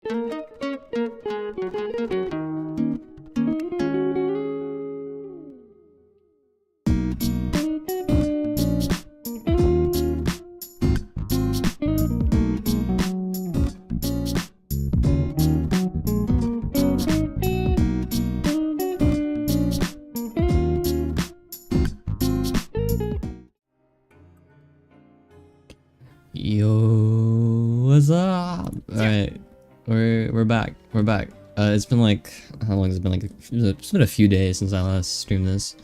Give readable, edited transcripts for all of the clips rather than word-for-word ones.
Yo, what's up? Alright, we're back. We're back. It's been like, how long has it been? Like, it's been a few days since I last streamed this.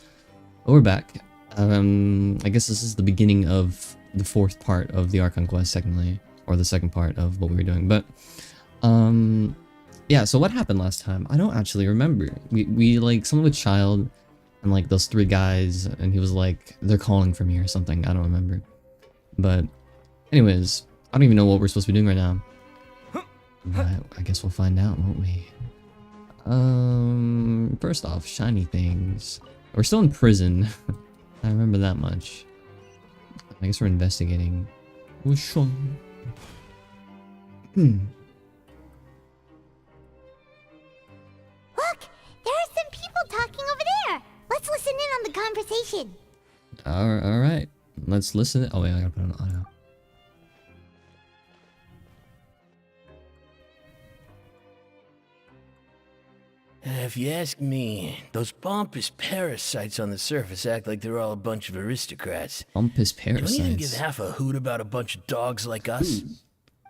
But we're back. I guess this is the beginning of the fourth part of the Archon quest, technically, or the second part of what we were doing. But, yeah. So what happened last time? I don't actually remember. We like someone with child, and like those three guys, and he was like, they're calling for me or something. I don't remember. But anyways, I don't even know what we're supposed to be doing right now. But I guess we'll find out, won't we? First off, shiny things. We're still in prison. I remember that much. I guess we're investigating. What's wrong? Look! There are some people talking over there! Let's listen in on the conversation! Alright. Let's listen. Oh wait, I gotta put on auto. If you ask me, those pompous parasites on the surface act like they're all a bunch of aristocrats. Pompous Don't even give parasites. half a hoot about a bunch of dogs like us.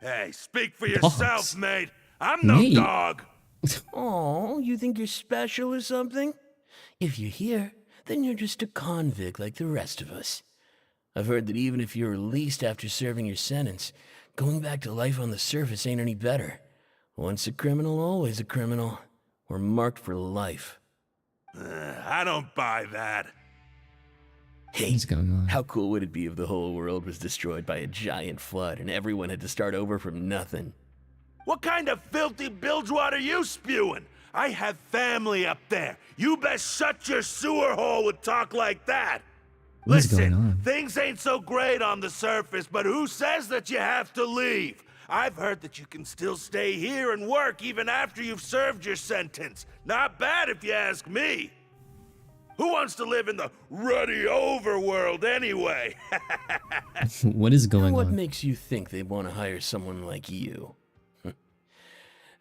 Hey, speak for yourself, Dogs. mate. I'm no Mate? dog. Oh, you think you're special or something? If you're here, then you're just a convict like the rest of us. I've heard that even if you're released after serving your sentence, going back to life on the surface ain't any better. Once a criminal, always a criminal. We're marked for life. I don't buy that. Hey, What's going on? how cool would it be if the whole world was destroyed by a giant flood and everyone had to start over from nothing? What kind of filthy bilgewater are you spewing? I have family up there. You best shut your sewer hole with talk like that. What's Listen, going on? things ain't so great on the surface, but who says that you have to leave? I've heard that you can still stay here and work even after you've served your sentence. Not bad if you ask me. Who wants to live in the ruddy overworld anyway? What is going What on? makes you think they want to hire someone like you?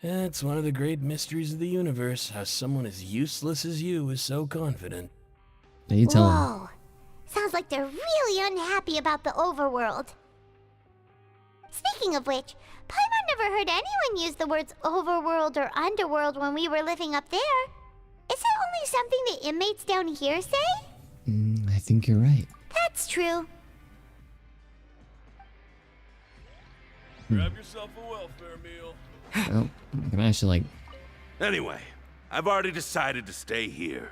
It's one of the great mysteries of the universe, how someone as useless as you is so confident. Yeah, you tell him. Whoa! Sounds like they're really unhappy about the overworld. Speaking of which, Paimon never heard anyone use the words overworld or underworld when we were living up there. Is it only something the inmates down here say? I think you're right. That's true. Grab yourself a welfare meal. Oh, can I actually like? Anyway, I've already decided to stay here.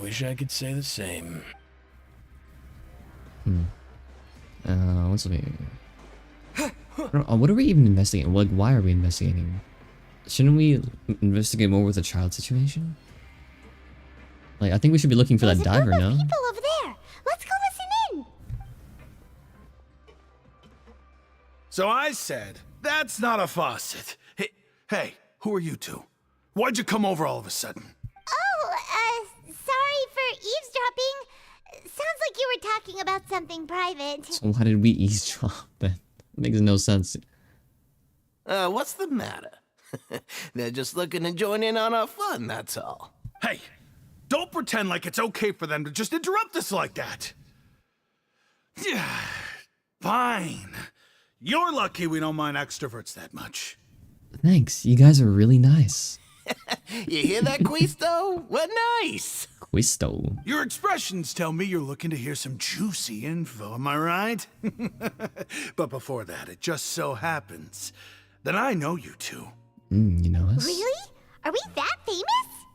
Wish I could say the same. What's the? What are we even investigating? Like, why are we investigating? Shouldn't we investigate more with the child situation? Like, I think we should be looking for There's that a diver, group no? of people over there. Let's go listen in. So I said, that's not a faucet. Hey, who are you two? Why'd you come over all of a sudden? Oh, sorry for eavesdropping. Sounds like you were talking about something private. So why did we eavesdrop? That makes no sense. What's the matter? They're just looking to join in on our fun, that's all. Hey, don't pretend like it's okay for them to just interrupt us like that. Yeah, fine. You're lucky we don't mind extroverts that much. Thanks, you guys are really nice. You hear that, Quisto? We're nice! Quisto. Your expressions tell me you're looking to hear some juicy info, am I right? But before that, it just so happens that I know you two. You know us? Really? Are we that famous?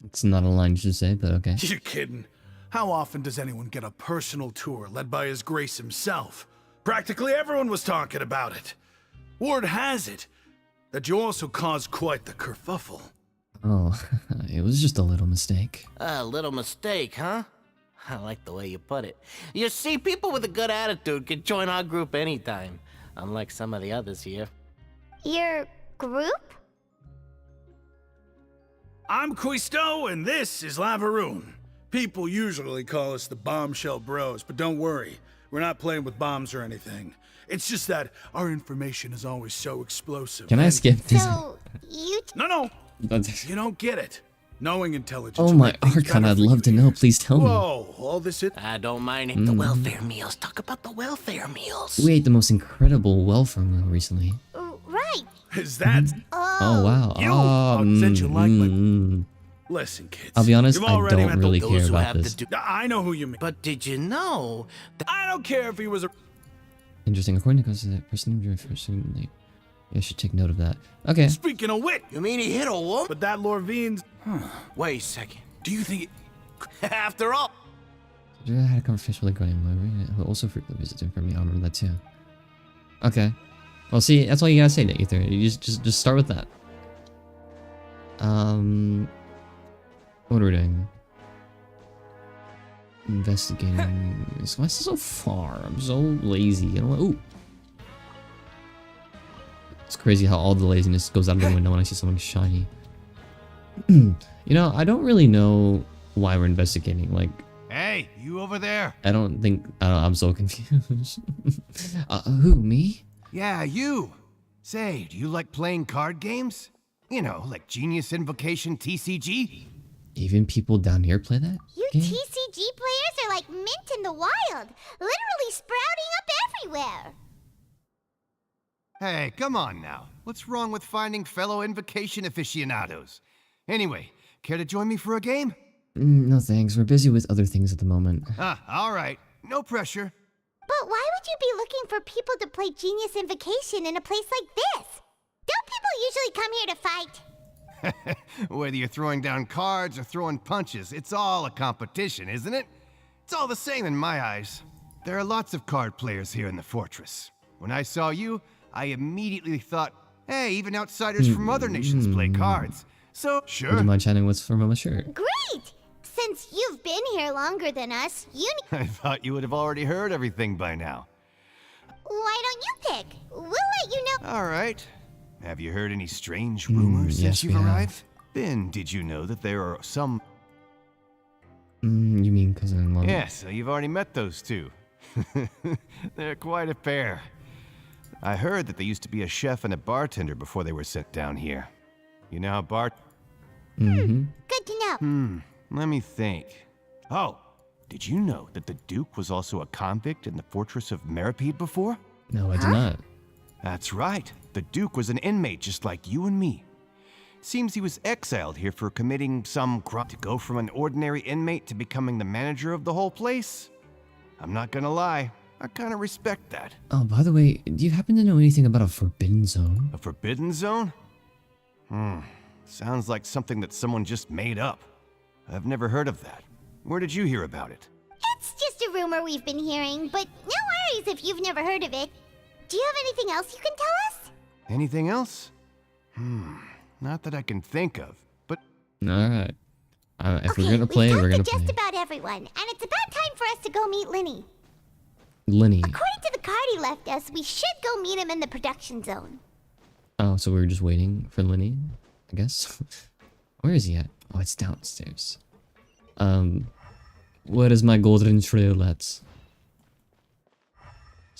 It's not a line you should say, but okay. You're kidding. How often does anyone get a personal tour led by His Grace himself? Practically everyone was talking about it. Word has it that you also caused quite the kerfuffle. Oh, it was just a little mistake. A little mistake, huh? I like the way you put it. You see, people with a good attitude can join our group anytime, unlike some of the others here. You're group? I'm Quisto, and this is Lavaroon. People usually call us the Bombshell Bros, but don't worry. We're not playing with bombs or anything. It's just that our information is always so explosive. Can I and- skip this? So, you... No. That's- You don't get it. Knowing intelligence. Oh will my make things Archon, better I'd for love you to here. know. Please tell me. Whoa, all this is... I don't mind it. The welfare meals. Talk about the welfare meals. We ate the most incredible welfare meal recently. Right. Is that... Oh wow. You! Oh, How did you like my- mm. Listen, kids. I'll be honest, you've I already don't met the- really Those care who about have this. the I know who you mean. But did you know that I don't care if he was a... Interesting. According to that person, I should take note of that. Okay. Speaking of wit, you mean he hit a woman? but that Lord Vian's... Wait a second. Do you think it... After all, I had a conversation with a guy who also frequently visited from me. I remember that too. Okay. Well, see, that's all you gotta say to Ether. You just start with that. What are we doing? Investigating. Why is this so far? I'm so lazy. You know what? Ooh. It's crazy how all the laziness goes out of the window when I see something shiny. You know, I don't really know why we're investigating. Like, Hey, you over there? I don't think I'm so confused. Who, me? Yeah, you. Say, do you like playing card games? You know, like Genius Invocation TCG? Even people down here play that? You game? TCG players are like mint in the wild. Literally sprouting up everywhere. Hey, come on now. What's wrong with finding fellow Invocation aficionados? Anyway, care to join me for a game? No thanks, we're busy with other things at the moment. All right. No pressure. But why would you be looking for people to play Genius Invocation in a place like this? Don't people usually come here to fight? Whether you're throwing down cards or throwing punches, it's all a competition, isn't it? It's all the same in my eyes. There are lots of card players here in the fortress. When I saw you, I immediately thought, hey, even outsiders from other nations play cards. So, Would sure. you mind chatting what's from my shirt? Great! Since you've been here longer than us, you I thought you would have already heard everything by now. why don't you pick? We'll let you know. All right. Have you heard any strange rumors yes, since you've we have. arrived? Ben, did you know that there are some... You mean cousin-in-law? Yes, you've already met those two. They're quite a pair. I heard that they used to be a chef and a bartender before they were sent down here. You know how Mm-hmm. Good to know. Let me think. Oh, did you know that the Duke was also a convict in the fortress of Meripede before? No, I did not. That's right. The Duke was an inmate just like you and me. Seems he was exiled here for committing some crime. To go from an ordinary inmate to becoming the manager of the whole place? I'm not gonna lie, I kinda respect that. Oh, by the way, do you happen to know anything about a forbidden zone? A forbidden zone? Sounds like something that someone just made up. I've never heard of that. Where did you hear about it? It's just a rumor we've been hearing, but no worries if you've never heard of it. Do you have anything else you can tell us? Anything else? Not that I can think of, but Alright. If Okay, we're gonna play, we've we're gonna talked to play. just about everyone, and it's about time for us to go meet Linny. Linny. According to the card he left us, we should go meet him in the production zone. Oh, so we were just waiting for Linny, I guess. Where is he at? Oh, it's downstairs. Where is my golden trail at? Let's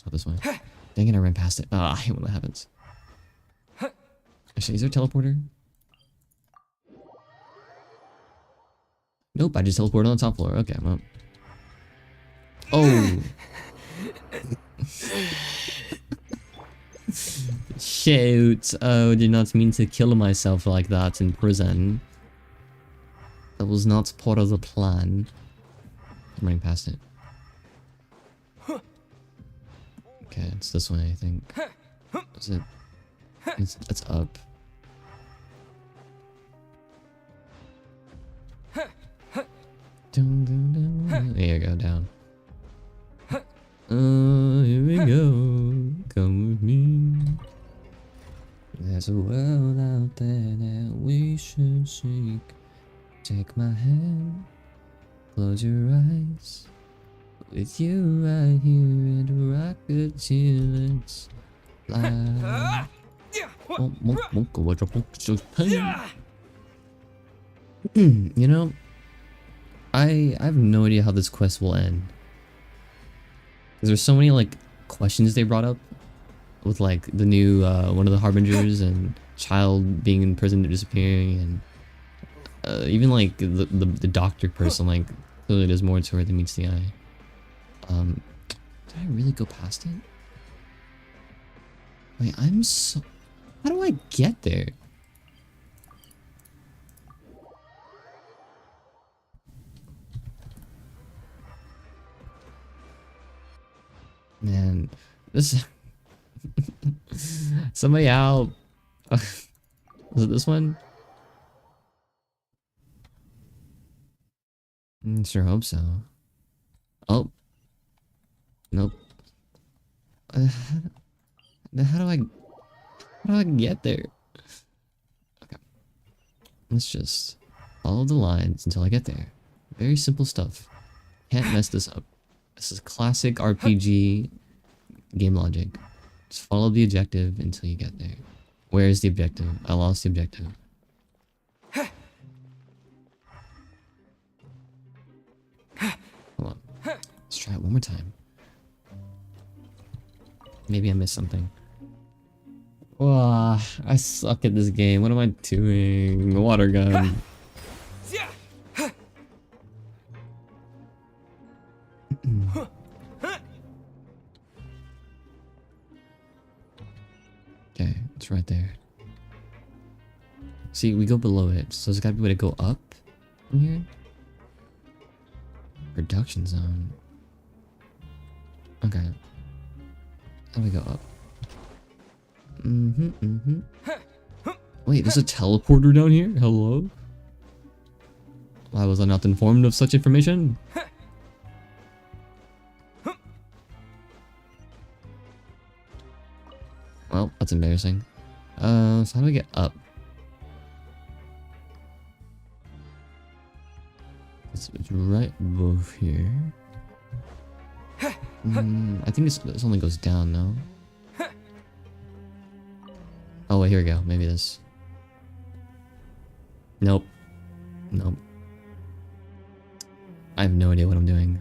go this way. Dang it, I ran past it. Oh, I hate when that happens. Actually, is there a teleporter? Nope, I just teleported on the top floor. Okay, well. Oh! Shoot! Oh, did not mean to kill myself like that in prison. That was not part of the plan. I'm running past it. Okay, it's this way, I think. Is it? It's up. Dun, dun, dun. There you go, down. Here we go. Come with me. There's a world out there that we should seek. Take my hand, close your eyes. With you right here and rock it till it's fly. You know, I have no idea how this quest will end. Because there's so many like questions they brought up with like the new one of the harbingers and child being in prison or disappearing, and even like the doctor person, like clearly there's more to her than meets the eye. Did I really go past it? Wait, I'm so... How do I get there? Man, this... Somebody out. Was it this one? Sure hope so. Oh. Nope. How do I get there? Okay. Let's just follow the lines until I get there. Very simple stuff. Can't mess this up. This is classic RPG game logic. Just follow the objective until you get there. Where is the objective? I lost the objective. Hold on. Let's try it one more time. Maybe I missed something. Wow, I suck at this game. What am I doing? Water gun. Okay, it's right there. See, we go below it, so there's gotta be a way to go up from here. Production zone. Okay. How do we go up? Wait, there's a teleporter down here? Hello? Why was I not informed of such information? Well, that's embarrassing. So how do we get up? It's right above here. I think this only goes down, no? Oh wait, here we go. Maybe this. Nope. Nope. I have no idea what I'm doing.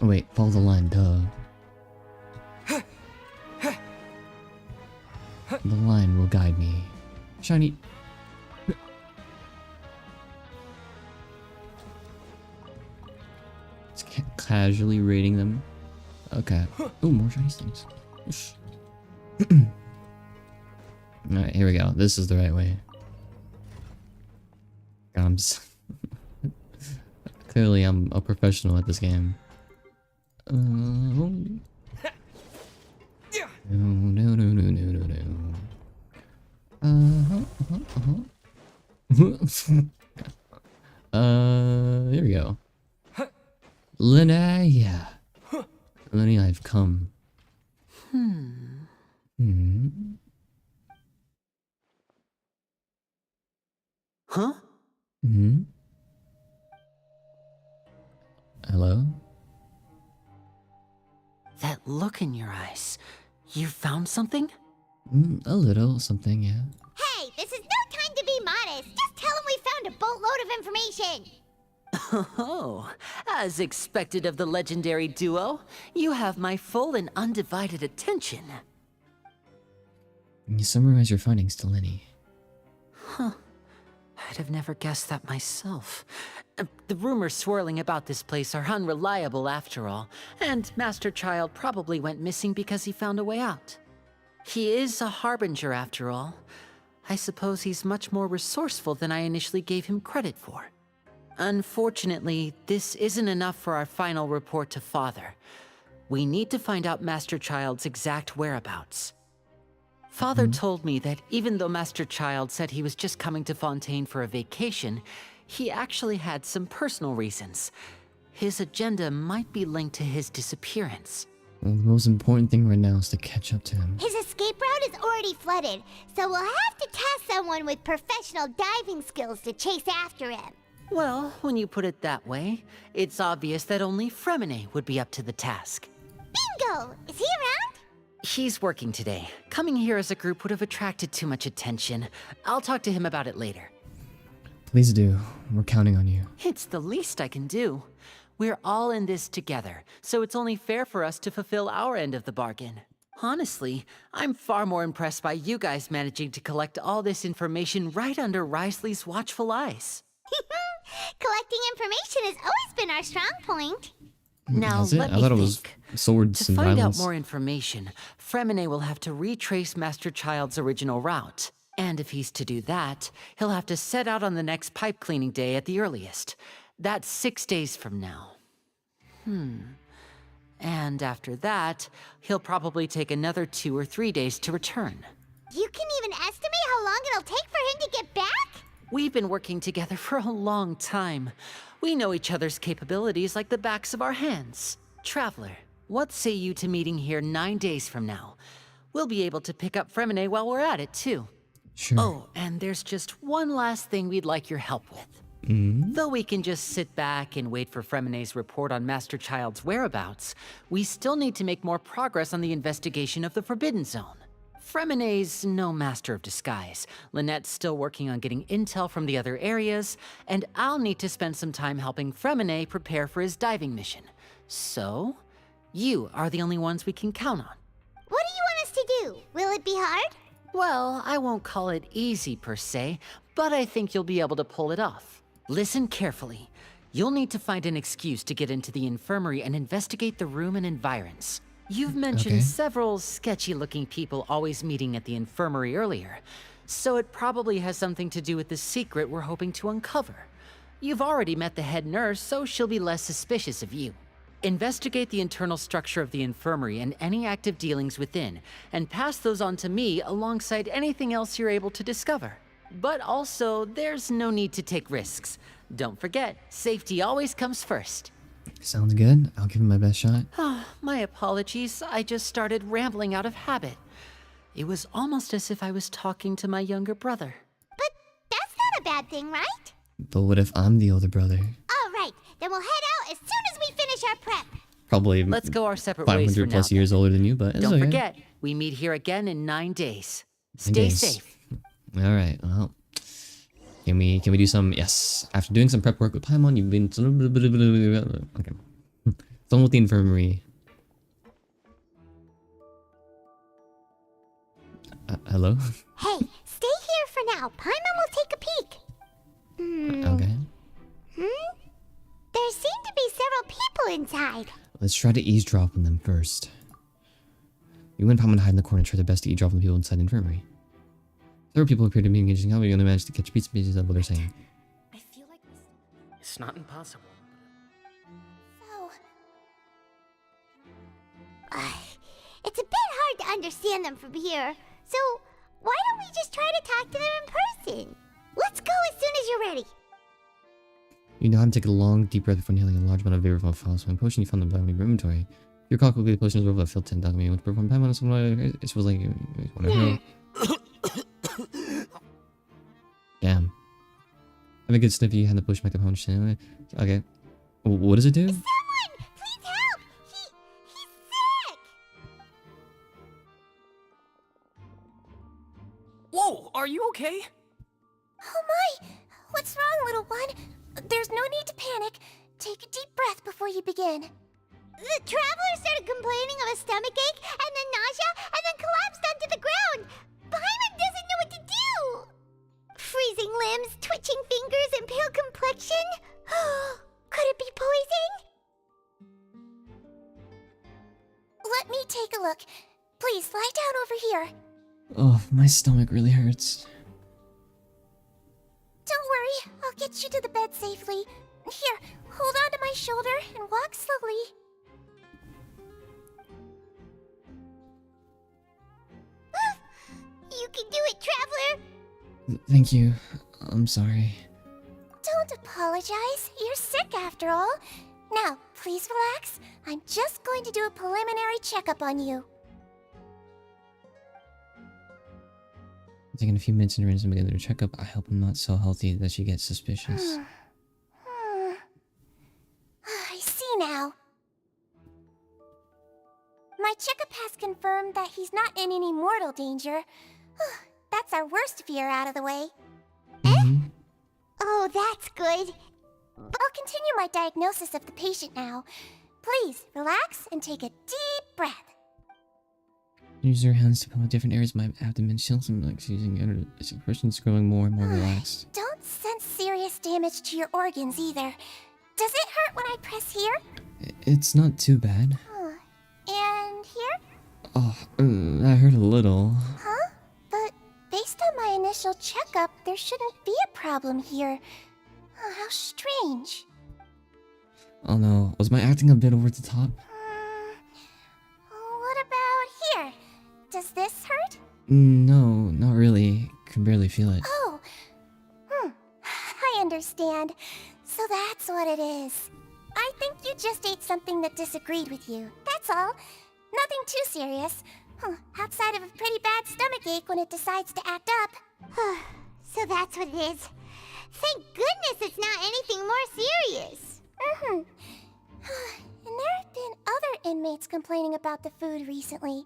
Oh, wait, follow the line, duh. The line will guide me. Shiny. It's casually rating them. Okay. Ooh, more shiny things. Alright, here we go. This is the right way. Clearly, I'm a professional at this game. No. Here we go. Linnea. Linnea, I've come. Huh? Hello? That look in your eyes. You found something? A little something, yeah. Hey, this is no time to be modest. Just tell him we found a boatload of information. Oh, as expected of the legendary duo, you have my full and undivided attention. Can you summarize your findings to Lenny? Huh. I'd have never guessed that myself. The rumors swirling about this place are unreliable after all, and Master Child probably went missing because he found a way out. He is a harbinger after all. I suppose he's much more resourceful than I initially gave him credit for. Unfortunately, this isn't enough for our final report to Father. We need to find out Master Child's exact whereabouts. Father told me that even though Master Child said he was just coming to Fontaine for a vacation, he actually had some personal reasons. His agenda might be linked to his disappearance. Well, the most important thing right now is to catch up to him. His escape route is already flooded, so we'll have to task someone with professional diving skills to chase after him. Well, when you put it that way, it's obvious that only Fremine would be up to the task. Bingo! Is he around? He's working today. Coming here as a group would have attracted too much attention. I'll talk to him about it later. Please do. We're counting on you. It's the least I can do. We're all in this together, so it's only fair for us to fulfill our end of the bargain. Honestly, I'm far more impressed by you guys managing to collect all this information right under Risley's watchful eyes. Collecting information has always been our strong point. Now, That's it? let I me thought it think. was swords To and find violence. out more information, Fremine will have to retrace Master Child's original route. And if he's to do that, he'll have to set out on the next pipe cleaning day at the earliest. That's 6 days from now. And after that, he'll probably take another 2 or 3 days to return. You can even estimate how long it'll take for him to get back? We've been working together for a long time. We know each other's capabilities like the backs of our hands. Traveler, what say you to meeting here 9 days from now? We'll be able to pick up Fremine while we're at it, too. Sure. Oh, and there's just one last thing we'd like your help with. Though we can just sit back and wait for Fremine's report on Master Child's whereabouts, we still need to make more progress on the investigation of the Forbidden Zone. Fremine's no master of disguise. Lynette's still working on getting intel from the other areas, and I'll need to spend some time helping Fremine prepare for his diving mission. So, you are the only ones we can count on. What do you want us to do? Will it be hard? Well, I won't call it easy per se, but I think you'll be able to pull it off. Listen carefully. You'll need to find an excuse to get into the infirmary and investigate the room and environs. You've mentioned Okay. several sketchy-looking people always meeting at the infirmary earlier, so it probably has something to do with the secret we're hoping to uncover. You've already met the head nurse, so she'll be less suspicious of you. Investigate the internal structure of the infirmary and any active dealings within, and pass those on to me alongside anything else you're able to discover. But also, there's no need to take risks. Don't forget, safety always comes first. Sounds good. I'll give him my best shot. My apologies, I just started rambling out of habit. It was almost as if I was talking to my younger brother. But that's not a bad thing, right? But what if I'm the older brother? All right, then we'll head out as soon as we finish our prep. Probably Let's go our separate ways for 500 now. plus years older than you, but it's Don't okay. forget, we meet here again in 9 days. 9 Stay days. safe. All right. Well, can we do some? Yes. After doing some prep work with Paimon, you've been okay. Done with the infirmary. Hello. Hey, stay here for now. Paimon will take a peek. Okay. There seem to be several people inside. Let's try to eavesdrop on them first. You and Paimon hide in the corner and try their best to eavesdrop on the people inside the infirmary. Several people appear to be engaging. How are you going to manage to catch bits and pieces of what they're saying? I feel like it's not impossible. So... it's a bit hard to understand them from here. So, why don't we just try to talk to them in person? Let's go as soon as you're ready. You know how to take a long, deep breath before inhaling a large amount of vapor from a foul smelling potion you found in the bottom of your inventory. Your cock will be the potion is over that filled 10 document you want to perform Paimon on someone. It was like... Damn. Have a good sniff. You had to push back the punch. Okay. What does it do? Someone! Please help! He's sick! Whoa, are you okay? Oh my! What's wrong, little one? There's no need to panic. Take a deep breath before you begin. The traveler started complaining of a stomachache, and then nausea, and then collapsed onto the ground. Paimon doesn't know what to do. Freezing limbs, twitching fingers, and pale complexion? Could it be poison? Let me take a look. Please, lie down over here. Oh, my stomach really hurts. Don't worry, I'll get you to the bed safely. Here, hold on to my shoulder and walk slowly. You can do it, Traveler! Thank you. I'm sorry. Don't apologize. You're sick after all. Now, please relax. I'm just going to do a preliminary checkup on you. Taking a few minutes and arrange to begin their checkup. I hope I'm not so healthy that she gets suspicious. I see now. My checkup has confirmed that he's not in any mortal danger. That's our worst fear out of the way. Oh, that's good. I'll continue my diagnosis of the patient now. Please, relax and take a deep breath. Use your hands to pull different areas of my abdomen. Shield some like using the expression's growing more and more relaxed. Don't sense serious damage to your organs either. Does it hurt when I press here? It's not too bad. And here? Oh, that hurt a little. Huh? But based on my initial checkup, there shouldn't be a problem here. Oh, how strange. Oh no, was my acting a bit over the top? What about here? Does this hurt? No, not really. Can barely feel it. Oh. I understand. So that's what it is. I think you just ate something that disagreed with you. That's all. Nothing too serious. Outside of a pretty bad stomachache when it decides to act up. So that's what it is. Thank goodness it's not anything more serious. And there have been other inmates complaining about the food recently.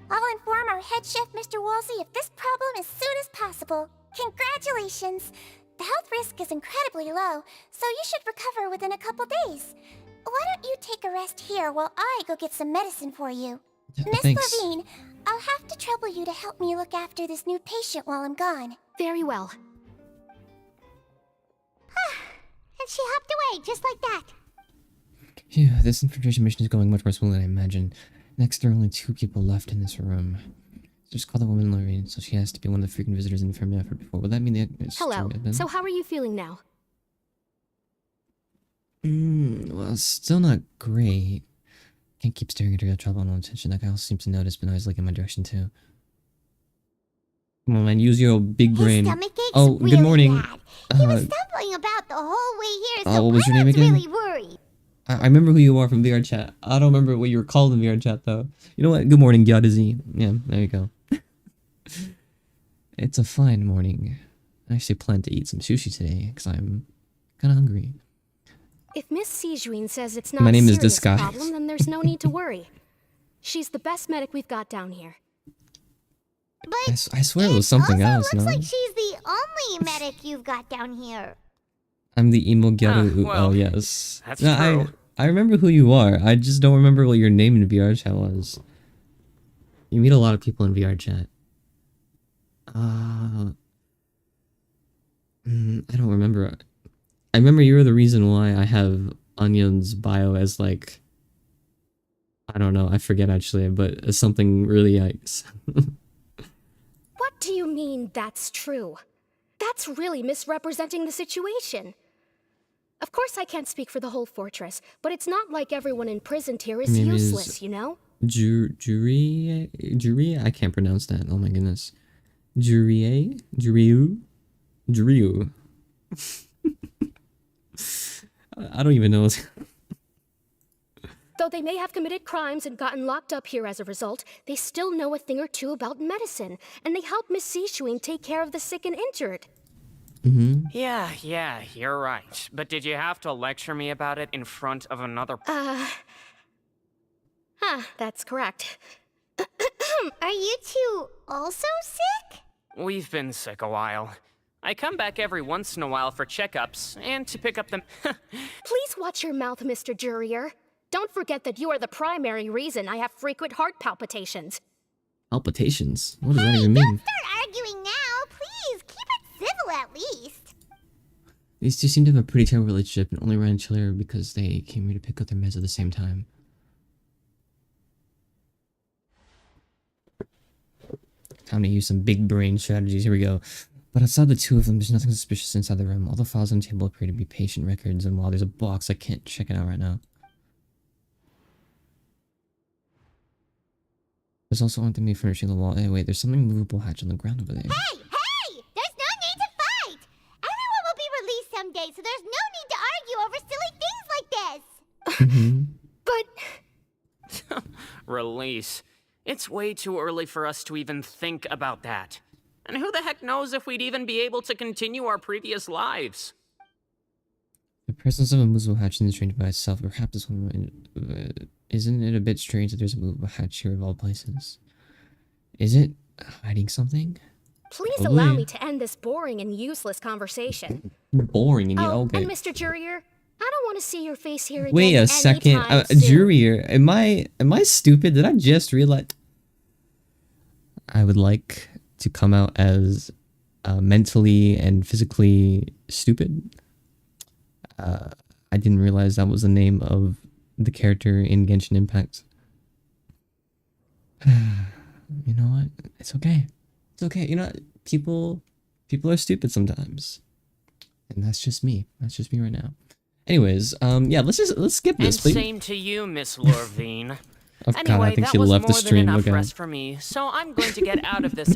I'll inform our head chef, Mr. Woolsey, of this problem as soon as possible. Congratulations! The health risk is incredibly low, so you should recover within a couple days. Why don't you take a rest here while I go get some medicine for you? Miss Thanks. Levine, I'll have to trouble you to help me look after this new patient while I'm gone. Very well. And she hopped away, just like that. Phew, this infiltration mission is going much more smoothly than I imagined. Next, there are only 2 people left in this room. Just call the woman Lorraine, so she has to be one of the frequent visitors in the firm effort before. Would that mean the Hello. So how are you feeling now? Well, still not great. Can't keep staring at her, got trouble, no attention. That guy also seems to notice, but now he's looking in my direction too. Come on, man, use your big brain. His stomachache's Oh, really good morning. bad. He was stumbling about the whole way here, so what was your I name was again? really worried. I remember who you are from VR chat. I don't remember what you were called in VR chat though. You know what? Good morning, Gyadazi. Yeah, there you go. It's a fine morning. I actually plan to eat some sushi today because I'm kind of hungry. If Miss Sijuin says it's not My name a is serious Disguise. problem, then there's no need to worry. She's the best medic we've got down here. But I swear it was something also else, looks no? like she's the only medic you've got down here. I'm the emo Gyaru. well, oh, yes. that's No, true. I remember who you are. I just don't remember what your name in VR chat was. You meet a lot of people in VR chat. I don't remember. I remember you were the reason why I have Onion's bio as like, I don't know, I forget actually, but as something really yikes. What do you mean that's true? That's really misrepresenting the situation. Of course I can't speak for the whole fortress, but it's not like everyone imprisoned here is Name is- useless, you know? Jury? I can't pronounce that. Oh my goodness. Juriu? Juriu. I don't even know. Though they may have committed crimes and gotten locked up here as a result, they still know a thing or two about medicine, and they help Miss Sishuin take care of the sick and injured. Yeah, you're right. But did you have to lecture me about it in front of another... That's correct. Are you two also sick? We've been sick a while. I come back every once in a while for checkups, and to pick up the... Please watch your mouth, Mr. Jurier. Don't forget that you are the primary reason I have frequent heart palpitations. Palpitations? What does that even mean? Start arguing now, please. Keep it civil at least. These two seem to have a pretty terrible relationship and only ran each other because they came here to pick up their meds at the same time. Time to use some big brain strategies. Here we go. But outside the two of them, there's nothing suspicious inside the room. All the files on the table appear to be patient records, and while there's a box, I can't check it out right now. There's also one thing me furnishing the wall. Hey, wait, there's something movable hatch on the ground over there. Hey! There's no need to fight! Everyone will be released someday, so there's no need to argue over silly things like this! But Release. It's way too early for us to even think about that. And who the heck knows if we'd even be able to continue our previous lives? The presence of a Muzo hatch in the strange by itself, perhaps this one. Isn't it a bit strange that there's a Muzo hatch here of all places? Is it hiding something? please allow me to end this boring and useless conversation. Boring and Oh, okay. and Mr. Jurier, I don't want to see your face here again. Wait a second, Jurier, am I stupid? Did I just realize I would like to come out as mentally and physically stupid? I didn't realize that was the name of the character in Genshin Impact. You know what? It's okay. It's okay. You know, people are stupid sometimes, and that's just me. That's just me right now. Anyways, yeah, let's skip this, please. Same to you, Miss Lorvine. Oh, God, Anyway, I think that she was left the more than stream. enough Okay. rest for me, so I'm going to get out of this.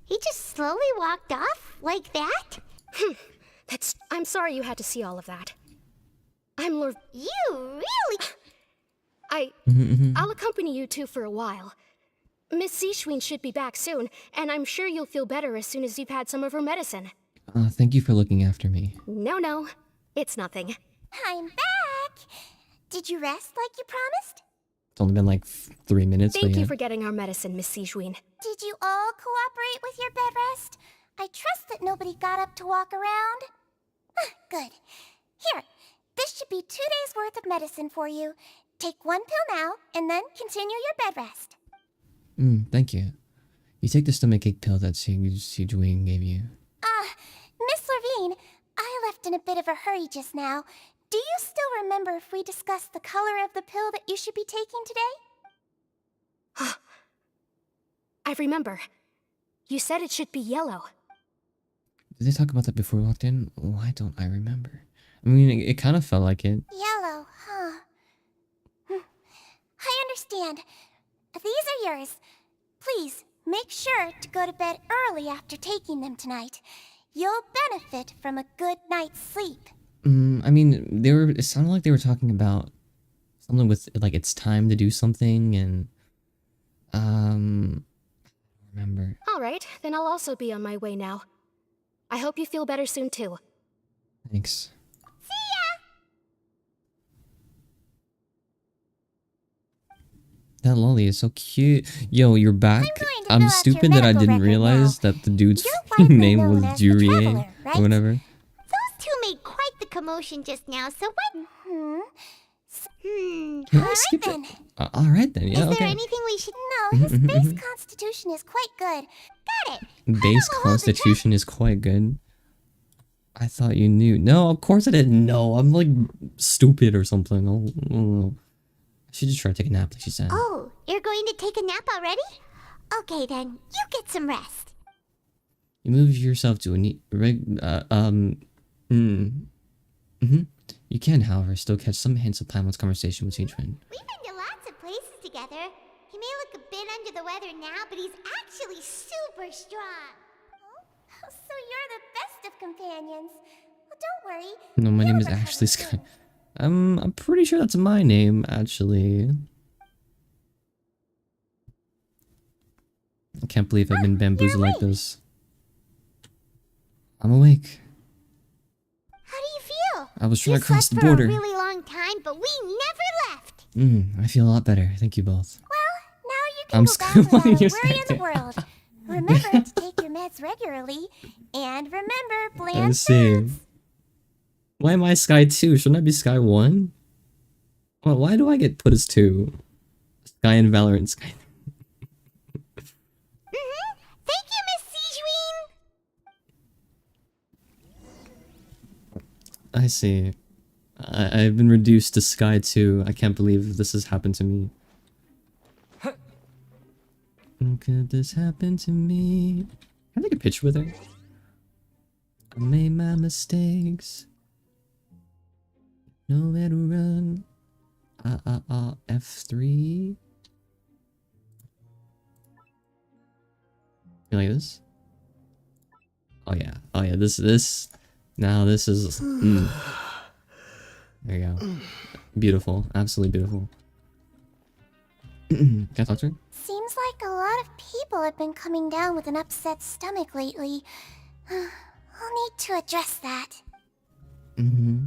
He just slowly walked off like that? I'm sorry you had to see all of that. I'm Lord. You really? I'll accompany you two for a while. Miss Zishwin should be back soon, and I'm sure you'll feel better as soon as you've had some of her medicine. Thank you for looking after me. No, it's nothing. I'm back. Did you rest like you promised? It's only been like 3 minutes. Thank but you yeah. for getting our medicine, Miss Zishwin. Did you all cooperate with your bed rest? I trust that nobody got up to walk around. Good. Here, this should be 2 days' worth of medicine for you. Take 1 pill now, and then continue your bed rest. Thank you. You take the stomachache pill that Sijuing gave you. Miss Levine, I left in a bit of a hurry just now. Do you still remember if we discussed the color of the pill that you should be taking today? I remember. You said it should be yellow. Did they talk about that before we walked in? Why don't I remember? I mean, it kind of felt like it. Yellow, huh? I understand. These are yours. Please, make sure to go to bed early after taking them tonight. You'll benefit from a good night's sleep. I mean, it sounded like they were talking about something with, like, it's time to do something, and, I don't remember. Alright, then I'll also be on my way now. I hope you feel better soon too. Thanks. See ya! That lolly is so cute. Yo, you're back. going to I'm fill out your your that I medical didn't record realize now. that the dude's You're widely name known was as the Jurie Traveler, right? or whatever. Those two made quite the commotion just now, so what? Yeah, Alright skip it. then. Alright then, yeah, Is there okay. anything we should know? His base constitution is quite good. Got it. Base I will hold the constitution is quite good. I thought you knew. No, of course I didn't know. I'm like stupid or something. I should just try to take a nap, like she said. Oh, you're going to take a nap already? Okay then, you get some rest. You move yourself to a neat You can, however, still catch some hints of Paimon's conversation with Sichuan. We've been to lots of places together. He may look a bit under the weather now, but he's actually super strong. Oh, so you're the best of companions. Well, don't worry. No, my name You'll is recover Ashley Sky. soon. I'm pretty sure that's my name, actually. I can't believe I've been bamboozled like this. I'm awake. How do you feel? I was trying You to cross the slept for border. a really long time, but we never left. I feel a lot better. Thank you both. Well, now you can I'm go still back without a letting you worry in the say world. Remember to take your meds regularly, and remember I bland see. foods. Why am I Sky 2? Shouldn't I be Sky 1? Well, why do I get put as 2? Sky and Valorant Sky. Thank you, Miss Sijuin. I see. I've been reduced to Sky 2. I can't believe this has happened to me. How could this happen to me? Can I take a picture with her? I made my mistakes. Nowhere to run. F3. You like this? Oh yeah. Oh yeah. This. Now this is. There you go. Beautiful. Absolutely beautiful. Can I talk to her? Seems like a lot of people have been coming down with an upset stomach lately. I'll need to address that. Mm-hmm.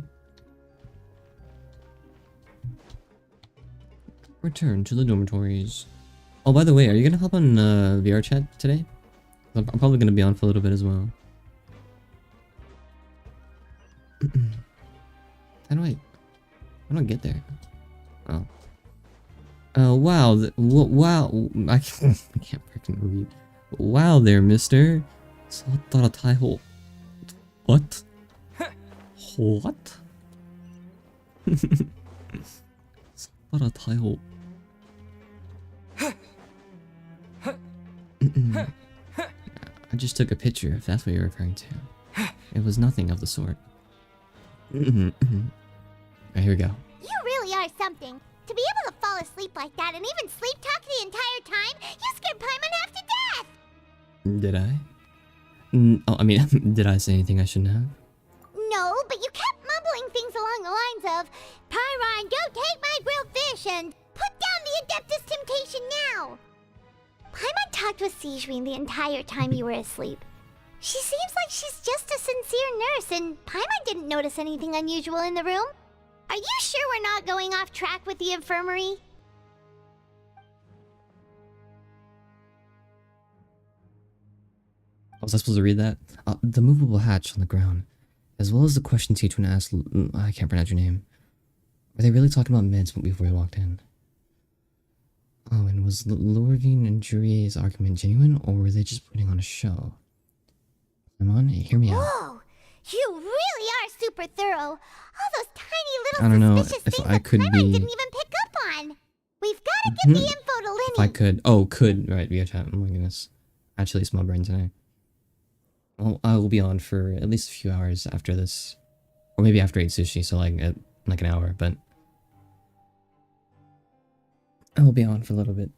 Return to the dormitories. Oh, by the way, are you gonna hop on VR chat today? I'm probably gonna be on for a little bit as well. How do I get there? Oh. Wow. Wow. I can't freaking read. Wow there, mister. What? What? I just took a picture, if that's what you're referring to. It was nothing of the sort. Alright, here we go. You really are something. To be able to fall asleep like that and even sleep talk the entire time, you scared Paimon half to death! Did I? Oh, I mean, did I say anything I shouldn't have? No, but you kept mumbling things along the lines of, Pyron, go take my grilled fish and put down the Adeptus Temptation now! Paimon talked with Sijouin the entire time you were asleep. She seems like she's just a sincere nurse, and Paimon didn't notice anything unusual in the room. Are you sure we're not going off track with the infirmary? Was I supposed to read that? The movable hatch on the ground, as well as the question Teachman asked. I can't pronounce your name. Were they really talking about meds before we walked in? Oh, and was Lorvine and Jurier's argument genuine, or were they just putting on a show? Come on, hear me out. Whoa! You really are super thorough. All those tiny little I don't know suspicious if things I that could Paimon be. didn't even pick up on. We've got to give the info to Linny. If I could. Oh, could. Right, VR chat. Oh my goodness. Actually, it's my brain today. Well, I will be on for at least a few hours after this. Or maybe after I eat sushi, so like an hour, but I will be on for a little bit.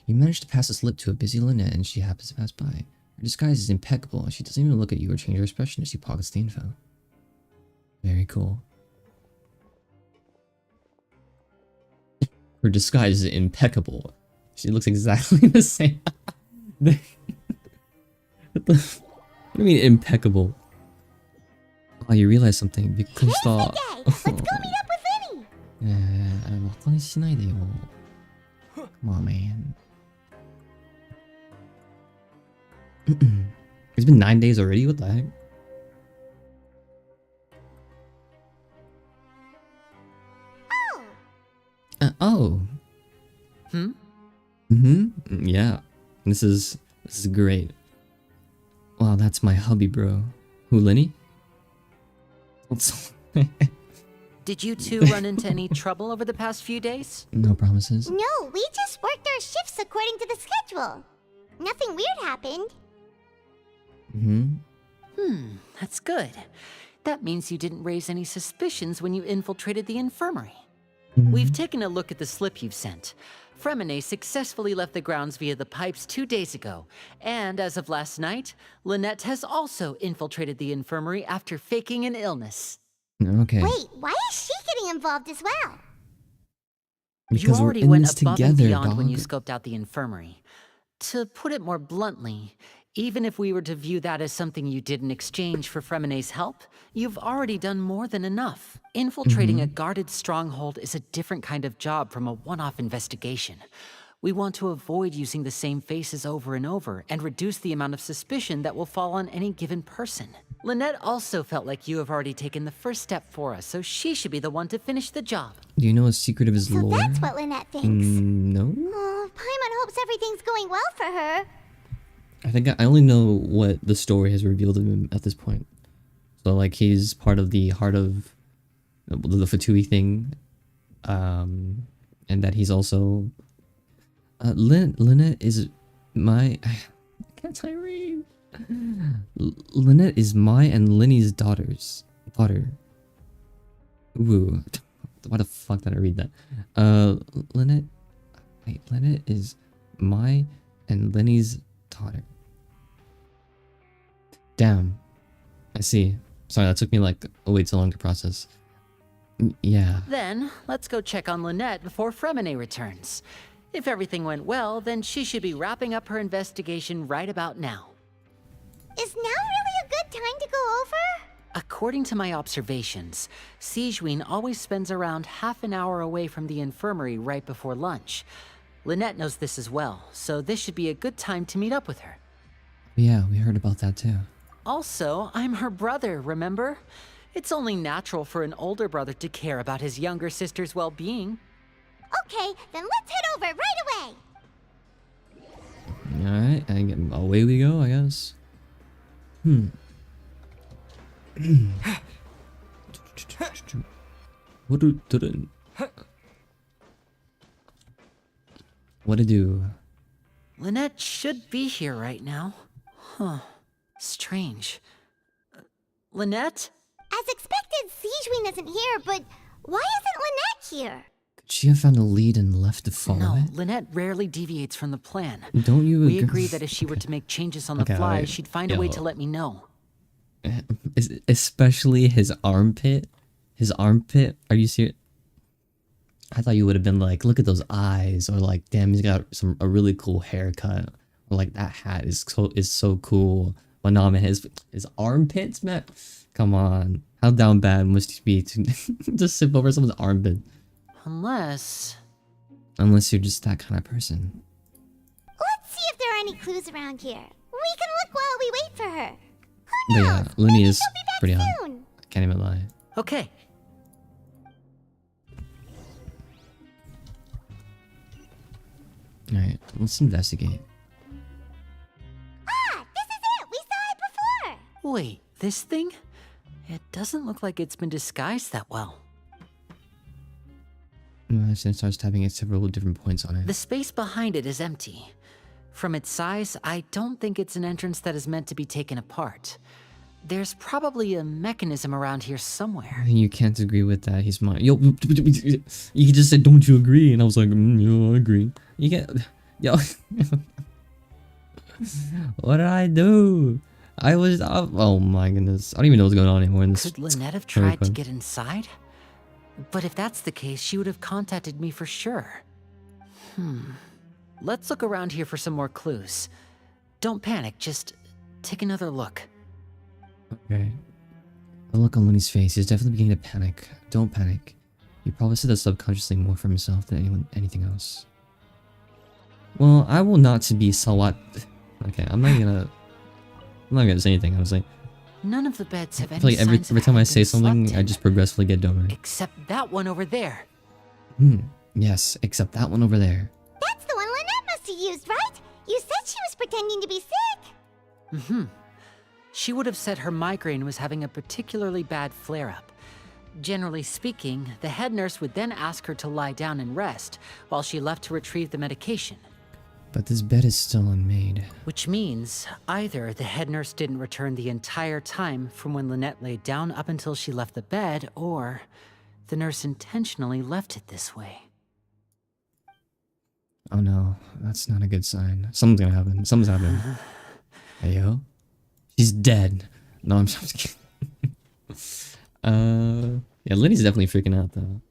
You managed to pass a slip to a busy Lynette and she happens to pass by. Her disguise is impeccable. She doesn't even look at you or change her expression as she pockets the info. Very cool. Her disguise is impeccable. She looks exactly the same. What do you mean impeccable? Oh, you realize something. Because Let's go meet up with Linny. Come on, man. It's been 9 days already? What the heck? Oh. Yeah. This is great. Wow, that's my hubby, bro. Who, Linny? What's... Did you two run into any trouble over the past few days? No promises. No, we just worked our shifts according to the schedule. Nothing weird happened. That's good. That means you didn't raise any suspicions when you infiltrated the infirmary. We've taken a look at the slip you've sent. Fremine successfully left the grounds via the pipes 2 days ago, and as of last night, Lynette has also infiltrated the infirmary after faking an illness. Okay. Wait, why is she getting involved as well? Because you already we're in went this above together, and beyond dog. when you scoped out the infirmary. To put it more bluntly, even if we were to view that as something you did in exchange for Fremine's help, you've already done more than enough. Infiltrating a guarded stronghold is a different kind of job from a one-off investigation. We want to avoid using the same faces over and over and reduce the amount of suspicion that will fall on any given person. Lynette also felt like you have already taken the first step for us, so she should be the one to finish the job. Do you know a secret of his So lore? that's what Lynette thinks. No. Oh, Paimon hopes everything's going well for her. I think I only know what the story has revealed of him at this point. So like he's part of the heart of the Fatui thing, and that he's also Lynette is my. Can't I read? Lynette is my and Linny's daughter. Ooh, why the fuck did I read that? Lynette is my and Linny's daughter. Damn. I see. Sorry, that took me like way too long to process. Yeah. Then, let's go check on Lynette before Fremine returns. If everything went well, then she should be wrapping up her investigation right about now. Is now really a good time to go over? According to my observations, Sigewinne always spends around half an hour away from the infirmary right before lunch. Lynette knows this as well, so this should be a good time to meet up with her. Yeah, we heard about that too. Also, I'm her brother, remember? It's only natural for an older brother to care about his younger sister's well-being. Okay, then let's head over right away. Alright, and away we go, I guess. What to do? Lynette should be here right now. Huh. Strange. Lynette? As expected, Sigewinne isn't here, but why isn't Lynette here? Could she have found a lead and left to follow No, it? Lynette rarely deviates from the plan. Don't you We agree? agreed that if she were to make changes on the Okay, fly, alright. she'd find a way Yo. to let me know. Especially his armpit. His armpit? Are you serious? I thought you would have been like, look at those eyes, or like, damn, he's got a really cool haircut, or like that hat is so cool. But no, man, his armpits, man. Come on, how down bad must you be to just sip over someone's armpit? Unless Unless you're just that kind of person. Let's see if there are any clues around here. We can look while we wait for her. Who But knows? yeah, Looney Maybe is she'll be back pretty hot. soon. I can't even lie. Okay. Alright, let's investigate. Ah, this is it. We saw it before. Wait, this thing? It doesn't look like it's been disguised that well. It starts tapping at several different points on it. The space behind it is empty. From its size, I don't think it's an entrance that is meant to be taken apart. There's probably a mechanism around here somewhere. You can't agree with that. He's mine. Yo, he just said, "Don't you agree?" And I was like, "Yeah, I agree." You can't. Yo, what did I do? I was. Oh my goodness! I don't even know what's going on anymore in this. Could Lynette have story tried to quest. get inside? But if that's the case, she would have contacted me for sure. Let's look around here for some more clues. Don't panic, just take another look. Okay. The look on Looney's face, he's definitely beginning to panic. Don't panic. He probably said that subconsciously more for himself than anything else. Well, I will not be Sawat. Okay, I'm not gonna say anything. I was like, None of the beds have I any feel like every signs of time I having say been something, slept I in. just progressively get dumber. Except that one over there. Yes, except that one over there. That's the one Lynette must have used, right? You said she was pretending to be sick. She would have said her migraine was having a particularly bad flare-up. Generally speaking, the head nurse would then ask her to lie down and rest, while she left to retrieve the medication. But this bed is still unmade. Which means, either the head nurse didn't return the entire time from when Lynette laid down up until she left the bed, or the nurse intentionally left it this way. Oh no, that's not a good sign. Something's gonna happen. Something's happening. Hey yo, she's dead. No, I'm just kidding. Yeah, Liddy's definitely freaking out though.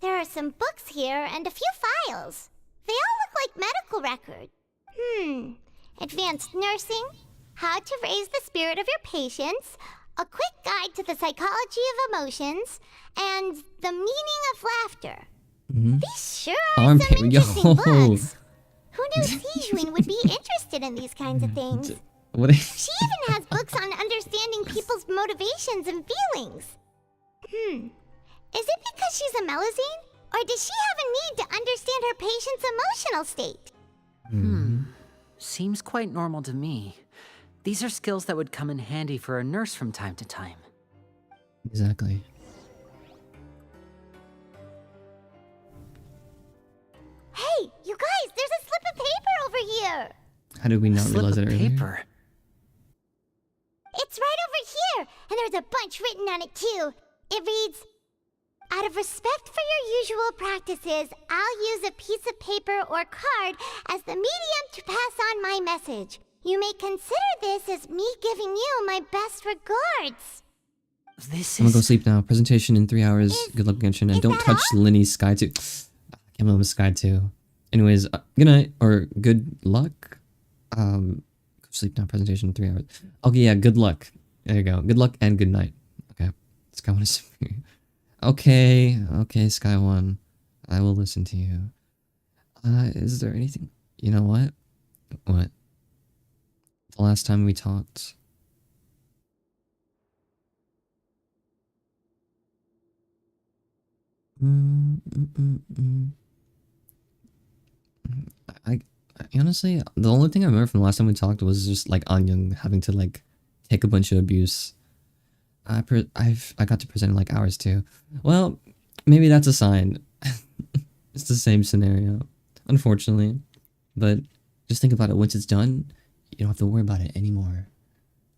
There are some books here and a few files. They all look like medical records. Advanced nursing, how to raise the spirit of your patients, a quick guide to the psychology of emotions, and the meaning of laughter. These sure are Armpit, some interesting yo. books. Who knew Sigewinne would be interested in these kinds of things? What? She even has books on understanding people's motivations and feelings. Is it because she's a Melusine? Or does she have a need to understand her patient's emotional state? Seems quite normal to me. These are skills that would come in handy for a nurse from time to time. Exactly. Hey, you guys, there's a slip of paper over here. How did we not Slip realize of it earlier? paper. It's right over here, and there's a bunch written on it too. It reads, out of respect for your usual practices, I'll use a piece of paper or card as the medium to pass on my message. You may consider this as me giving you my best regards. This I'm gonna go is... sleep now. Presentation in 3 hours. Good luck, Genshin. And don't touch Linny's Sky 2. I can't believe Sky 2. Anyways, good night, or good luck. Go sleep now. Presentation in 3 hours. Okay, yeah, good luck. There you go. Good luck and good night. Okay. Sky 1 is... Okay, Sky 1. I will listen to you. Is there anything... You know what? What? The last time we talked... I honestly, the only thing I remember from the last time we talked was just like Anyang having to like take a bunch of abuse. I got to present in like hours too. Well, maybe that's a sign. It's the same scenario, unfortunately. But just think about it. Once it's done, you don't have to worry about it anymore.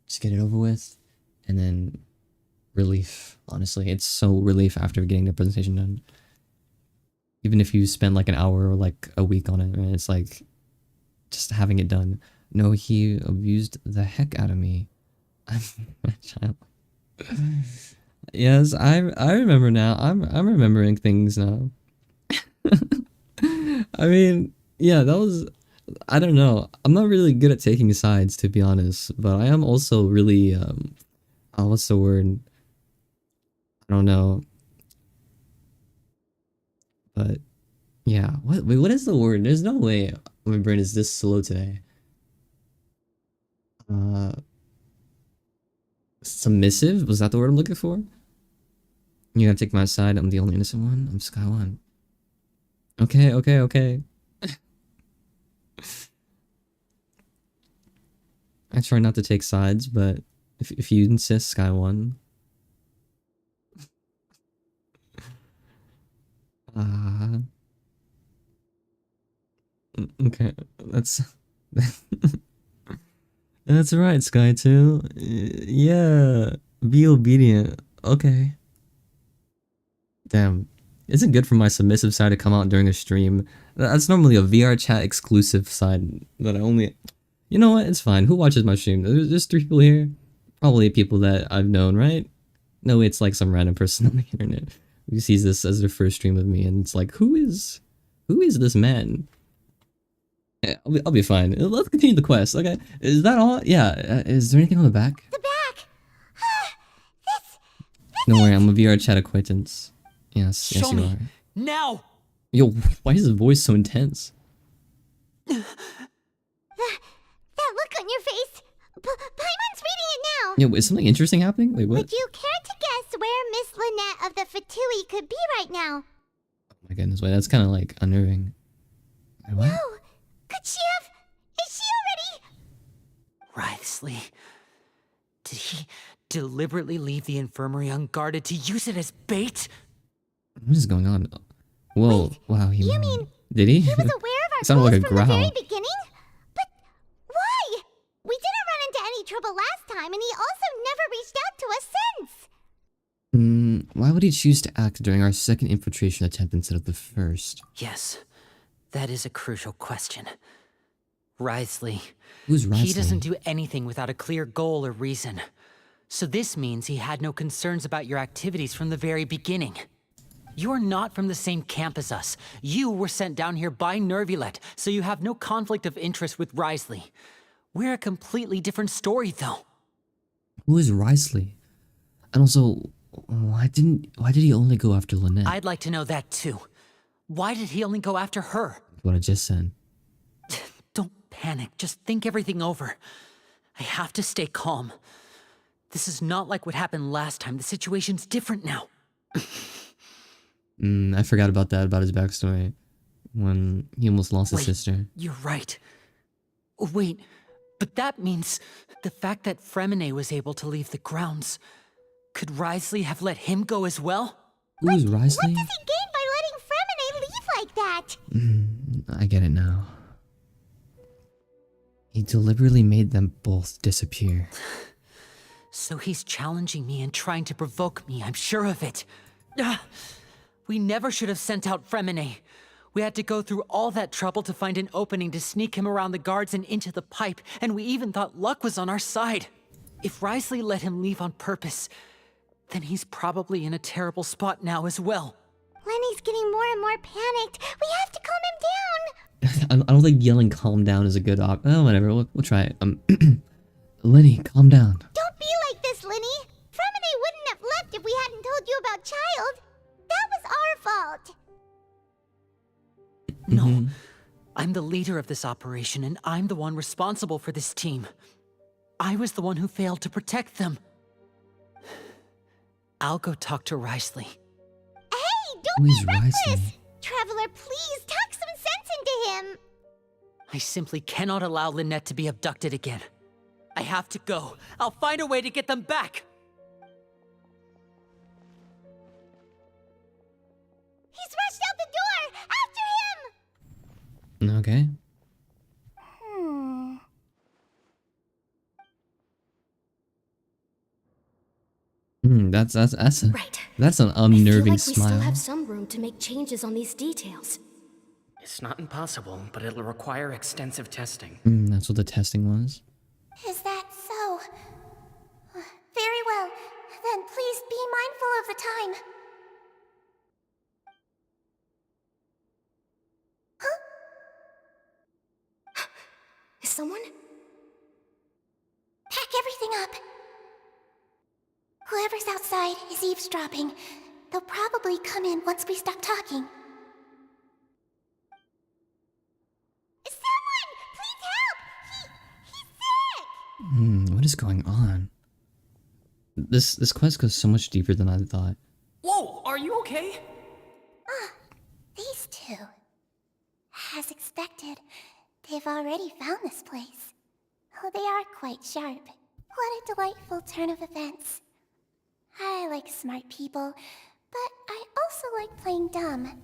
Just get it over with, and then relief. Honestly, it's so relief after getting the presentation done. Even if you spend like an hour or like a week on it, right? It's like just having it done. No, he abused the heck out of me. I'm a child. Yes, I remember now. I'm remembering things now. I mean, yeah, that was... I don't know. I'm not really good at taking sides, to be honest. But I am also really... what's the word? I don't know. But... yeah. Wait, what is the word? There's no way my brain is this slow today. Submissive? Was that the word I'm looking for? You gotta take my side. I'm the only innocent one. I'm Sky 1. Okay. I try not to take sides, but if you insist, Sky 1. Okay, that's... That's right, Sky 2. Yeah, be obedient. Okay. Damn. Is it good for my submissive side to come out during a stream? That's normally a VR chat exclusive side that I only... You know what? It's fine. Who watches my stream? There's 3 people here. Probably people that I've known, right? No, it's like some random person on the internet who sees this as their first stream with me, and it's like, who is this man? Yeah, I'll be fine. Let's continue the quest. Okay, is that all? Yeah. Is there anything on the back? The back. Don't worry, I'm a VR chat acquaintance. Yes, Show yes you me. are. Now! Yo, why is his voice so intense? That look on your face. Paimon's reading it now. Yo, is something interesting happening? Wait, what? Would you care to guess where Miss Lynette of the Fatui could be right now? Oh my goodness, wait, that's kind of like unnerving. Wait, what? No. Could she have? Is she already? Wriothesley, did he deliberately leave the infirmary unguarded to use it as bait? What is going on? Whoa, wow, You mean did he? he was aware of our It sounded goals like a from the very growl. beginning? But why? We didn't run into any trouble last time, and he also never reached out to us since. Why would he choose to act during our second infiltration attempt instead of the first? Yes, that is a crucial question. Wriothesley. Who's Wriothesley? He doesn't do anything without a clear goal or reason. So this means he had no concerns about your activities from the very beginning. You're not from the same camp as us. You were sent down here by Nervulet, so you have no conflict of interest with Wriothesley. We're a completely different story, though. Who is Wriothesley? And also, why did he only go after Lynette? I'd like to know that too. Why did he only go after her? What I just said. Don't panic, just think everything over. I have to stay calm. This is not like what happened last time. The situation's different now. I forgot about that, about his backstory. When he almost lost his sister. You're right. Wait, but that means the fact that Fremine was able to leave the grounds. Could Wriothesley have let him go as well? Who's Wriothesley? What does he gain by letting Fremine leave like that? I get it now. He deliberately made them both disappear. So he's challenging me and trying to provoke me, I'm sure of it. We never should have sent out Fremine. We had to go through all that trouble to find an opening to sneak him around the guards and into the pipe, and we even thought luck was on our side. If Risley let him leave on purpose, then he's probably in a terrible spot now as well. Lenny's getting more and more panicked. We have to calm him down. I don't think yelling "calm down" is a good op. Oh, whatever. We'll try it. Lenny, calm down. Don't be like this, Lenny. Fremine wouldn't have left if we hadn't told you about Child. That was our fault. No, I'm the leader of this operation, and I'm the one responsible for this team. I was the one who failed to protect them. I'll go talk to Risley. Hey, don't Who be is reckless. Risley? Traveler, please talk some sense into him. I simply cannot allow Lynette to be abducted again. I have to go. I'll find a way to get them back. He's rushed out the door. After him. Okay. Right. That's an I feel unnerving like we smile. still have some room to make changes on these details. It's not impossible, but it'll require extensive testing. That's what the testing was. Is that so? Very well. Then please be mindful of the time. Huh? Is someone? Pack everything up. Whoever's outside is eavesdropping. They'll probably come in once we stop talking. Someone! Please help! He's sick! What is going on? This quest goes so much deeper than I thought. Whoa, are you okay? These two. As expected, they've already found this place. Oh, they are quite sharp. What a delightful turn of events. I like smart people, but I also like playing dumb.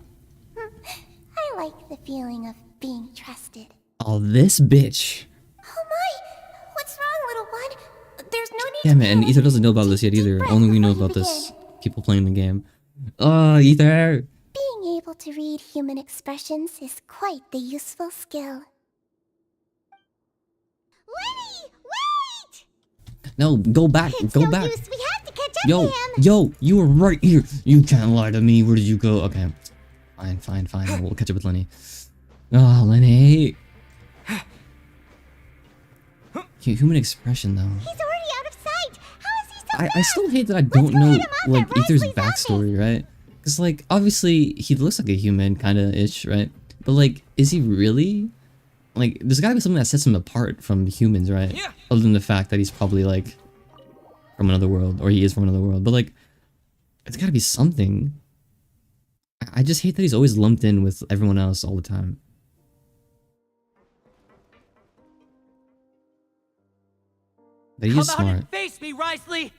I like the feeling of being trusted. Oh, this bitch. Oh my! What's wrong, little one? There's no need Yeah, to man, and panic. Ether doesn't know about this yet Take a either. deep Only we breath know before about you this. begin. People playing the game. Oh, Ether! Being able to read human expressions is quite the useful skill. Lenny, wait! No, go back, It's go no back. use. We have to catch up Yo, to him. yo, you were right here. You can't lie to me. Where did you go? Okay, fine. We'll catch up with Lenny. Oh, Lenny. Human expression though. He's already out of sight. How is he so I still hate that I don't go know hit him off like at Ether's Risley's backstory, right? Because like obviously he looks like a human, kind of ish, right? But like, is he really? Like, there's gotta be something that sets him apart from humans, right? Yeah. Other than the fact that he's probably like from another world, or he is from another world. But like, it's gotta be something. I just hate that he's always lumped in with everyone else all the time. That he is Come out smart. and face me, Risley!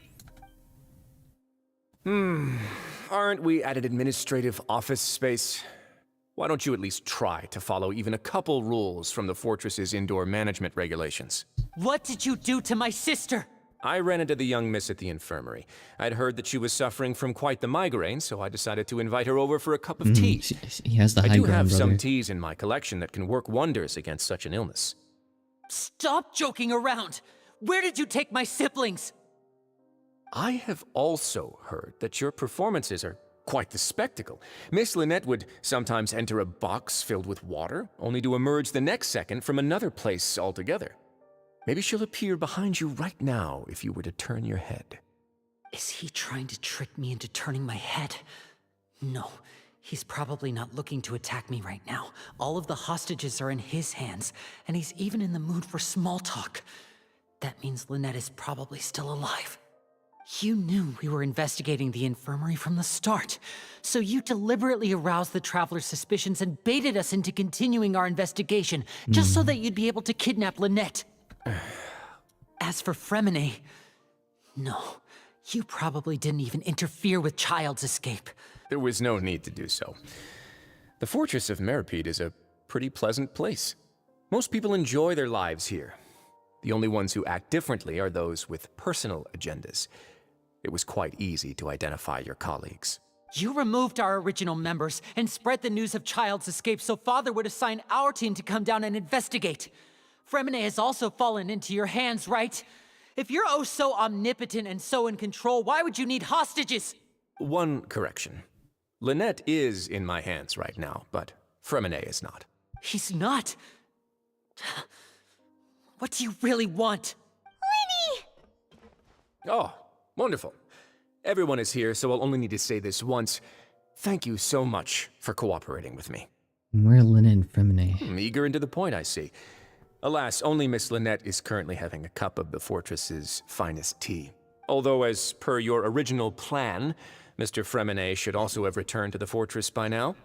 Aren't we at an administrative office space? Why don't you at least try to follow even a couple rules from the fortress's indoor management regulations? What did you do to my sister? I ran into the young miss at the infirmary. I'd heard that she was suffering from quite the migraine, so I decided to invite her over for a cup of tea. He has the I high do ground, have some brother. teas in my collection that can work wonders against such an illness. Stop joking around! Where did you take my siblings? I have also heard that your performances are quite the spectacle. Miss Lynette would sometimes enter a box filled with water, only to emerge the next second from another place altogether. Maybe she'll appear behind you right now if you were to turn your head. Is he trying to trick me into turning my head? No, he's probably not looking to attack me right now. All of the hostages are in his hands, and he's even in the mood for small talk. That means Lynette is probably still alive. You knew we were investigating the infirmary from the start, so you deliberately aroused the Traveler's suspicions and baited us into continuing our investigation, just so that you'd be able to kidnap Lynette. As for Fremine, no, you probably didn't even interfere with Child's escape. There was no need to do so. The Fortress of Meripede is a pretty pleasant place. Most people enjoy their lives here. The only ones who act differently are those with personal agendas. It was quite easy to identify your colleagues. You removed our original members and spread the news of Child's escape so Father would assign our team to come down and investigate. Fremine has also fallen into your hands, right? If you're oh so omnipotent and so in control, why would you need hostages? One correction. Lynette is in my hands right now, but Fremine is not. He's not. What do you really want? Oh, wonderful. Everyone is here, so I'll only need to say this once. Thank you so much for cooperating with me. Where are Lynette and Fremine? Eager and to the point, I see. Alas, only Miss Lynette is currently having a cup of the fortress's finest tea. Although, as per your original plan, Mr. Fremine should also have returned to the fortress by now.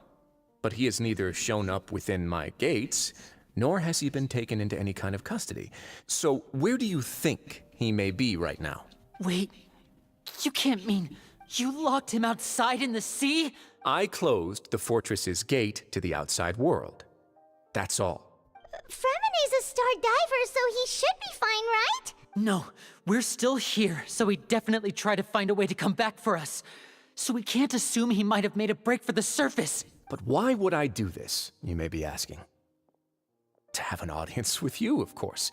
But he has neither shown up within my gates, nor has he been taken into any kind of custody. So where do you think he may be right now? Wait, you can't mean you locked him outside in the sea? I closed the fortress's gate to the outside world. That's all. Fremine's a star diver, so he should be fine, right? No, we're still here, so he definitely tried to find a way to come back for us. So we can't assume he might have made a break for the surface. But why would I do this, you may be asking? To have an audience with you, of course.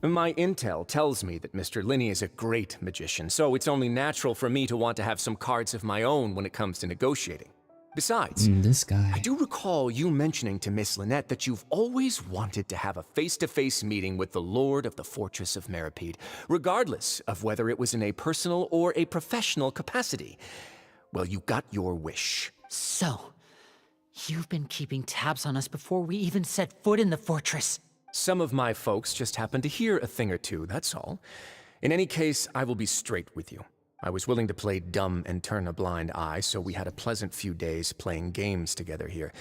My intel tells me that Mr. Linney is a great magician, so it's only natural for me to want to have some cards of my own when it comes to negotiating. Besides, This guy. I do recall you mentioning to Miss Lynette that you've always wanted to have a face-to-face meeting with the Lord of the Fortress of Meripede, regardless of whether it was in a personal or a professional capacity. Well, you got your wish. So, you've been keeping tabs on us before we even set foot in the fortress. Some of my folks just happened to hear a thing or two, that's all. In any case, I will be straight with you. I was willing to play dumb and turn a blind eye, so we had a pleasant few days playing games together here.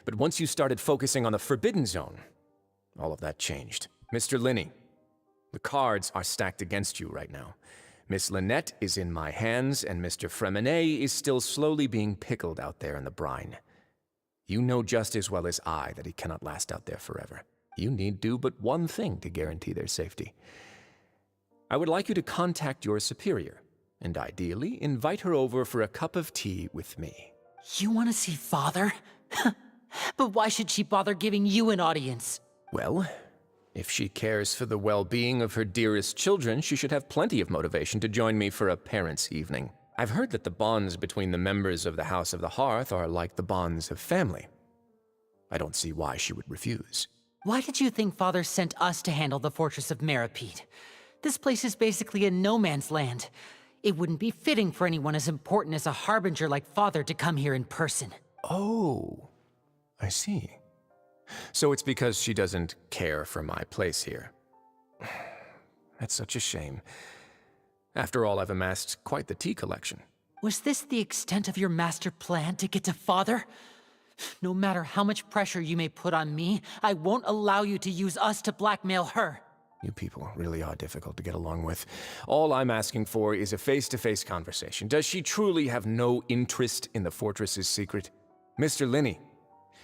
But once you started focusing on the Forbidden Zone, all of that changed. Mr. Linney, the cards are stacked against you right now. Miss Lynette is in my hands, and Mr. Fremine is still slowly being pickled out there in the brine. You know just as well as I that he cannot last out there forever. You need do but one thing to guarantee their safety. I would like you to contact your superior, and ideally invite her over for a cup of tea with me. You want to see Father? But why should she bother giving you an audience? Well, if she cares for the well-being of her dearest children, she should have plenty of motivation to join me for a parents' evening. I've heard that the bonds between the members of the House of the Hearth are like the bonds of family. I don't see why she would refuse. Why did you think Father sent us to handle the Fortress of Meripede? This place is basically a no-man's land. It wouldn't be fitting for anyone as important as a harbinger like Father to come here in person. Oh, I see. So it's because she doesn't care for my place here. That's such a shame. After all, I've amassed quite the tea collection. Was this the extent of your master plan to get to Father? No matter how much pressure you may put on me, I won't allow you to use us to blackmail her. You people really are difficult to get along with. All I'm asking for is a face-to-face conversation. Does she truly have no interest in the fortress's secret? Mr. Linney,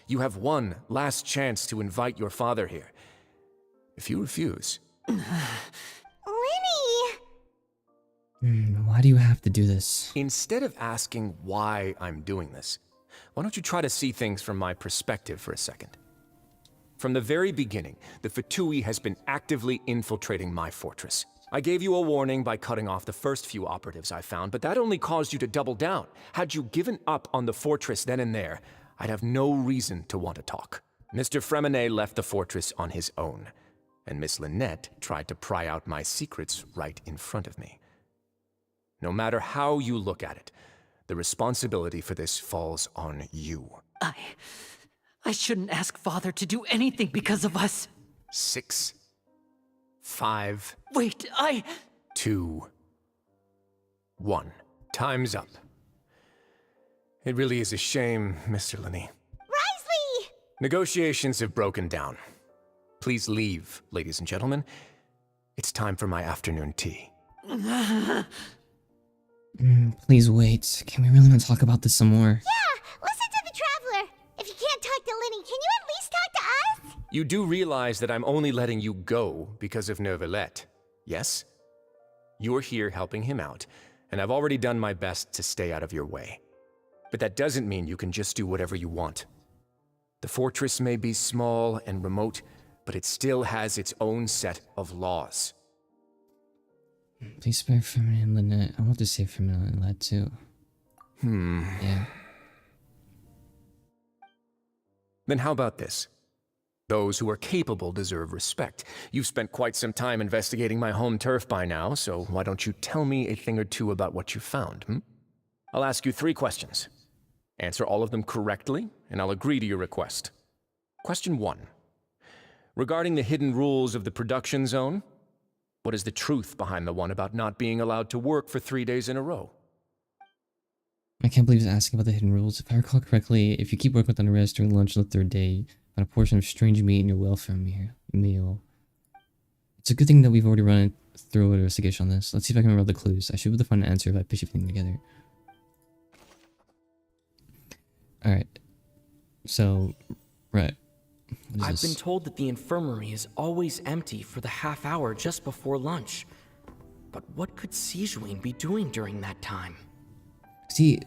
you have one last chance to invite your father here. If you refuse... Linny! Why do you have to do this? Instead of asking why I'm doing this, why don't you try to see things from my perspective for a second? From the very beginning, the Fatui has been actively infiltrating my fortress. I gave you a warning by cutting off the first few operatives I found, but that only caused you to double down. Had you given up on the fortress then and there, I'd have no reason to want to talk. Mr. Fremine left the fortress on his own, and Miss Lynette tried to pry out my secrets right in front of me. No matter how you look at it, the responsibility for this falls on you. I shouldn't ask Father to do anything because of us. 6, 5... Wait, 2, 1. Time's up. It really is a shame, Mr. Linney. Risley! Negotiations have broken down. Please leave, ladies and gentlemen. It's time for my afternoon tea. Please wait. Can we really want to talk about this some more? Yeah, listen to the Traveler. If you can't talk to Linny, can you at least talk to us? You do realize that I'm only letting you go because of Neuvillette, yes? You're here helping him out, and I've already done my best to stay out of your way. but that doesn't mean you can just do whatever you want. The fortress may be small and remote, but it still has its own set of laws. Please spare feminine Lynette. I want to say feminine Lynette too. Yeah. Then how about this? Those who are capable deserve respect. You've spent quite some time investigating my home turf by now, so why don't you tell me a thing or two about what you found, I'll ask you 3 questions. Answer all of them correctly, and I'll agree to your request. Question 1. Regarding the hidden rules of the production zone, what is the truth behind the one about not being allowed to work for 3 days in a row? I can't believe he's asking about the hidden rules. If I recall correctly, if you keep working without a rest during lunch on the 3rd day, find a portion of strange meat in your welfare meal. It's a good thing that we've already run through an investigation on this. Let's see if I can remember the clues. I should be able to find an answer if I piece everything together. Alright. So, right. I've been told that the infirmary is always empty for the half hour just before lunch. But what could Sijuin be doing during that time? See,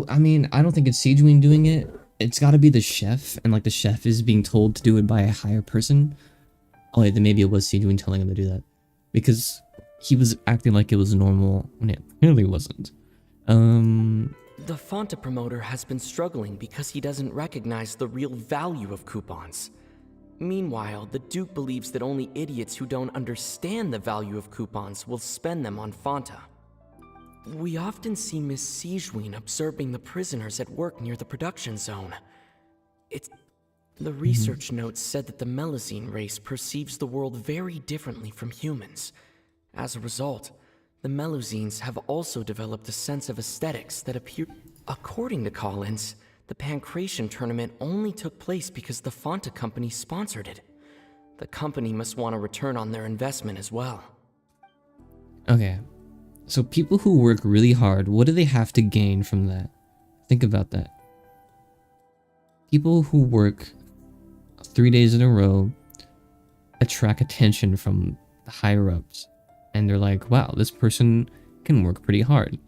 I mean, I don't think it's Sijuin doing it. It's gotta be the chef, and like the chef is being told to do it by a higher person. Oh wait, then maybe it was Sijuin telling him to do that. Because he was acting like it was normal when it clearly wasn't. The Fonta promoter has been struggling because he doesn't recognize the real value of coupons. Meanwhile, the Duke believes that only idiots who don't understand the value of coupons will spend them on Fonta. We often see Miss Sijuin observing the prisoners at work near the production zone. The research notes said that the Melazine race perceives the world very differently from humans. As a result, the Melazines have also developed a sense of aesthetics that appear... According to Collins, the Pancration tournament only took place because the Fonta company sponsored it. The company must want a return on their investment as well. Okay. So people who work really hard, what do they have to gain from that? Think about that. People who work 3 days in a row attract attention from the higher-ups. And they're like, wow, this person can work pretty hard.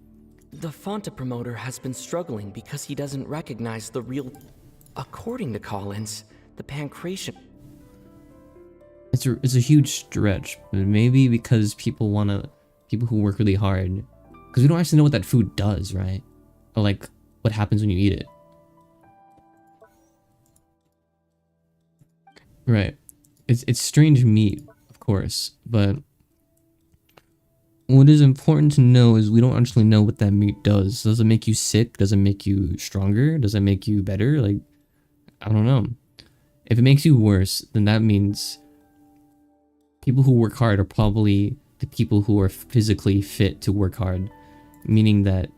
The Fonta promoter has been struggling because he doesn't recognize the real... According to Collins, the Pancration... It's a huge stretch, but maybe because people who work really hard, because we don't actually know what that food does, right? Or like what happens when you eat it. Right. It's strange meat, of course, but what is important to know is we don't actually know what that meat does. Does it make you sick? Does it make you stronger? Does it make you better? Like, I don't know. If it makes you worse, then that means people who work hard are probably the people who are physically fit to work hard, meaning that...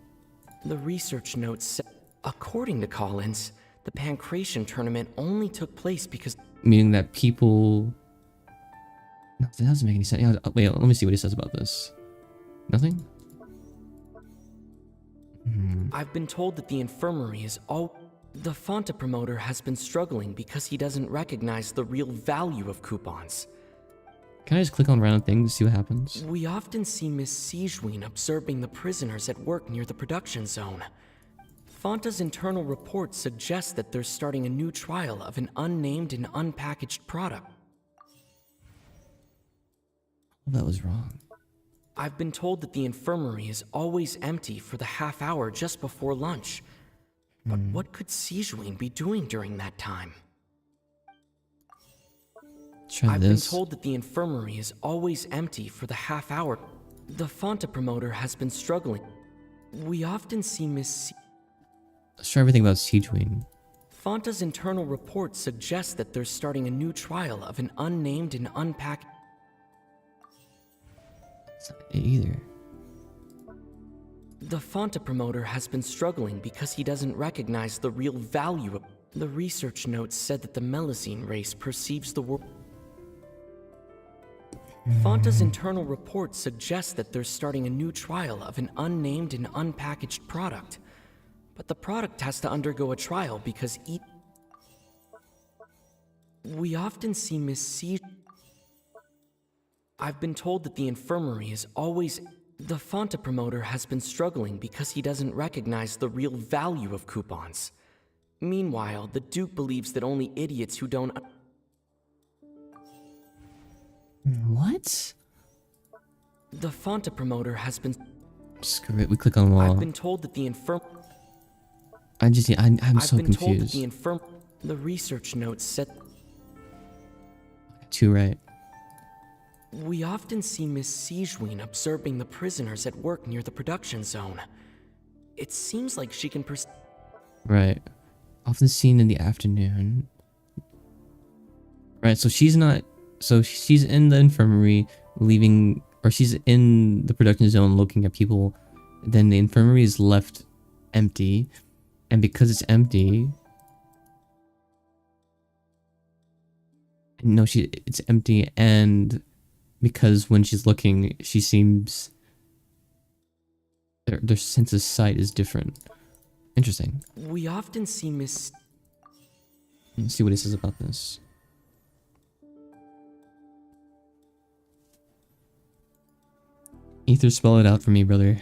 The research notes said, according to Collins, the Pancration tournament only took place because... Meaning that people... No, that doesn't make any sense. Yeah, wait, let me see what he says about this. Nothing? I've been told that the infirmary is all... The Fonta promoter has been struggling because he doesn't recognize the real value of coupons. Can I just click on random things to see what happens? We often see Miss Sijuin observing the prisoners at work near the production zone. Fonta's internal report suggests that they're starting a new trial of an unnamed and unpackaged product. That was wrong. I've been told that the infirmary is always empty for the half hour just before lunch. But what could Sijuin be doing during that time? Try I've this. been told that the infirmary is always empty for the half hour. The Fonta promoter has been struggling. We often see Miss... Let's try everything about Sijuin. Fonta's internal report suggests that they're starting a new trial of an unnamed and unpacked... That's not it either. The Fonta promoter has been struggling because he doesn't recognize the real value of... The research notes said that the Melazine race perceives the world... Fonta's internal report suggests that they're starting a new trial of an unnamed and unpackaged product. But the product has to undergo a trial because we often see Miss C... I've been told that the infirmary is always... The Fanta promoter has been struggling because he doesn't recognize the real value of coupons. Meanwhile, the Duke believes that only idiots who don't... What? The Fanta promoter has been... Screw it, we click on them all. I've been told that the infirm... I'm so I've been told that confused. the research notes said... Two right. We often see Miss Sijwin observing the prisoners at work near the production zone. It seems like she can Right. Often seen in the afternoon. Right, so she's not... So she's in the infirmary, leaving... Or she's in the production zone looking at people. Then the infirmary is left empty. And because it's empty... No, it's empty, and because when she's looking, she seems... Their sense of sight is different. Interesting. We often see Miss... Let's see what he says about this. Ether, spell it out for me, brother.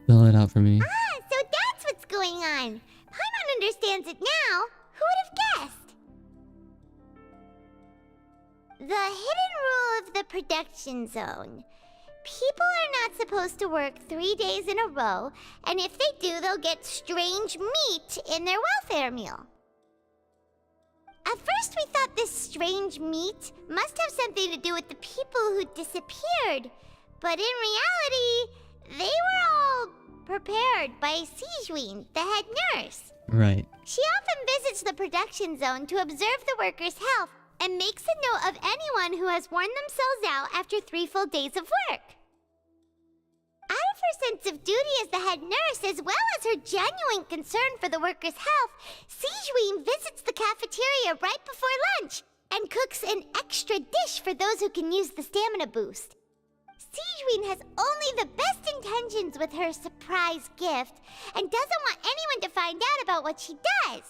Spell it out for me. Ah, so that's what's going on. Paimon understands it now. Who would have guessed? The hidden rule of the production zone. People are not supposed to work 3 days in a row, and if they do, they'll get strange meat in their welfare meal. At first, we thought this strange meat must have something to do with the people who disappeared, but in reality, they were all prepared by Sijwin, the head nurse. Right. She often visits the production zone to observe the workers' health and makes a note of anyone who has worn themselves out after 3 full days of work. Out of her sense of duty as the head nurse, as well as her genuine concern for the workers' health, Sijwin visits the cafeteria right before lunch and cooks an extra dish for those who can use the stamina boost. Sijwin has only the best intentions with her surprise gift and doesn't want anyone to find out about what she does.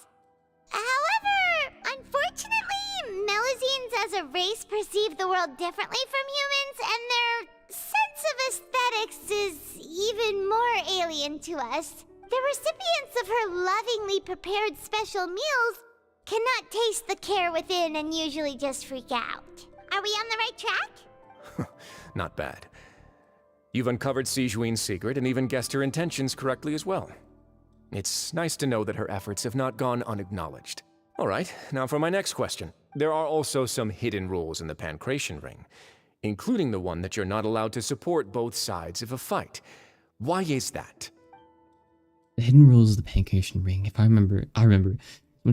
However, unfortunately, Melazines as a race perceive the world differently from humans, and their sense of aesthetics is even more alien to us. The recipients of her lovingly prepared special meals cannot taste the care within and usually just freak out. Are we on the right track? Not bad. You've uncovered Sijwin's secret and even guessed her intentions correctly as well. It's nice to know that her efforts have not gone unacknowledged. All right, now for my next question. There are also some hidden rules in the Pancration Ring, including the one that you're not allowed to support both sides of a fight. Why is that? The hidden rules of the Pancration Ring. If I remember. Someone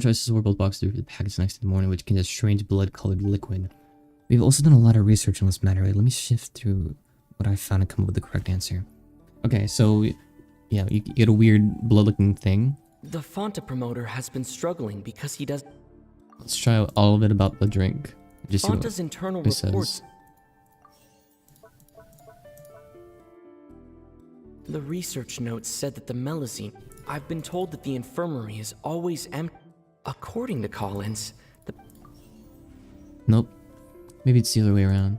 tries to support both boxes through the package next to the morning, which contains strange blood-colored liquid. We've also done a lot of research on this matter. Let me shift through what I found and come up with the correct answer. Okay, so... Yeah, you get a weird blood-looking thing. The Fanta promoter has been struggling because he does... Let's try out all of it about the drink. Just see Fanta's what internal it reports... says. The research notes said that the Melazine... I've been told that the infirmary is always empty. According to Collins, the... Nope. Maybe it's the other way around.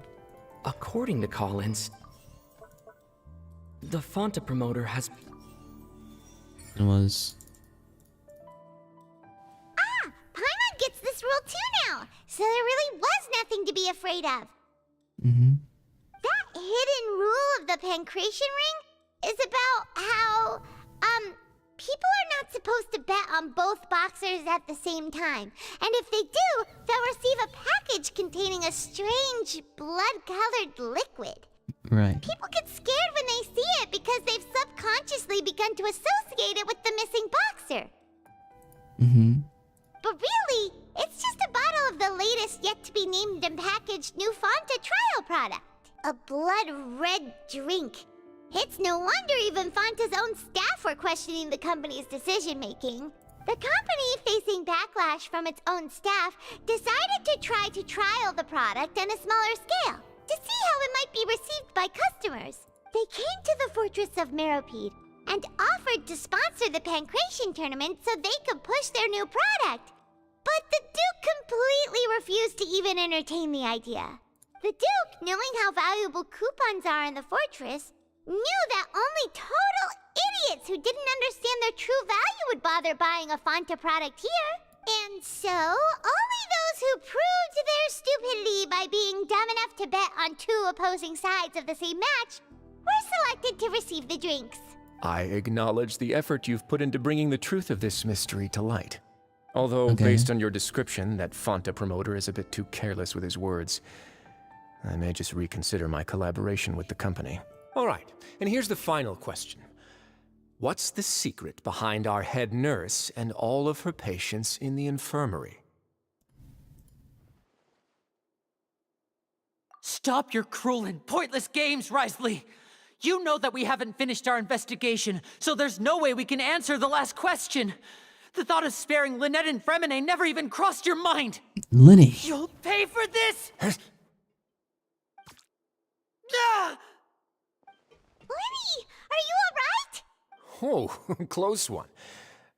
According to Collins, the Fanta promoter has... It was... Ah! Paimon gets this rule too now, so there really was nothing to be afraid of. That hidden rule of the Pancration Ring is about how, people are not supposed to bet on both boxers at the same time. And if they do, they'll receive a package containing a strange, blood-colored liquid. Right. People get scared when they see it because they've subconsciously begun to associate it with the missing boxer. But really, it's just a bottle of the latest yet-to-be-named and packaged new Fanta trial product. A blood-red drink. It's no wonder even Fanta's own staff were questioning the company's decision-making. The company, facing backlash from its own staff, decided to try to trial the product on a smaller scale, to see how it might be received by customers. They came to the fortress of Meropide and offered to sponsor the Pancration tournament so they could push their new product. But the Duke completely refused to even entertain the idea. The Duke, knowing how valuable coupons are in the fortress, knew that only total idiots who didn't understand their true value would bother buying a Fanta product here. And so, only those who proved their stupidity by being dumb enough to bet on two opposing sides of the same match were selected to receive the drinks. I acknowledge the effort you've put into bringing the truth of this mystery to light. Although, Okay. based on your description, that Fanta promoter is a bit too careless with his words. I may just reconsider my collaboration with the company. All right, and here's the final question. What's the secret behind our head nurse and all of her patients in the infirmary? Stop your cruel and pointless games, Risley! You know that we haven't finished our investigation, so there's no way we can answer the last question. The thought of sparing Lynette and Fremine never even crossed your mind! Linny. You'll pay for this! Ah! Lenny, are you alright? Oh, close one.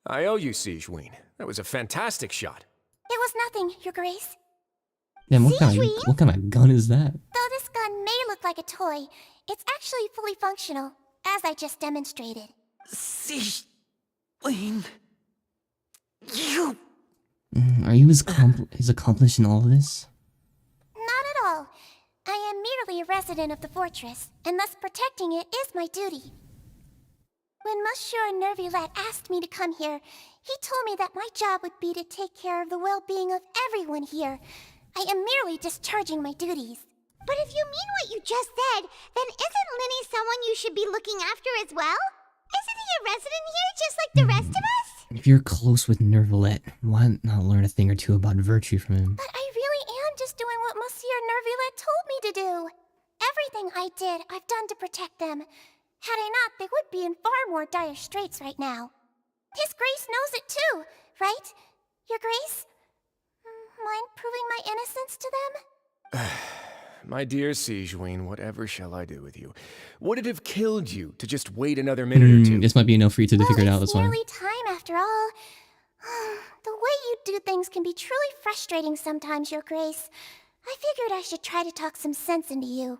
I owe you, Sigewinne. That was a fantastic shot. It was nothing, Your Grace. Damn, what Sigewinne? kind of gun is that? Though this gun may look like a toy, it's actually fully functional, as I just demonstrated. Sigewinne... You... Are you his accomplice in all of this? Not at all. I am merely a resident of the fortress, and thus protecting it is my duty. When Monsieur Nervulette asked me to come here, he told me that my job would be to take care of the well-being of everyone here. I am merely discharging my duties. But if you mean what you just said, then isn't Linny someone you should be looking after as well? Isn't he a resident here just like the rest of us? If you're close with Nervulette, why not learn a thing or two about virtue from him? But I really am just doing what Monsieur Nervulette told me to do. Everything I did, I've done to protect them. Had I not, they would be in far more dire straits right now. His Grace knows it too, right? Your Grace? Mind proving my innocence to them? My dear Sigewinne, whatever shall I do with you? Would it have killed you to just wait another minute or two? This might be enough for you to figure it out. It's That's why. nearly time after all. The way you do things can be truly frustrating sometimes, Your Grace. I figured I should try to talk some sense into you.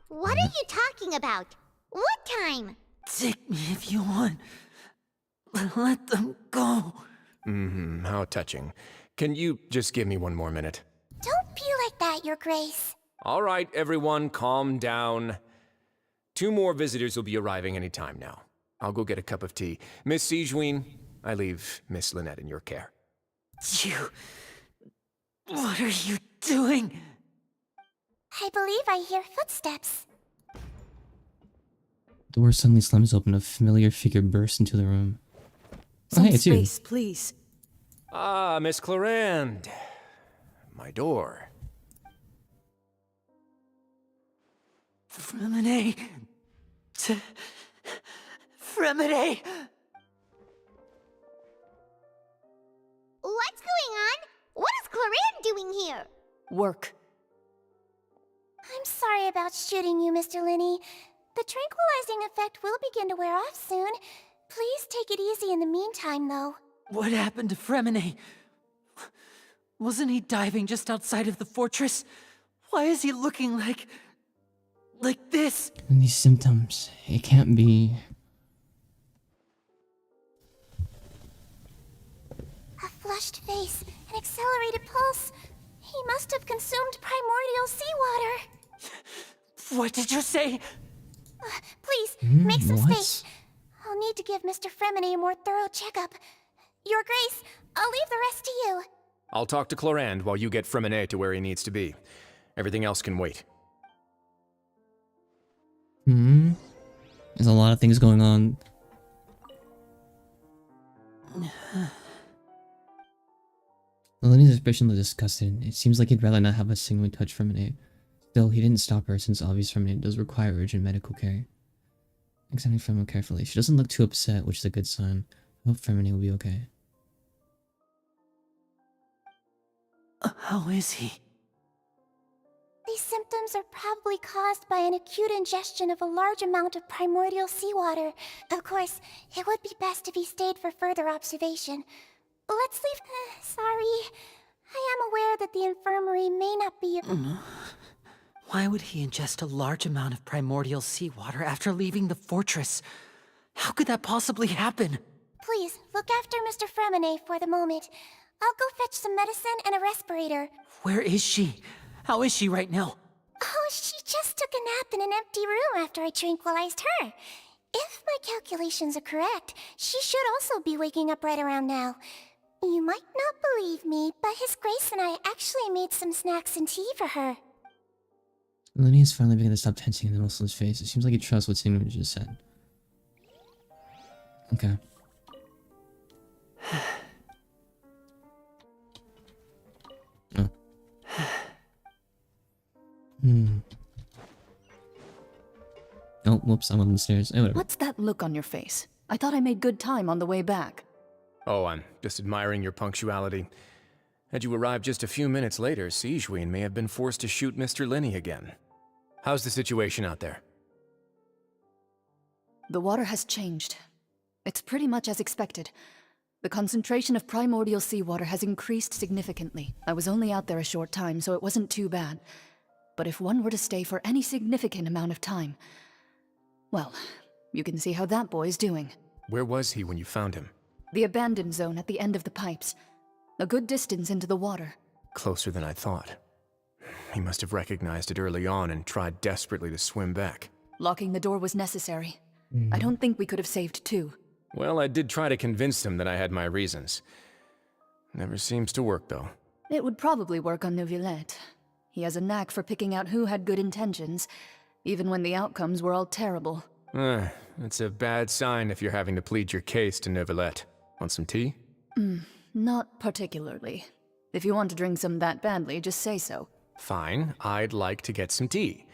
What are you talking about? What time? Take me if you want. Let them go. How touching. Can you just give me one more minute? Don't be like that, Your Grace. All right, everyone, calm down. 2 more visitors will be arriving any time now. I'll go get a cup of tea. Miss Sigewinne, I leave Miss Lynette in your care. You... What are you doing? I believe I hear footsteps. The door suddenly slams open. A familiar figure bursts into the room. Oh, hey, it's you. Space, please. Ah, Miss Clarande. My door. Fremine... Fremine... What's going on? What is Clarande doing here? Work. I'm sorry about shooting you, Mr. Linney. The tranquilizing effect will begin to wear off soon. Please take it easy in the meantime, though. What happened to Fremine? Wasn't he diving just outside of the fortress? Why is he looking like this? And these symptoms, it can't be. A flushed face, an accelerated pulse. He must have consumed primordial seawater. What did you say? Please, make some what? space. I'll need to give Mr. Fremine a more thorough checkup. Your Grace, I'll leave the rest to you. I'll talk to Clarande while you get Fremine to where he needs to be. Everything else can wait. There's a lot of things going on. Lenny's expression was disgusted. It seems like he'd rather not have a single touch from Fremine. Still, he didn't stop her since obvious Fremine does require urgent medical care. Examining Fremine carefully. She doesn't look too upset, which is a good sign. I hope Fremine will be okay. How is he? These symptoms are probably caused by an acute ingestion of a large amount of primordial seawater. Of course, it would be best if he stayed for further observation. Let's leave... sorry. I am aware that the infirmary may not be... Why would he ingest a large amount of primordial seawater after leaving the fortress? How could that possibly happen? Please, look after Mr. Fremine for the moment. I'll go fetch some medicine and a respirator. Where is she? How is she right now? Oh, she just took a nap in an empty room after I tranquilized her. If my calculations are correct, she should also be waking up right around now. You might not believe me, but His Grace and I actually made some snacks and tea for her. Lenny is finally beginning to stop tensing in the Nilsson's face. It seems like he trusts what Sigmund just said. Okay. Oh. Oh, whoops, I'm on the stairs. Oh, whatever. What's that look on your face? I thought I made good time on the way back. Oh, I'm just admiring your punctuality. Had you arrived just a few minutes later, Sigewinne may have been forced to shoot Mr. Lenny again. How's the situation out there? The water has changed. It's pretty much as expected. The concentration of primordial seawater has increased significantly. I was only out there a short time, so it wasn't too bad. But if one were to stay for any significant amount of time... well, you can see how that boy's doing. Where was he when you found him? The abandoned zone at the end of the pipes. A good distance into the water. Closer than I thought. He must have recognized it early on and tried desperately to swim back. Locking the door was necessary. I don't think we could have saved two. Well, I did try to convince him that I had my reasons. Never seems to work, though. It would probably work on Neuvillette. He has a knack for picking out who had good intentions, even when the outcomes were all terrible. It's a bad sign if you're having to plead your case to Neuvillette. Want some tea? Not particularly. If you want to drink some that badly, just say so. Fine, I'd like to get some tea.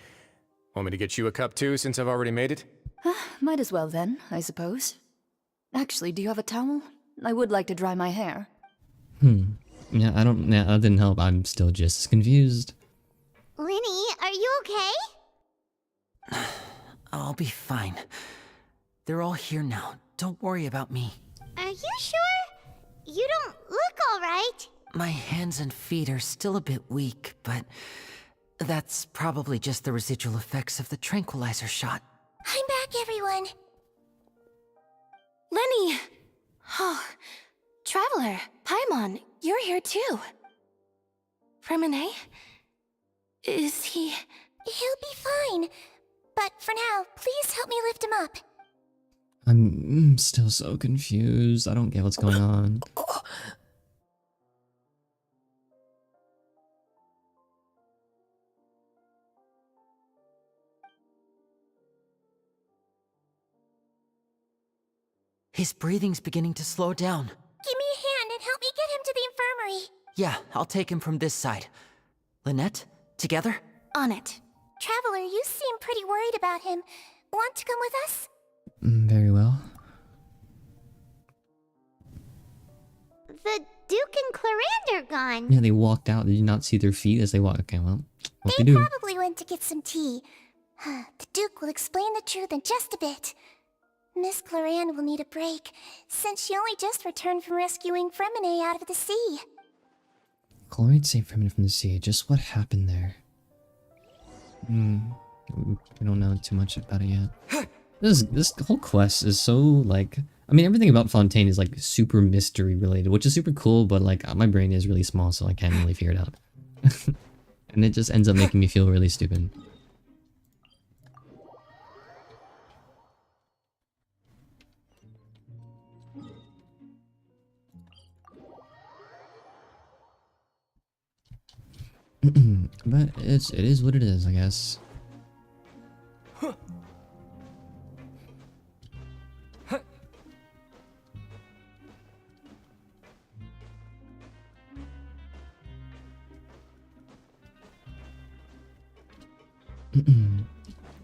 Want me to get you a cup too, since I've already made it? Might as well then, I suppose. Actually, do you have a towel? I would like to dry my hair. Yeah, that didn't help. I'm still just as confused. Lenny, are you okay? I'll be fine. They're all here now. Don't worry about me. Are you sure? You don't look alright. My hands and feet are still a bit weak, but that's probably just the residual effects of the tranquilizer shot. I'm back, everyone. Lenny! Oh, Traveler, Paimon, you're here too. Fremine? Is he... He'll be fine. But for now, please help me lift him up. I'm still so confused. I don't get what's going on. His breathing's beginning to slow down. Give me a hand and help me get him to the infirmary. Yeah, I'll take him from this side. Lynette, together? On it. Traveler, you seem pretty worried about him. Want to come with us? Very well. The Duke and Clarande are gone. Yeah, they walked out. Did you not see their feet as they walked? Okay, well, what They they do? probably went to get some tea. The Duke will explain the truth in just a bit. Miss Clarande will need a break, since she only just returned from rescuing Fremine out of the sea. Chloe saved Fremine from the sea. Just what happened there? We don't know too much about it yet. This whole quest is so, like... I mean, everything about Fontaine is, like, super mystery related, which is super cool, but, like, my brain is really small, so I can't really figure it out. And it just ends up making me feel really stupid. But it is what it is, I guess.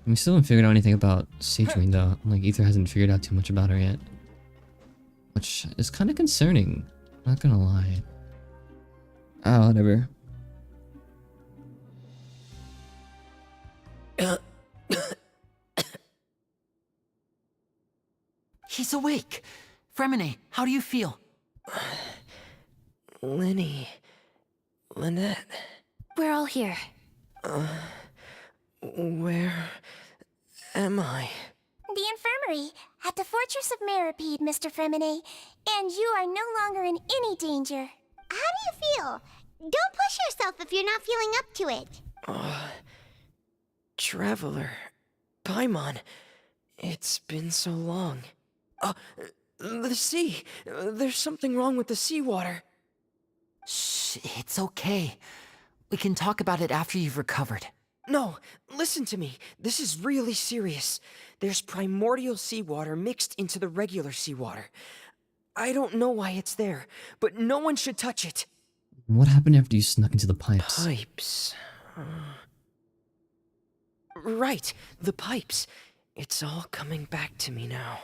We still haven't figured out anything about Sigewinne though. Like, Ether hasn't figured out too much about her yet. Which is kind of concerning. Not gonna lie. Oh, whatever. He's awake! Fremine, how do you feel? Lenny... Lynette... We're all here. force of Meripede, Mr. Fremine, and you are no longer in any danger. How do you feel? Don't push yourself if you're not feeling up to it. Traveler. Paimon. It's been so long. The sea. There's something wrong with the seawater. Shh, it's okay. We can talk about it after you've recovered. No, listen to me. This is really serious. There's primordial seawater mixed into the regular seawater. I don't know why it's there, but no one should touch it. What happened after you snuck into the pipes? Pipes. Right, the pipes. It's all coming back to me now.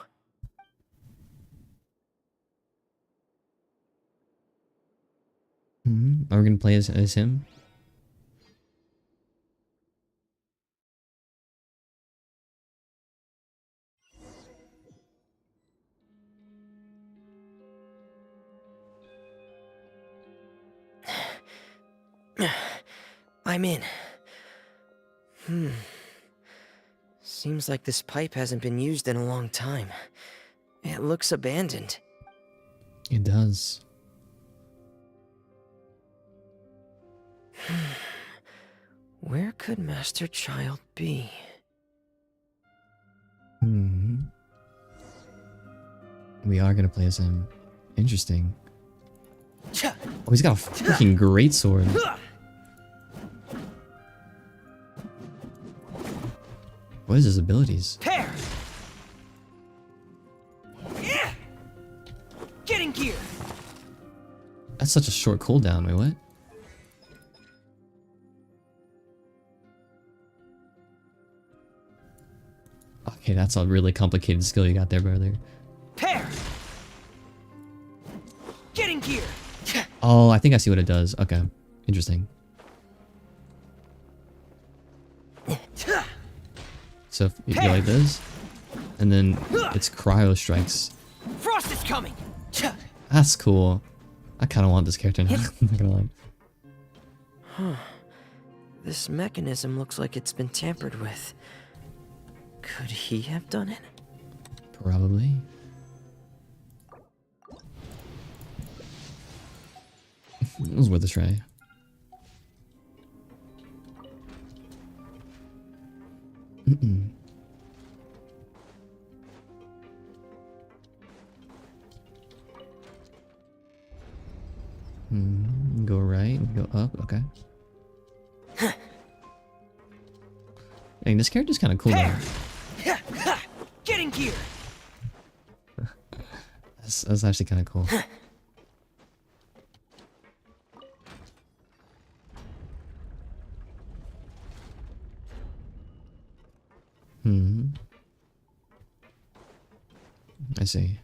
Are we gonna play as him? I'm in. Seems like this pipe hasn't been used in a long time. It looks abandoned. It does. Where could Master Child be? We are gonna play as him. Interesting. Oh, he's got a freaking great sword. What is his abilities? Pair! Yeah! Get in gear! That's such a short cooldown. Wait, what? Okay, that's a really complicated skill you got there, brother. Pair! Get in gear! Oh, I think I see what it does. Okay, interesting. So if you go like this, and then it's cryo strikes. Frost is coming! That's cool. I kind of want this character now. I'm not gonna lie. Huh. This mechanism looks like it's been tampered with. Could he have done it? Probably. It was worth a try. Go right, go up, okay. Dang, this character's kind of cool though. Get in gear! That's actually kind of cool. I see.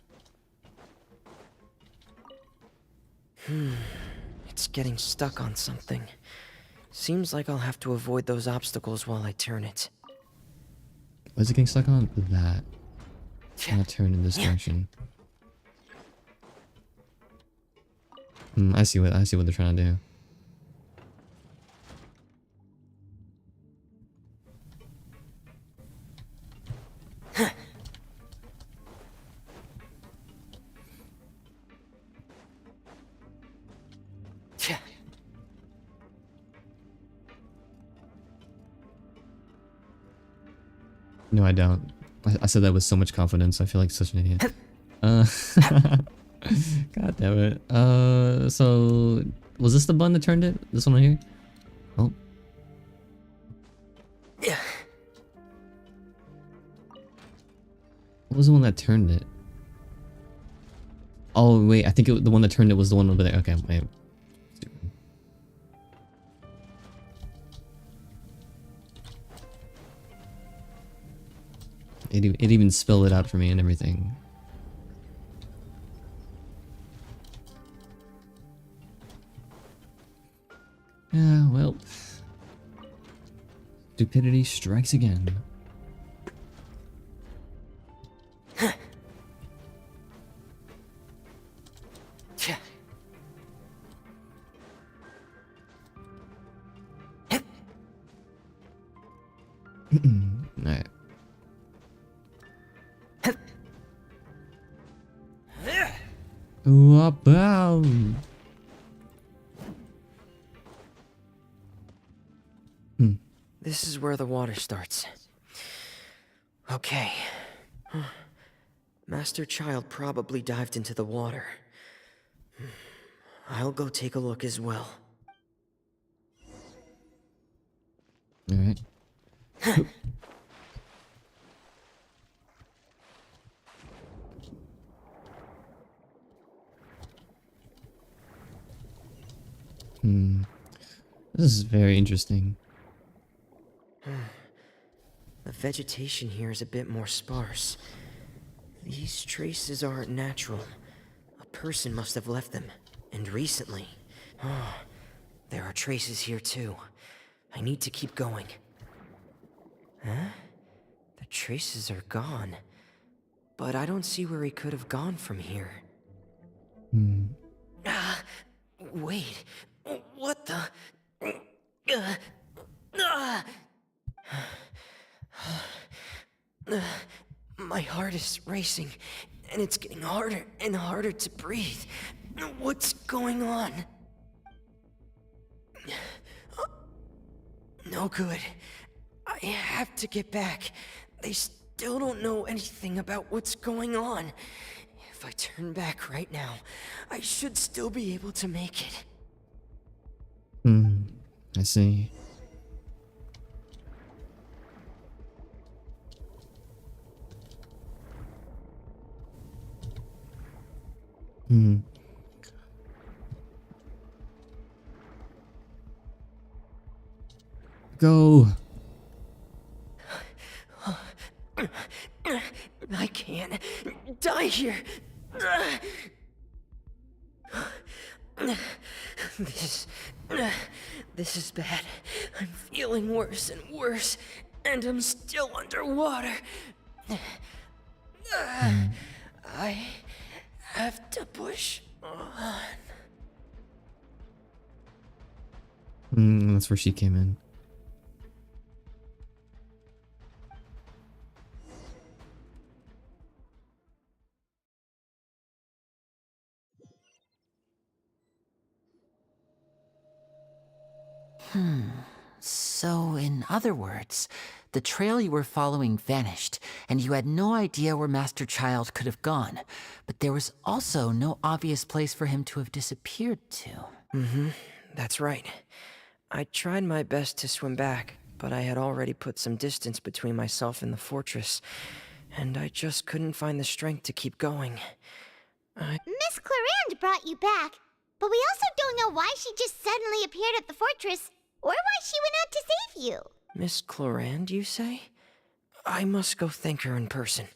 It's getting stuck on something. Seems like I'll have to avoid those obstacles while I turn it. What is it getting stuck on? That. I'll turn in this direction. I see what they're trying to do. No, I don't. I said that with so much confidence. I feel like such an idiot. God damn it. So was this the button that turned it? This one right here? Oh. Yeah. What was the one that turned it? Oh wait, I think the one that turned it was the one over there. Okay, wait. Stupid. It even spelled it out for me and everything. Yeah, well. Stupidity strikes again. Alright. Wow. This is where the water starts. Okay. Master Child probably dived into the water. I'll go take a look as well. Alright. This is very interesting. The vegetation here is a bit more sparse. These traces aren't natural. A person must have left them, and recently. Oh, there are traces here too. I need to keep going. Huh? The traces are gone. But I don't see where he could have gone from here. Wait. What the? My heart is racing, and it's getting harder and harder to breathe. What's going on? No good. I have to get back. They still don't know anything about what's going on. If I turn back right now, I should still be able to make it. I see. Go. I can't die here. This is bad. I'm feeling worse and worse, and I'm still underwater. I have to push on. That's where she came in. So, in other words, the trail you were following vanished, and you had no idea where Master Child could have gone, but there was also no obvious place for him to have disappeared to. That's right. I tried my best to swim back, but I had already put some distance between myself and the fortress, and I just couldn't find the strength to keep going. Miss Clarande brought you back, but we also don't know why she just suddenly appeared at the fortress, or why she went out to save you. Miss Clarande, you say? I must go thank her in person.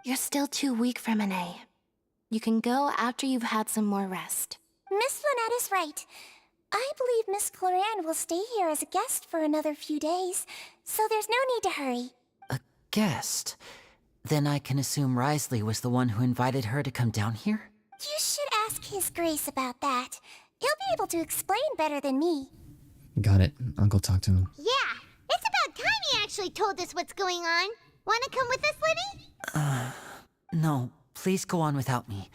You're still too weak for Monet. You can go after you've had some more rest. Miss Lynette is right. I believe Miss Clarande will stay here as a guest for another few days, so there's no need to hurry. A guest? Then I can assume Risley was the one who invited her to come down here? You should ask His Grace about that. He'll be able to explain better than me. Got it. I'll go talk to him. Yeah, it's about time he actually told us what's going on. Wanna come with us, Lenny? No, please go on without me.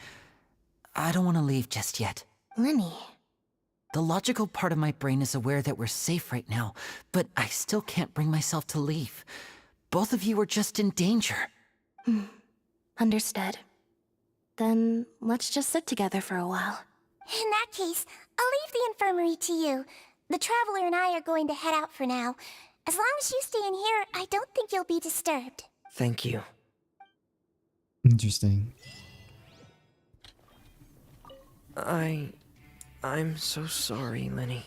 I don't want to leave just yet. Lenny. The logical part of my brain is aware that we're safe right now, but I still can't bring myself to leave. Both of you are just in danger. Understood. Then let's just sit together for a while. In that case, I'll leave the infirmary to you. The Traveler and I are going to head out for now. As long as you stay in here, I don't think you'll be disturbed. Thank you. Interesting. I'm so sorry, Lenny.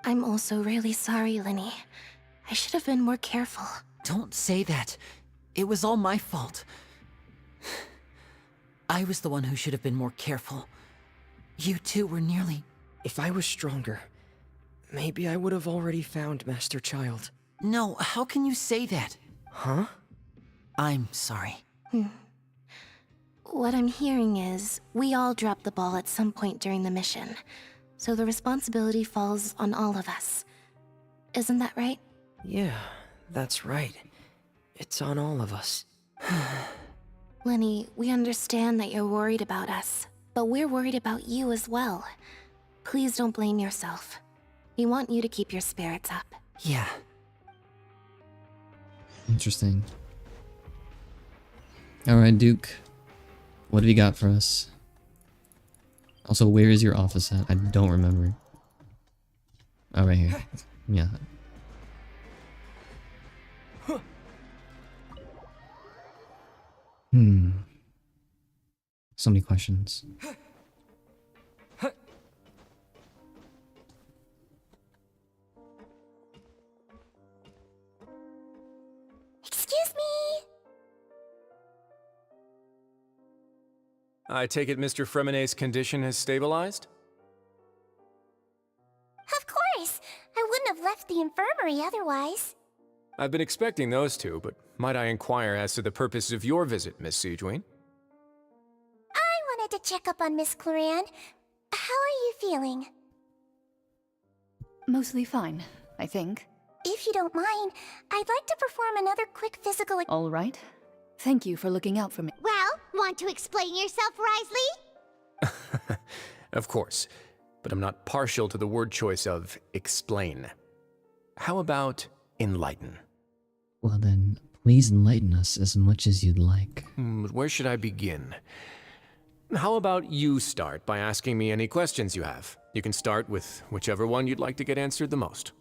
I'm also really sorry, Lenny. I should have been more careful. Don't say that. It was all my fault. I was the one who should have been more careful. You two were nearly... If I was stronger, maybe I would have already found Master Child. No, how can you say that? Huh? I'm sorry. What I'm hearing is, we all dropped the ball at some point during the mission, so the responsibility falls on all of us. Isn't that right? Yeah, that's right. It's on all of us. Lenny, we understand that you're worried about us. but we're worried about you as well. Please don't blame yourself. We want you to keep your spirits up. Yeah. Interesting. Alright, Duke. What have you got for us? Also, where is your office at? I don't remember. Oh, right here. Yeah. So many questions. Excuse me! I take it Mr. Fremonet's condition has stabilized? Of course! I wouldn't have left the infirmary otherwise. I've been expecting those two, but might I inquire as to the purpose of your visit, Miss Siegeween? I wanted to check up on Miss Cloran. How are you feeling? Mostly fine, I think. If you don't mind, I'd like to perform another quick physical... All right. Thank you for looking out for me. Well, want to explain yourself, Risley? Of course, but I'm not partial to the word choice of explain. How about enlighten? Well then, please enlighten us as much as you'd like. But where should I begin? How about you start by asking me any questions you have? You can start with whichever one you'd like to get answered the most.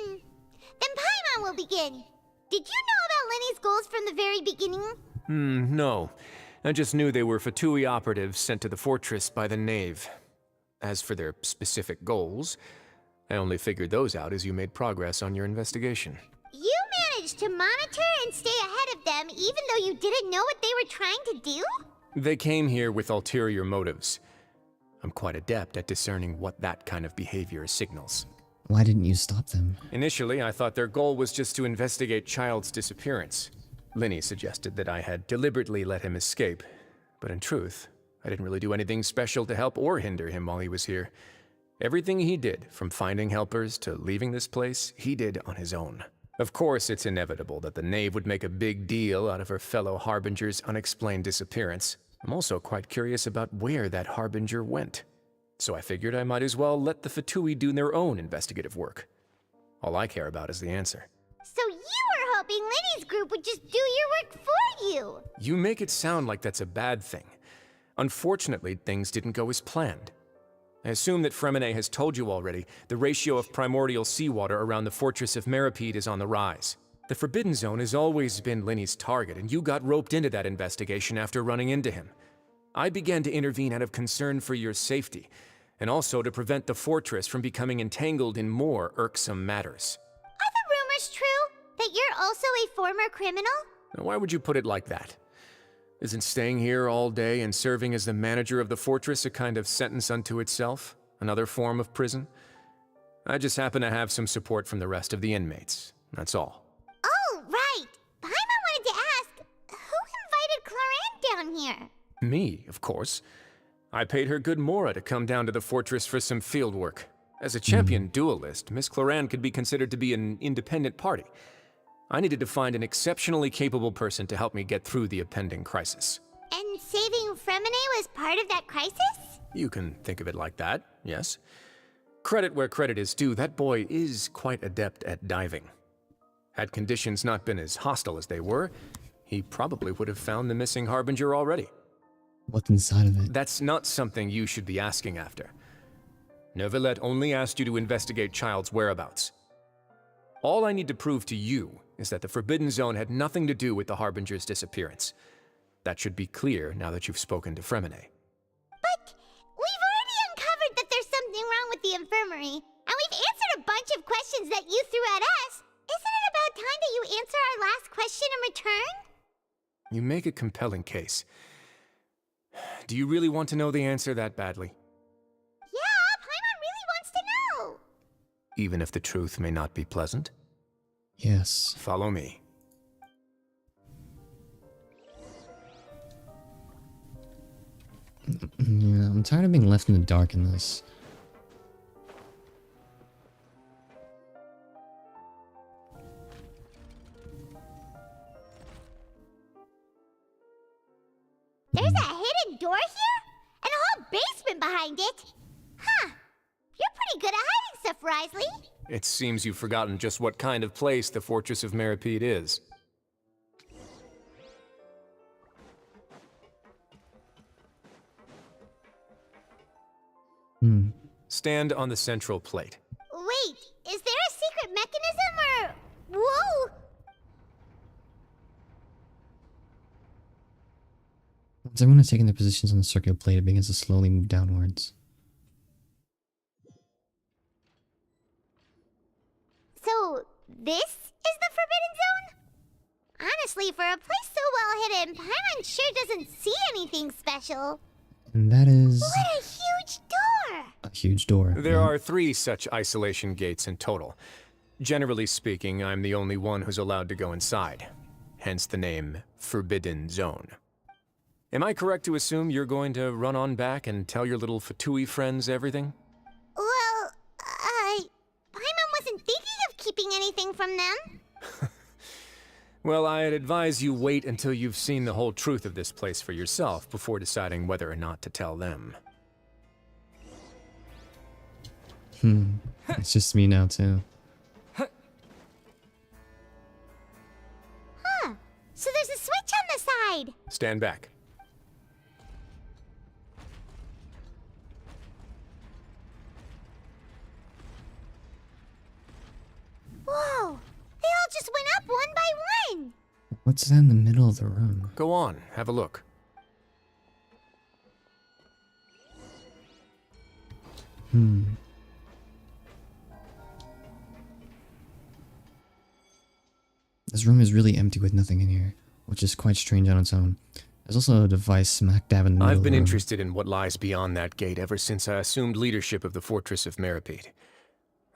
Then Paimon will begin. Did you know about Lenny's goals from the very beginning? No. I just knew they were Fatui operatives sent to the fortress by the Knave. As for their specific goals, I only figured those out as you made progress on your investigation. You managed to monitor and stay ahead of them even though you didn't know what they were trying to do? They came here with ulterior motives. I'm quite adept at discerning what that kind of behavior signals. Why didn't you stop them? Initially, I thought their goal was just to investigate Child's disappearance. Linny suggested that I had deliberately let him escape, but in truth, I didn't really do anything special to help or hinder him while he was here. Everything he did, from finding helpers to leaving this place, he did on his own. Of course, it's inevitable that the Knave would make a big deal out of her fellow Harbinger's unexplained disappearance. I'm also quite curious about where that Harbinger went. So I figured I might as well let the Fatui do their own investigative work. All I care about is the answer. So you were hoping Lenny's group would just do your work for you! You make it sound like that's a bad thing. Unfortunately, things didn't go as planned. I assume that Fremonet has told you already, the ratio of primordial seawater around the fortress of Meripede is on the rise. The Forbidden Zone has always been Lenny's target, and you got roped into that investigation after running into him. I began to intervene out of concern for your safety, and also to prevent the fortress from becoming entangled in more irksome matters. Are the rumors true? That you're also a former criminal? Now, why would you put it like that? Isn't staying here all day and serving as the manager of the fortress a kind of sentence unto itself? Another form of prison? I just happen to have some support from the rest of the inmates. That's all. Oh, right! Paimon wanted to ask, who invited Cloran down here? Me, of course. I paid her good mora to come down to the fortress for some field work. As a champion duelist, Miss Cloran could be considered to be an independent party. I needed to find an exceptionally capable person to help me get through the impending crisis. And saving Fremonet was part of that crisis? You can think of it like that, yes. Credit where credit is due, that boy is quite adept at diving. Had conditions not been as hostile as they were, he probably would have found the missing Harbinger already. What's inside of it? That's not something you should be asking after. Neuvillette only asked you to investigate Child's whereabouts. All I need to prove to you is that the Forbidden Zone had nothing to do with the Harbinger's disappearance. That should be clear now that you've spoken to Fremonet. But we've already uncovered that there's something wrong with the infirmary, and we've answered a bunch of questions that you threw at us. Isn't it about time that you answer our last question in return? You make a compelling case. Do you really want to know the answer that badly? Yeah, Paimon really wants to know! Even if the truth may not be pleasant? Yes. Follow me. Yeah, I'm tired of being left in the dark in this. There's a hidden door here? And a whole base been behind it. Huh. You're pretty good at hiding stuff, Risley. It seems you've forgotten just what kind of place the Fortress of Meripede is. Stand on the central plate. Wait, is there a secret mechanism or... Whoa! Once everyone has taken their positions on the circular plate, it begins to slowly move downwards. So, this is the Forbidden Zone? Honestly, for a place so well hidden, Paimon sure doesn't see anything special. And that is... What a huge door! a huge door. There are 3 such isolation gates in total. Generally speaking, I'm the only one who's allowed to go inside. Hence the name Forbidden Zone. Am I correct to assume you're going to run on back and tell your little Fatui friends everything? Well, Paimon wasn't thinking of keeping anything from them. Well, I'd advise you wait until you've seen the whole truth of this place for yourself before deciding whether or not to tell them. It's just me now, too. Huh. So there's a switch on the side. Stand back. Whoa! They all just went up one by one! What's that in the middle of the room? Go on, have a look. This room is really empty with nothing in here, which is quite strange on its own. There's also a device smack dab in the middle I've of the been room. interested in what lies beyond that gate ever since I assumed leadership of the Fortress of Meripede.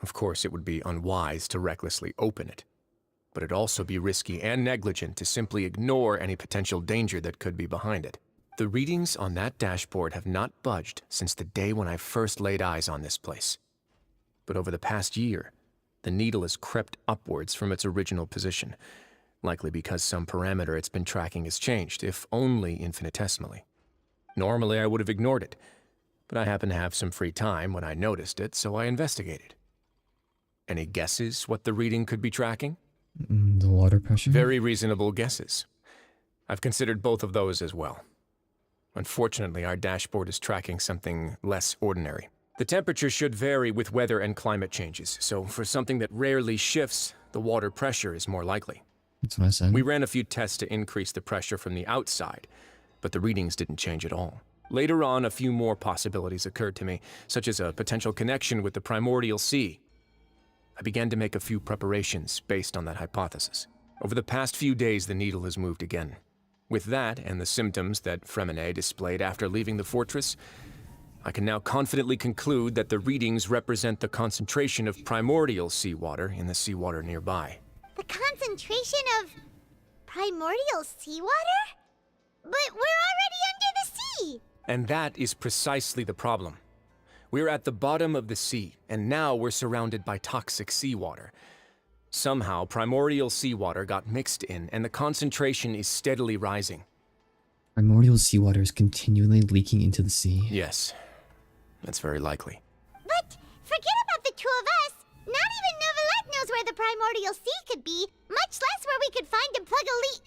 Of course, it would be unwise to recklessly open it, but it'd also be risky and negligent to simply ignore any potential danger that could be behind it. The readings on that dashboard have not budged since the day when I first laid eyes on this place. But over the past year, the needle has crept upwards from its original position, likely because some parameter it's been tracking has changed, if only infinitesimally. Normally, I would have ignored it, but I happened to have some free time when I noticed it, so I investigated. Any guesses what the reading could be tracking? The water pressure? Very reasonable guesses. I've considered both of those as well. Unfortunately, our dashboard is tracking something less ordinary. The temperature should vary with weather and climate changes, so for something that rarely shifts, the water pressure is more likely. That's what I said. We ran a few tests to increase the pressure from the outside, but the readings didn't change at all. Later on, a few more possibilities occurred to me, such as a potential connection with the primordial sea. I began to make a few preparations based on that hypothesis. Over the past few days, the needle has moved again. With that, and the symptoms that Fremine displayed after leaving the fortress, I can now confidently conclude that the readings represent the concentration of primordial seawater in the seawater nearby. The concentration of primordial seawater? But we're already under the sea! And that is precisely the problem. We're at the bottom of the sea, and now we're surrounded by toxic seawater. Somehow, primordial seawater got mixed in, and the concentration is steadily rising. Primordial seawater is continually leaking into the sea. Yes, that's very likely. But forget about the two of us! Not even Novelette knows where the primordial sea could be, much less where we could find and plug a leak.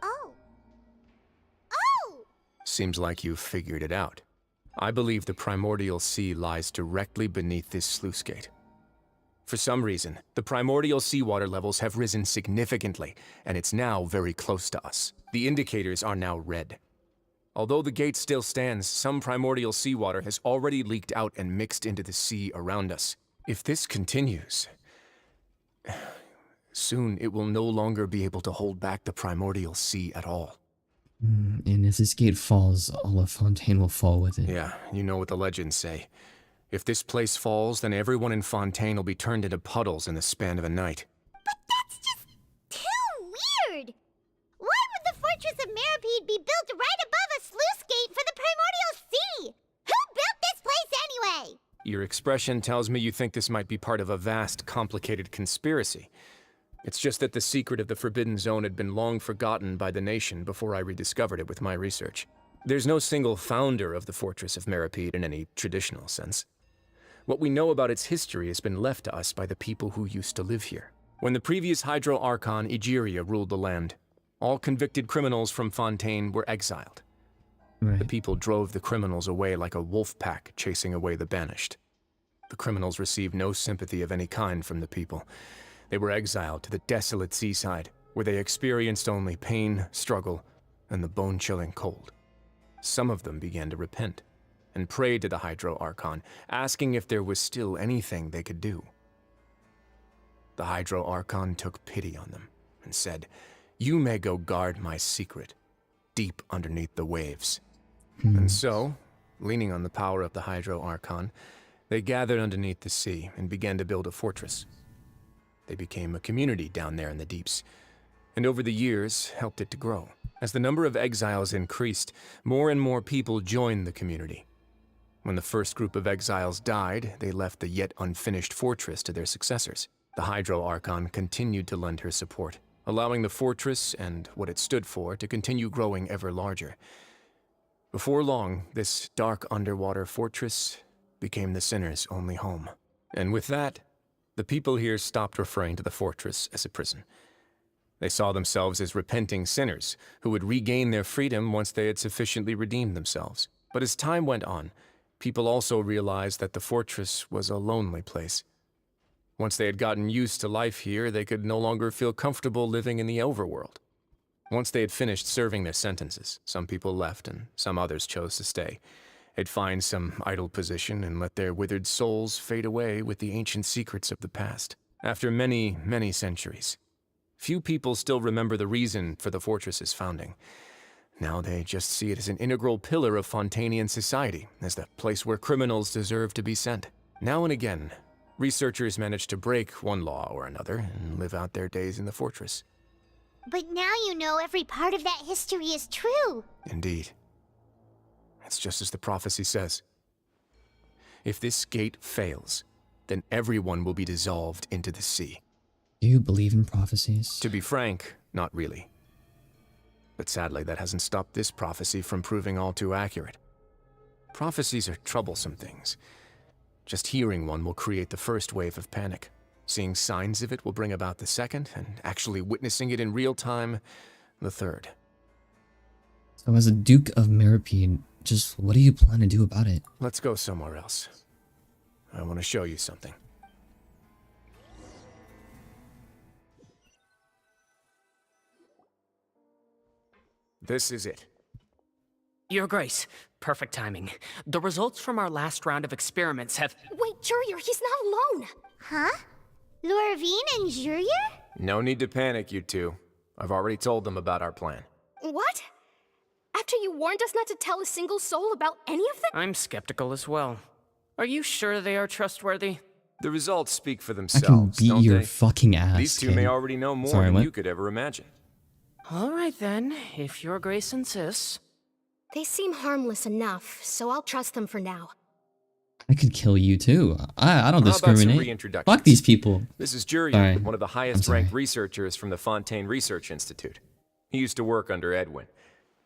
Oh. Oh! Seems like you've figured it out. I believe the primordial sea lies directly beneath this sluice gate. For some reason, the primordial seawater levels have risen significantly, and it's now very close to us. The indicators are now red. Although the gate still stands, some primordial seawater has already leaked out and mixed into the sea around us. If this continues, soon it will no longer be able to hold back the primordial sea at all. And if this gate falls, all of Fontaine will fall with it. Yeah, you know what the legends say. If this place falls, then everyone in Fontaine will be turned into puddles in the span of a night. But that's just too weird! Why would the Fortress of Meripede be built right above a sluice gate for the primordial sea? Who built this place anyway? Your expression tells me you think this might be part of a vast, complicated conspiracy. It's just that the secret of the Forbidden Zone had been long forgotten by the nation before I rediscovered it with my research. There's no single founder of the Fortress of Meripede in any traditional sense. What we know about its history has been left to us by the people who used to live here. When the previous Hydro Archon Egeria ruled the land, all convicted criminals from Fontaine were exiled. Right. The people drove the criminals away like a wolf pack chasing away the banished. The criminals received no sympathy of any kind from the people. They were exiled to the desolate seaside, where they experienced only pain, struggle, and the bone-chilling cold. Some of them began to repent, and prayed to the Hydro Archon, asking if there was still anything they could do. The Hydro Archon took pity on them, and said, "You may go guard my secret, deep underneath the waves." And so, leaning on the power of the Hydro Archon, they gathered underneath the sea and began to build a fortress. They became a community down there in the deeps, and over the years helped it to grow. As the number of exiles increased, more and more people joined the community. When the first group of exiles died, they left the yet unfinished fortress to their successors. The Hydro Archon continued to lend her support, allowing the fortress and what it stood for to continue growing ever larger. Before long, this dark underwater fortress became the sinner's only home. And with that, the people here stopped referring to the fortress as a prison. They saw themselves as repenting sinners who would regain their freedom once they had sufficiently redeemed themselves. But as time went on, people also realized that the fortress was a lonely place. Once they had gotten used to life here, they could no longer feel comfortable living in the overworld. Once they had finished serving their sentences, some people left and some others chose to stay. They'd find some idle position and let their withered souls fade away with the ancient secrets of the past. After many, many centuries, few people still remember the reason for the fortress's founding. Now they just see it as an integral pillar of Fontainian society, as the place where criminals deserve to be sent. Now and again, researchers manage to break one law or another and live out their days in the fortress. But now you know every part of that history is true. Indeed. It's just as the prophecy says. If this gate fails, then everyone will be dissolved into the sea. Do you believe in prophecies? To be frank, not really. But sadly, that hasn't stopped this prophecy from proving all too accurate. Prophecies are troublesome things. Just hearing one will create the first wave of panic. Seeing signs of it will bring about the second, and actually witnessing it in real time, the third. So as a Duke of Meripede, just what do you plan to do about it? Let's go somewhere else. I want to show you something. This is it. Your Grace, perfect timing. The results from our last round of experiments have... Wait, Jurier, he's not alone! Huh? Lorvine and Jurier? No need to panic, you two. I've already told them about our plan. What? After you warned us not to tell a single soul about any of them? I'm skeptical as well. Are you sure they are trustworthy? The results speak for I can themselves, beat don't your they? fucking ass. These two kid. may already know more Sorry, than what? you could ever imagine. All right then, if Your Grace insists. They seem harmless enough, so I'll trust them for now. I could kill you too. I don't How about some discriminate. reintroductions? Fuck these people. This is Jurier, Sorry. one of the I'm highest sorry. ranked researchers from the Fontaine Research Institute. He used to work under Edwin.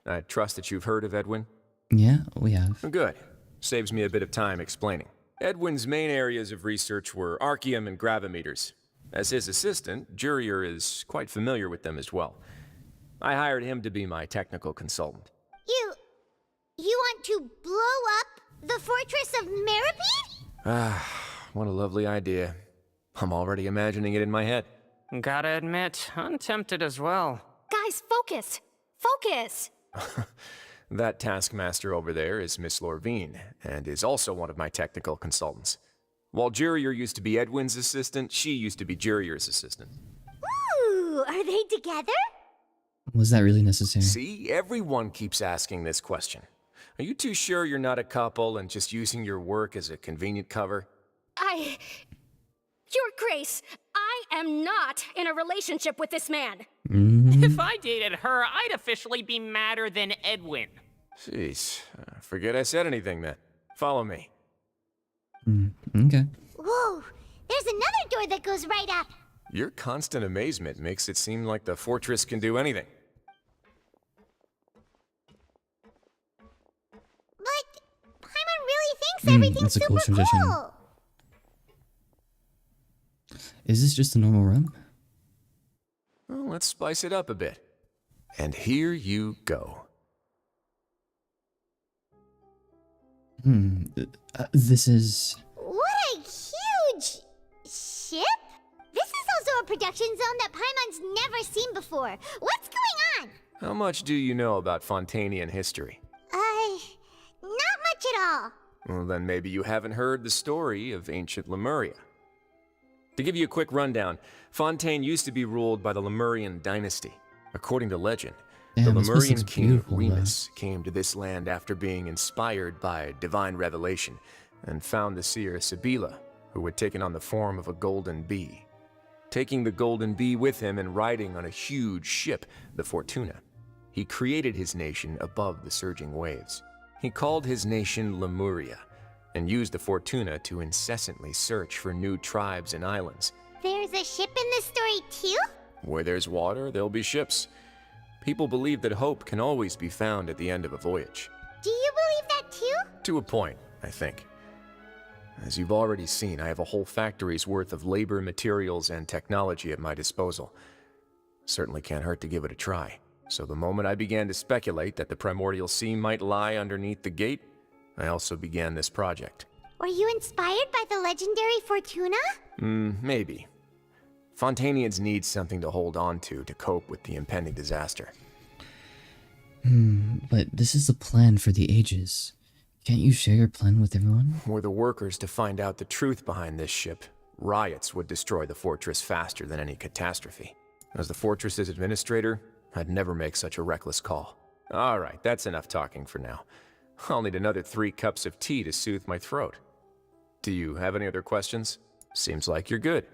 I trust that you've heard of Edwin? Yeah, we have. Good. Saves me a bit of time explaining. Edwin's main areas of research were archeum and gravimeters. As his assistant, Jurier is quite familiar with them as well. I hired him to be my technical consultant. You want to blow up the Fortress of Meripede? Ah, what a lovely idea. I'm already imagining it in my head. Gotta admit, I'm tempted as well. Guys, focus! Focus! That taskmaster over there is Miss Lorvine, and is also one of my technical consultants. While Jurier used to be Edwin's assistant, she used to be Jurier's assistant. Ooh, are they together? Was that really necessary? See, everyone keeps asking this question. Are you too sure you're not a couple and just using your work as a convenient cover? Your Grace, I am not in a relationship with this man. If I dated her, I'd officially be madder than Edwin. Jeez, forget I said anything then. Follow me. Okay. Whoa, there's another door that goes right up. Your constant amazement makes it seem like the fortress can do anything. makes everything that's a cool super transition. cool. Is this just a normal room? Well, let's spice it up a bit. And here you go. This is... What a huge ship! This is also a production zone that Paimon's never seen before. What's going on? How much do you know about Fontanian history? Not much at all. Well, then maybe you haven't heard the story of ancient Lemuria. To give you a quick rundown, Fontaine used to be ruled by the Lemurian dynasty. According to legend, Damn, the this place Lemurian looks king beautiful, Remus came to this land after being inspired by divine revelation and found the seer Sibila, who had taken on the form of a golden bee. Taking the golden bee with him and riding on a huge ship, the Fortuna, he created his nation above the surging waves. He called his nation Lemuria and used the Fortuna to incessantly search for new tribes and islands. There's a ship in this story too? Where there's water, there'll be ships. People believe that hope can always be found at the end of a voyage. Do you believe that too? To a point, I think. As you've already seen, I have a whole factory's worth of labor, materials, and technology at my disposal. Certainly can't hurt to give it a try. So the moment I began to speculate that the primordial sea might lie underneath the gate, I also began this project. Were you inspired by the legendary Fortuna? Maybe. Fontanians need something to hold on to cope with the impending disaster. But this is the plan for the ages. Can't you share your plan with everyone? Were the workers to find out the truth behind this ship, riots would destroy the fortress faster than any catastrophe. As the fortress's administrator, I'd never make such a reckless call. Alright, that's enough talking for now. I'll need another 3 cups of tea to soothe my throat. Do you have any other questions? Seems like you're good.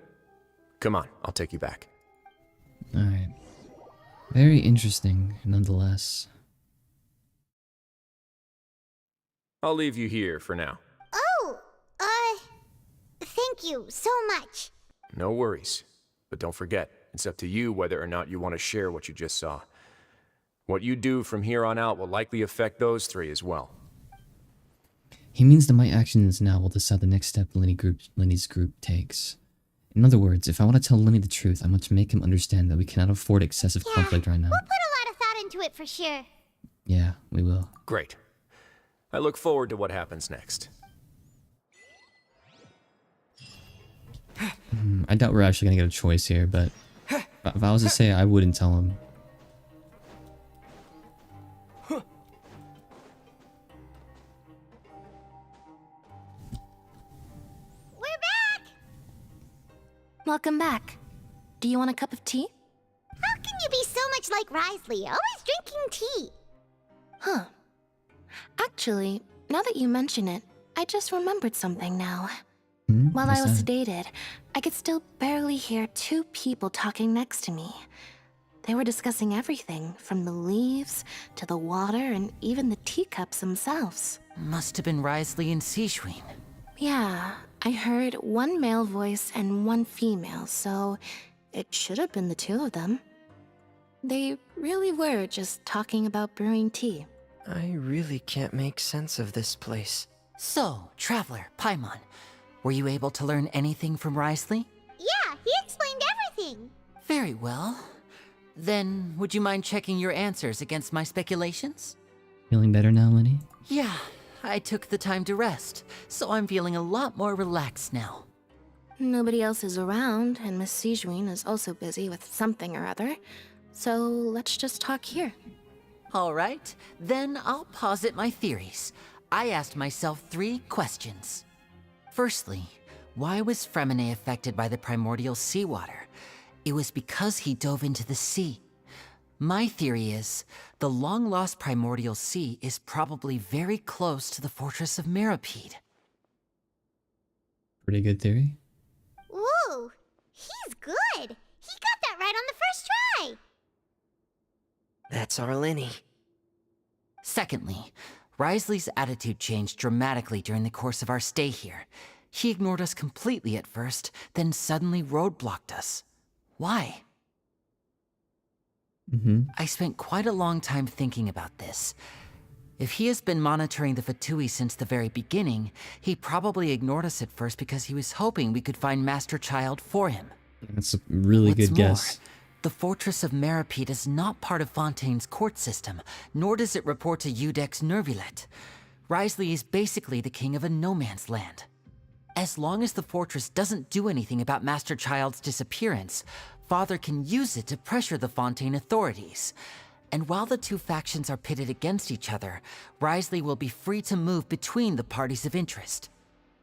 Come on, I'll take you back. Alright. Very interesting, nonetheless. I'll leave you here for now. Oh, thank you so much. No worries. But don't forget, it's up to you whether or not you want to share what you just saw. What you do from here on out will likely affect those 3 as well. He means that my actions now will decide the next step Lenny's group takes. In other words, if I want to tell Lenny the truth, I must make him understand that we cannot afford excessive conflict right now. We'll put a lot of thought into it for sure. Yeah, we will. Great. I look forward to what happens next. I doubt we're actually gonna get a choice here, but if I was to say, I wouldn't tell him. We're back! Welcome back. Do you want a cup of tea? How can you be so much like Risley, always drinking tea? Huh. Actually, now that you mention it, I just remembered something now. While I was sedated, I could still barely hear 2 people talking next to me. They were discussing everything, from the leaves, to the water, and even the teacups themselves. Must have been Risley and Sishween. Yeah, I heard 1 male voice and 1 female, so it should have been the 2 of them. They really were just talking about brewing tea. I really can't make sense of this place. So, Traveler, Paimon, were you able to learn anything from Risley? Yeah, he explained everything. Very well. Then, would you mind checking your answers against my speculations? Feeling better now, Lenny? Yeah, I took the time to rest, so I'm feeling a lot more relaxed now. Nobody else is around, and Miss Sijwin is also busy with something or other, so let's just talk here. All right, then I'll posit my theories. I asked myself 3 questions. Firstly, why was Fremine affected by the primordial seawater? It was because he dove into the sea. My theory is, the long-lost primordial sea is probably very close to the fortress of Mirapede. Pretty good theory. Woo! He's good! He got that right on the first try! That's our Lenny. Secondly, Risley's attitude changed dramatically during the course of our stay here. He ignored us completely at first, then suddenly roadblocked us. Why? I spent quite a long time thinking about this. If he has been monitoring the Fatui since the very beginning, he probably ignored us at first because he was hoping we could find Master Child for him. That's a really What's good guess. more, the Fortress of Meripede is not part of Fontaine's court system, nor does it report to Udex Nervulet. Wriothesley is basically the king of a no-man's land. As long as the fortress doesn't do anything about Master Child's disappearance, Father can use it to pressure the Fontaine authorities. And while the two factions are pitted against each other, Wriothesley will be free to move between the parties of interest.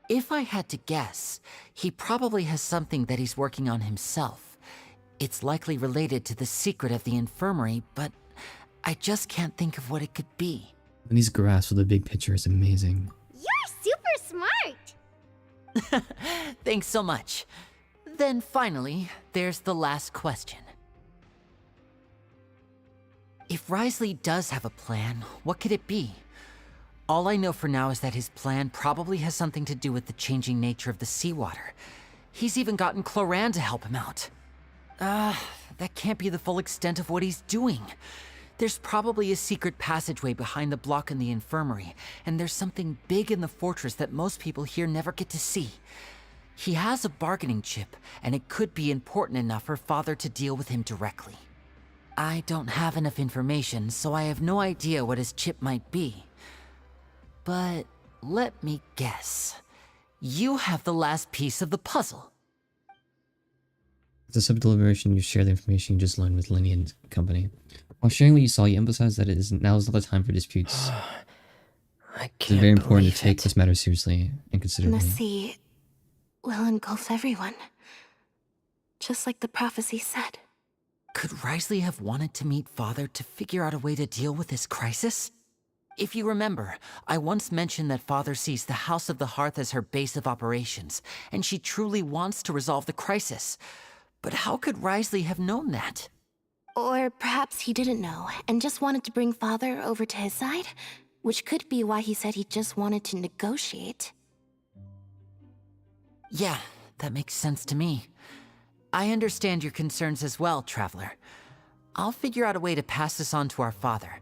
If I had to guess, he probably has something that he's working on himself. It's likely related to the secret of the infirmary, but I just can't think of what it could be. Lenny's grasp of the big picture is amazing. You're super smart! Thanks so much. Then finally, there's the last question. If Wriothesley does have a plan, what could it be? All I know for now is that his plan probably has something to do with the changing nature of the seawater. He's even gotten Cloran to help him out. That can't be the full extent of what he's doing. There's probably a secret passageway behind the block in the infirmary, and there's something big in the fortress that most people here never get to see. He has a bargaining chip, and it could be important enough for Father to deal with him directly. I don't have enough information, so I have no idea what his chip might be. But let me guess. You have the last piece of the puzzle. As a sub-deliberation, you share the information you just learned with Lenny and company. While sharing what you saw, you emphasize that now is not the time for disputes. It's very important to take this matter seriously and consider The it. sea will engulf everyone. Just like the prophecy said. Could Wriothesley have wanted to meet Father to figure out a way to deal with this crisis? If you remember, I once mentioned that Father sees the House of the Hearth as her base of operations, and she truly wants to resolve the crisis. But how could Wriothesley have known that? Or perhaps he didn't know and just wanted to bring Father over to his side, which could be why he said he just wanted to negotiate. Yeah, that makes sense to me. I understand your concerns as well, Traveler. I'll figure out a way to pass this on to our father.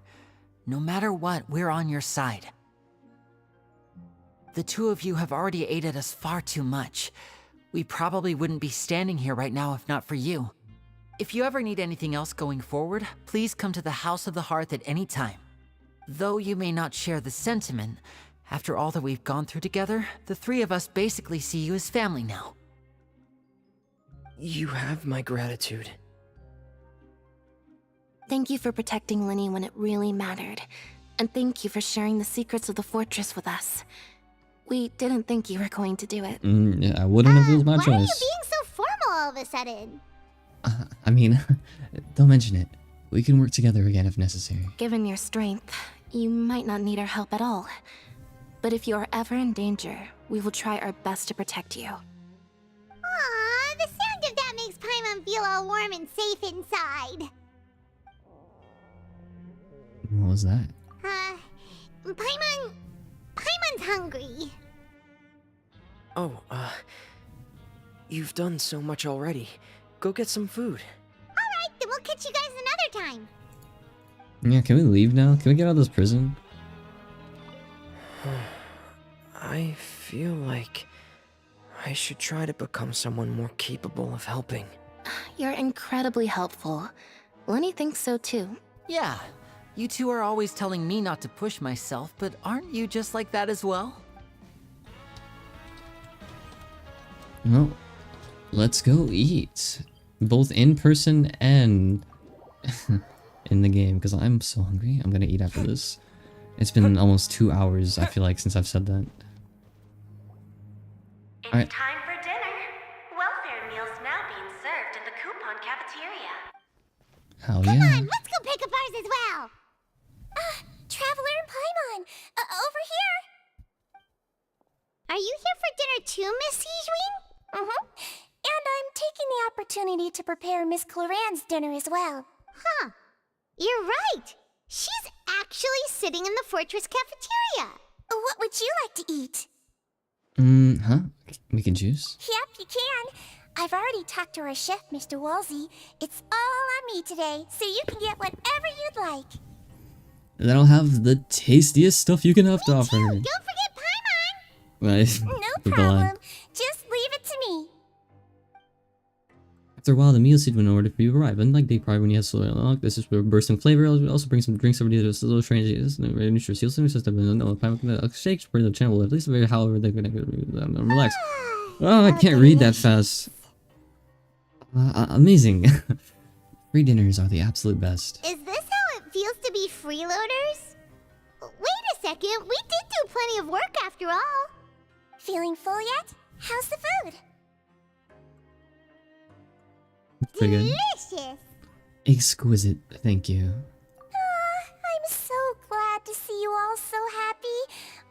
No matter what, we're on your side. The two of you have already aided us far too much. We probably wouldn't be standing here right now if not for you. If you ever need anything else going forward, please come to the House of the Hearth at any time. Though you may not share the sentiment, after all that we've gone through together, the three of us basically see you as family now. You have my gratitude. Thank you for protecting Lenny when it really mattered. And thank you for sharing the secrets of the fortress with us. We didn't think you were going to do it. Yeah, I wouldn't have. It was my choice. Why are you being so formal all of a sudden? I mean, don't mention it. We can work together again if necessary. Given your strength, you might not need our help at all. But if you are ever in danger, we will try our best to protect you. Aww, the sound of that makes Paimon feel all warm and safe inside. What was that? Paimon's hungry. Oh, you've done so much already. Go get some food. Alright, then we'll catch you guys another time. Yeah, can we leave now? Can we get out of this prison? I feel like I should try to become someone more capable of helping. You're incredibly helpful. Lenny thinks so too. Yeah, you two are always telling me not to push myself, but aren't you just like that as well? Well, let's go eat. Both in person and in the game, because I'm so hungry. I'm gonna eat after this. It's been almost 2 hours, I feel like, since I've said that. It's time for dinner. Welfare meals now being served in the coupon cafeteria. Hell Come yeah. on, let's go pick up ours as well. Traveler and Paimon, over here. Are you here for dinner too, Miss Sijwin? Mm-hmm. And I'm taking the opportunity to prepare Miss Cloran's dinner as well. Huh. You're right. She's actually sitting in the fortress cafeteria. What would you like to eat? Huh? We can choose? Yep, you can. I've already talked to our chef, Mr. Wolsey. It's all on me today, so you can get whatever you'd like. that'll have the tastiest stuff you can have to offer. Don't forget Paimon! Right. No problem. Just leave it to me. After a while, the meal seed when order for you arrive. Unlike day prior when you have solar unlocked, this is for bursting flavor. I'll also bring some drinks over to you. Little strange. Very nutritious. You'll see system. No, shakes for the channel. At least very however they can relax. Oh, I can't read that fast. Amazing. Free dinners are the absolute best. Is this how it feels to be freeloaders? Wait a second, we did do plenty of work after all. Feeling full yet? How's the food? Pretty good. Delicious! Exquisite, thank you. I'm so glad to see you all so happy.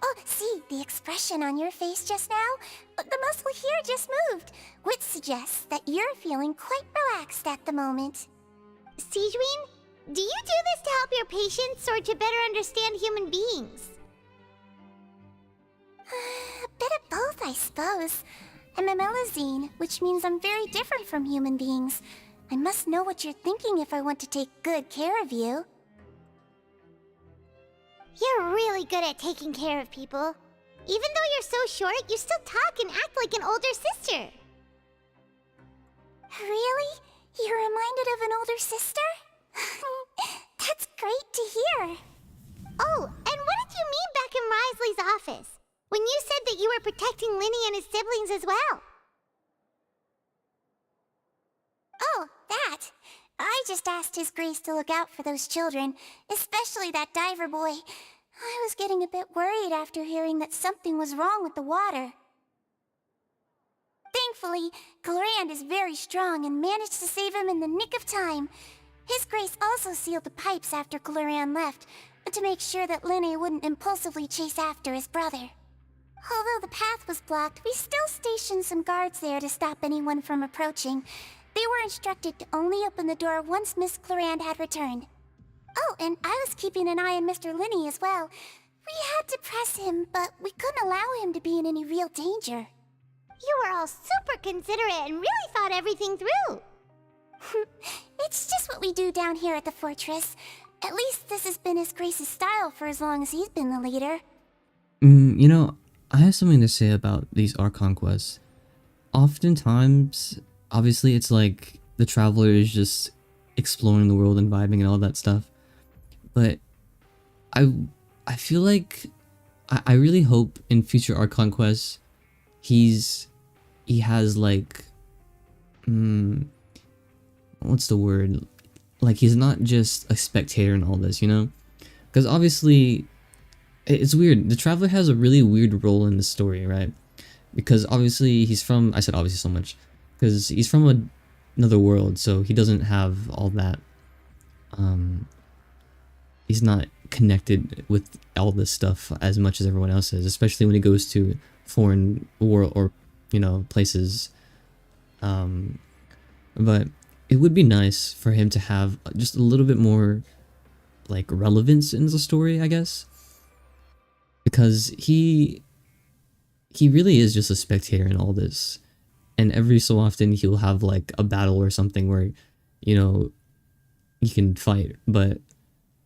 Oh, see, the expression on your face just now? The muscle here just moved, which suggests that you're feeling quite relaxed at the moment. Sijwin, do you do this to help your patients or to better understand human beings? A bit of both, I suppose. I'm a Melazine, which means I'm very different from human beings. I must know what you're thinking if I want to take good care of you. You're really good at taking care of people. Even though you're so short, you still talk and act like an older sister. Really? You're reminded of an older sister? That's great to hear. Oh, and what did you mean back in Risley's office? When you said that you were protecting Linny and his siblings as well? Oh, that. I just asked His Grace to look out for those children, especially that diver boy. I was getting a bit worried after hearing that something was wrong with the water. Thankfully, Glorand is very strong and managed to save him in the nick of time. His Grace also sealed the pipes after Glorand left, to make sure that Linny wouldn't impulsively chase after his brother. Although the path was blocked, we still stationed some guards there to stop anyone from approaching. They were instructed to only open the door once Miss Glorand had returned. Oh, and I was keeping an eye on Mr. Linny as well. We had to press him, but we couldn't allow him to be in any real danger. You were all super considerate and really thought everything through. It's just what we do down here at the fortress. At least this has been His Grace's style for as long as he's been the leader. You know, I have something to say about these Archon quests. Oftentimes, obviously it's like the traveler is just exploring the world and vibing and all that stuff. But I feel like I really hope in future Archon quests he has like what's the word? Like he's not just a spectator in all this, you know? Because obviously it's weird. The traveler has a really weird role in the story, right? Because obviously he's from, I said obviously so much, because he's from another world, so he doesn't have all that, he's not connected with all this stuff as much as everyone else is, especially when he goes to foreign world or, you know, places. But it would be nice for him to have just a little bit more like relevance in the story, I guess, because he really is just a spectator in all this, and every so often he'll have like a battle or something where, you know, he can fight, but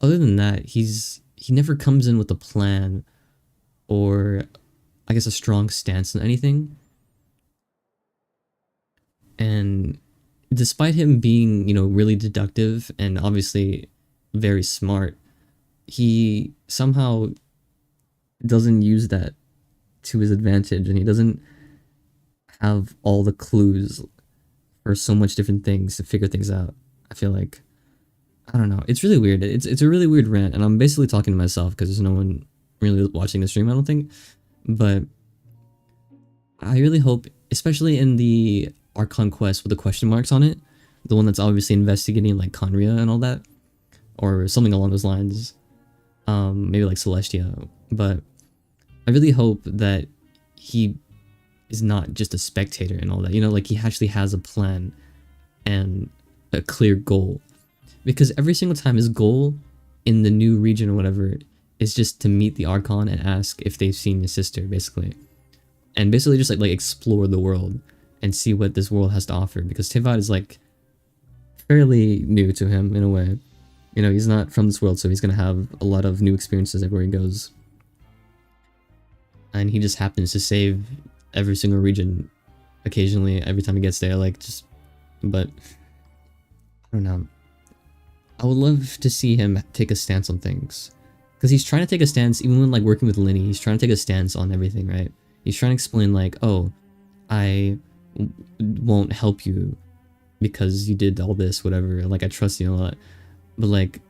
other than that, he never comes in with a plan or I guess a strong stance on anything. And despite him being, you know, really deductive and obviously very smart, he somehow doesn't use that to his advantage, and he doesn't have all the clues for so much different things to figure things out. I feel like, I don't know, it's really weird. It's a really weird rant, and I'm basically talking to myself because there's no one really watching the stream, I don't think. But I really hope, especially in the Archon quest with the question marks on it, the one that's obviously investigating like Conria and all that, or something along those lines, maybe like Celestia, but I really hope that he is not just a spectator and all that, you know, like he actually has a plan and a clear goal. Because every single time his goal in the new region or whatever is just to meet the Archon and ask if they've seen his sister, basically. And basically just like explore the world and see what this world has to offer. Because Tivat is like fairly new to him in a way. You know, he's not from this world, so he's gonna have a lot of new experiences everywhere he goes. And he just happens to save every single region occasionally every time he gets there, like just, but I don't know. I would love to see him take a stance on things, because he's trying to take a stance even when like working with Linny. He's trying to take a stance on everything, right? He's trying to explain like, oh, I won't help you because you did all this, whatever. Like I trust you a lot, but like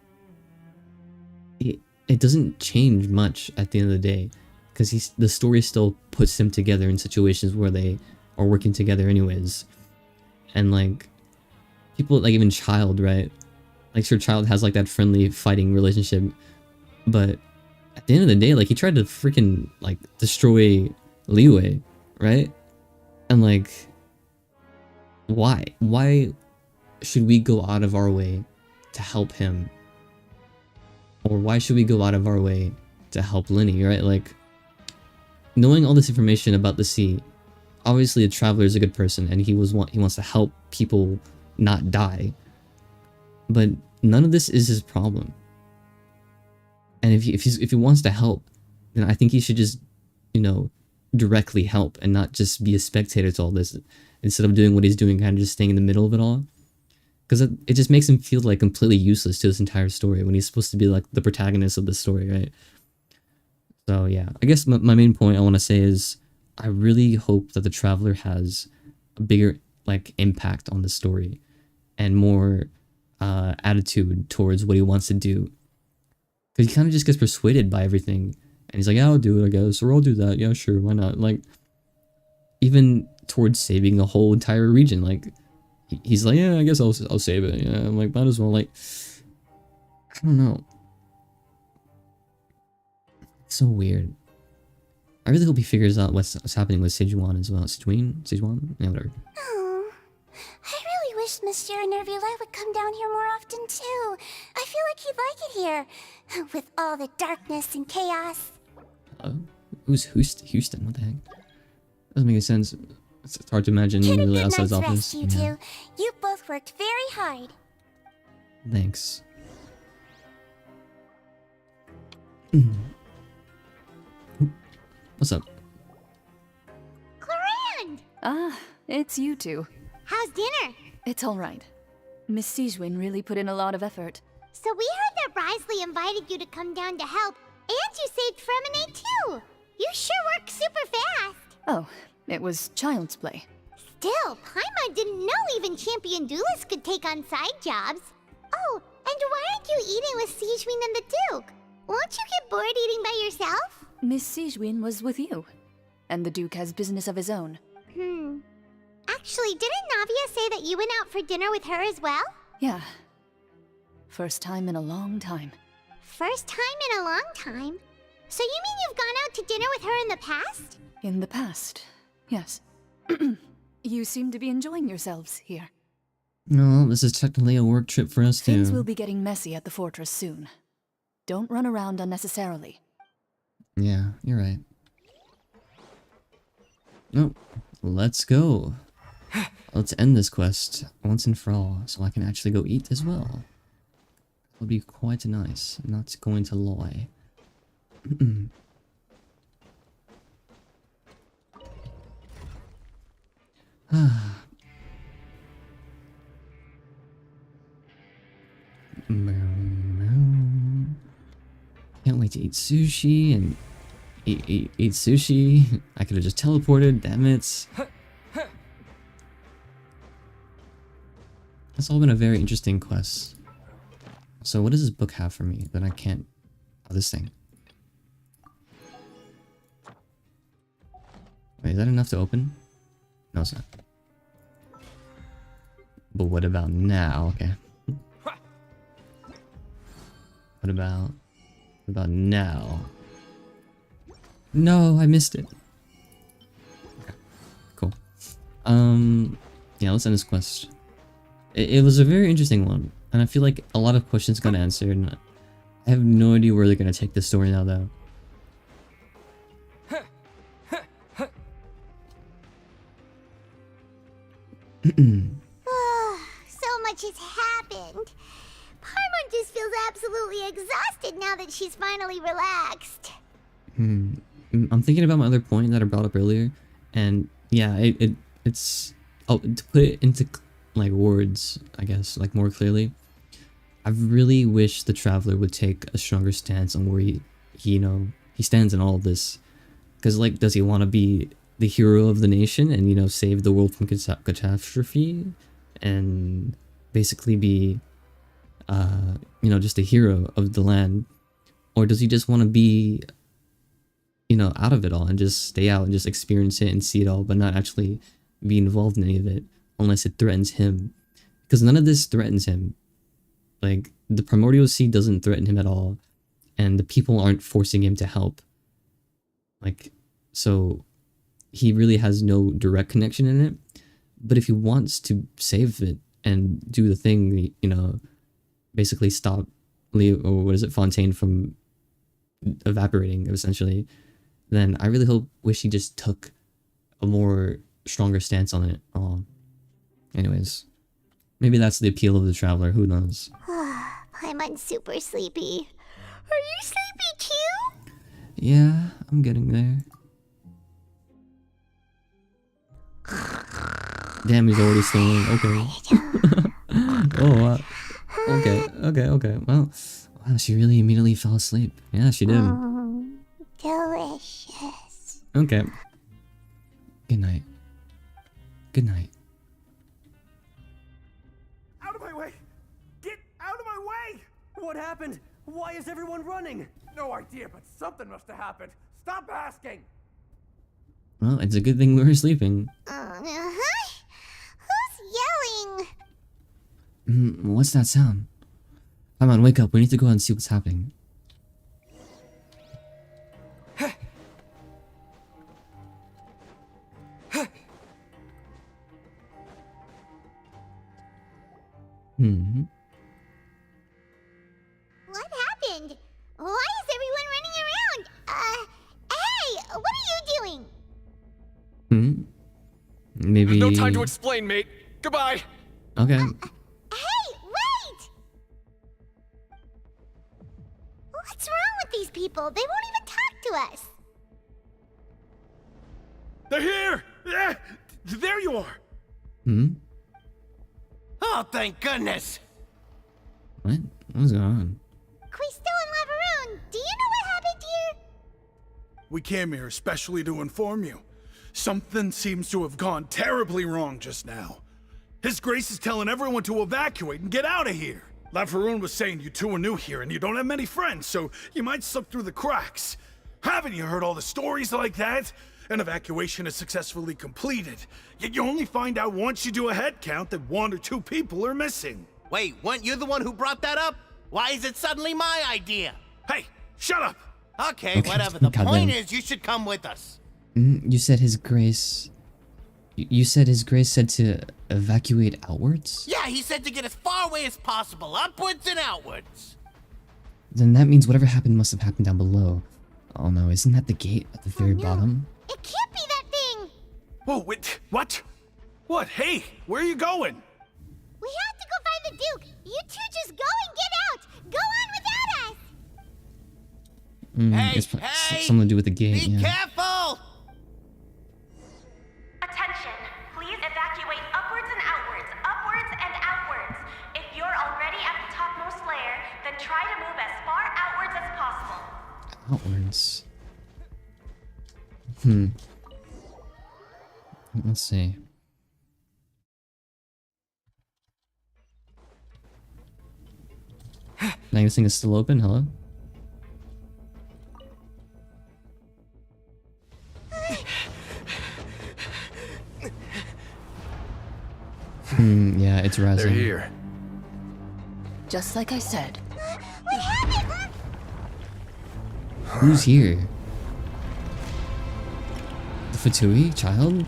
it doesn't change much at the end of the day, because the story still puts them together in situations where they are working together anyways. And like people like even Child, right? Like sure, Child has like that friendly fighting relationship, but at the end of the day, like he tried to freaking like destroy Liyue, right? And like why should we go out of our way to help him? Or why should we go out of our way to help Linny, right? Like, knowing all this information about the sea, obviously a traveler is a good person and he wants to help people not die. But none of this is his problem. And if he wants to help, then I think he should just, you know, directly help and not just be a spectator to all this, instead of doing what he's doing, kind of just staying in the middle of it all. Because it just makes him feel like completely useless to this entire story when he's supposed to be like the protagonist of the story, right? So yeah, I guess my main point I want to say is I really hope that the Traveler has a bigger like impact on the story and more attitude towards what he wants to do. Because he kind of just gets persuaded by everything. And he's like, yeah, I'll do it, I guess. Or I'll do that. Yeah, sure, why not? Like, even towards saving a whole entire region, like, he's like, yeah, I guess I'll save it. Yeah, I'm like, might as well. Like, I don't know. It's so weird. I really hope he figures out what's happening with Sejuani as well. Sejuani? Yeah, whatever. Oh, I really wish Monsieur Nervula would come down here more often too. I feel like he'd like it here, with all the darkness and chaos. Who's Houston? What the heck? Doesn't make any sense. It's hard to imagine Get a really good outside his night's office. rest, you two. You both worked very hard. Thanks. What's up? Clarand! Ah, it's you two. How's dinner? It's all right. Miss Sijwin really put in a lot of effort. So we heard that Risley invited you to come down to help, and you saved Fremonade too. You sure work super fast. Oh, it was child's play. Still, Paimon didn't know even champion duelists could take on side jobs. Oh, and why aren't you eating with Sijwin and the Duke? Won't you get bored eating by yourself? Miss Sijwin was with you. And the Duke has business of his own. Actually, didn't Navia say that you went out for dinner with her as well? Yeah. First time in a long time. First time in a long time? So you mean you've gone out to dinner with her in the past? In the past, yes. You seem to be enjoying yourselves here. No, this is technically a work trip for us too. Things will be getting messy at the fortress soon. Don't run around unnecessarily. Yeah, you're right. Nope. Let's go. Let's end this quest once and for all, so I can actually go eat as well. It'll be quite nice, not going to lie. Can't wait to eat sushi and eat sushi. I could have just teleported, damn it. That's all been a very interesting quest. So what does this book have for me that I can't... Oh, this thing. Wait, is that enough to open? No, it's not. But what about now? Okay. What about now? No, I missed it. Okay, cool. Yeah, let's end this quest. It was a very interesting one, and I feel like a lot of questions got answered, and I have no idea where they're gonna take this story now, though. So much has happened. Paimon just feels absolutely exhausted now that she's finally relaxed. I'm thinking about my other point that I brought up earlier, and yeah, it's to put it into like words, I guess, like more clearly. I really wish the Traveler would take a stronger stance on where he stands in all of this, because like, does he want to be the hero of the nation and save the world from catastrophe, and basically be just a hero of the land, or does he just want to be out of it all and just stay out and just experience it and see it all, but not actually be involved in any of it unless it threatens him? Because none of this threatens him. Like, the Primordial Sea doesn't threaten him at all, and the people aren't forcing him to help. Like, so he really has no direct connection in it. But if he wants to save it and do the thing, basically stop Leo, or what is it, Fontaine from evaporating, essentially, then I really wish he just took a more stronger stance on it. Anyways, maybe that's the appeal of the Traveler, who knows? I'm super sleepy. Are you sleepy too? Yeah, I'm getting there. Damn, he's already snoring. Okay. Oh, okay. Well, wow, she really immediately fell asleep. Yeah, she did. Delicious. Okay. Good night. Good night. Out of my way! Get out of my way! What happened? Why is everyone running? No idea, but something must have happened. Stop asking! Well, it's a good thing we were sleeping. Who's yelling? What's that sound? Come on, wake up. We need to go and see what's happening. What happened? Why is everyone running around? Hey, what are you doing? Maybe... No time to explain, mate. Goodbye. Okay. Hey, wait! What's wrong with these people? They won't even talk to us. They're here! Yeah, there you are! Oh, thank goodness! What? What's going on? Quisto and Lavaroon, do you know what happened here? We came here especially to inform you. Something seems to have gone terribly wrong just now. His Grace is telling everyone to evacuate and get out of here. Lavaroon was saying you two are new here and you don't have many friends, so you might slip through the cracks. Haven't you heard all the stories like that? An evacuation is successfully completed, yet you only find out once you do a head count that 1 or 2 people are missing. Wait, weren't you the one who brought that up? Why is it suddenly my idea? Hey, shut up! Okay, whatever. The God point damn. is, you should come with us. You said His Grace... You said His Grace said to evacuate outwards? Yeah, he said to get as far away as possible, upwards and outwards. Then that means whatever happened must have happened down below. Oh no, isn't that the gate at the very bottom? It can't be that thing! Whoa, wait, what? What? Hey, where are you going? We have to go find the Duke! You two just go and get out! Go on without us! Hey, It's hey! something to do with the gate, Be yeah. careful! Attention! Please evacuate upwards and outwards, upwards and outwards. If you're already at the topmost layer, then try to move as far outwards as possible. Outwards. Let's see. Now this thing is still open, hello? Yeah, it's rising. They're here. Just like I said. What happened? Who's here? The Fatui? Child?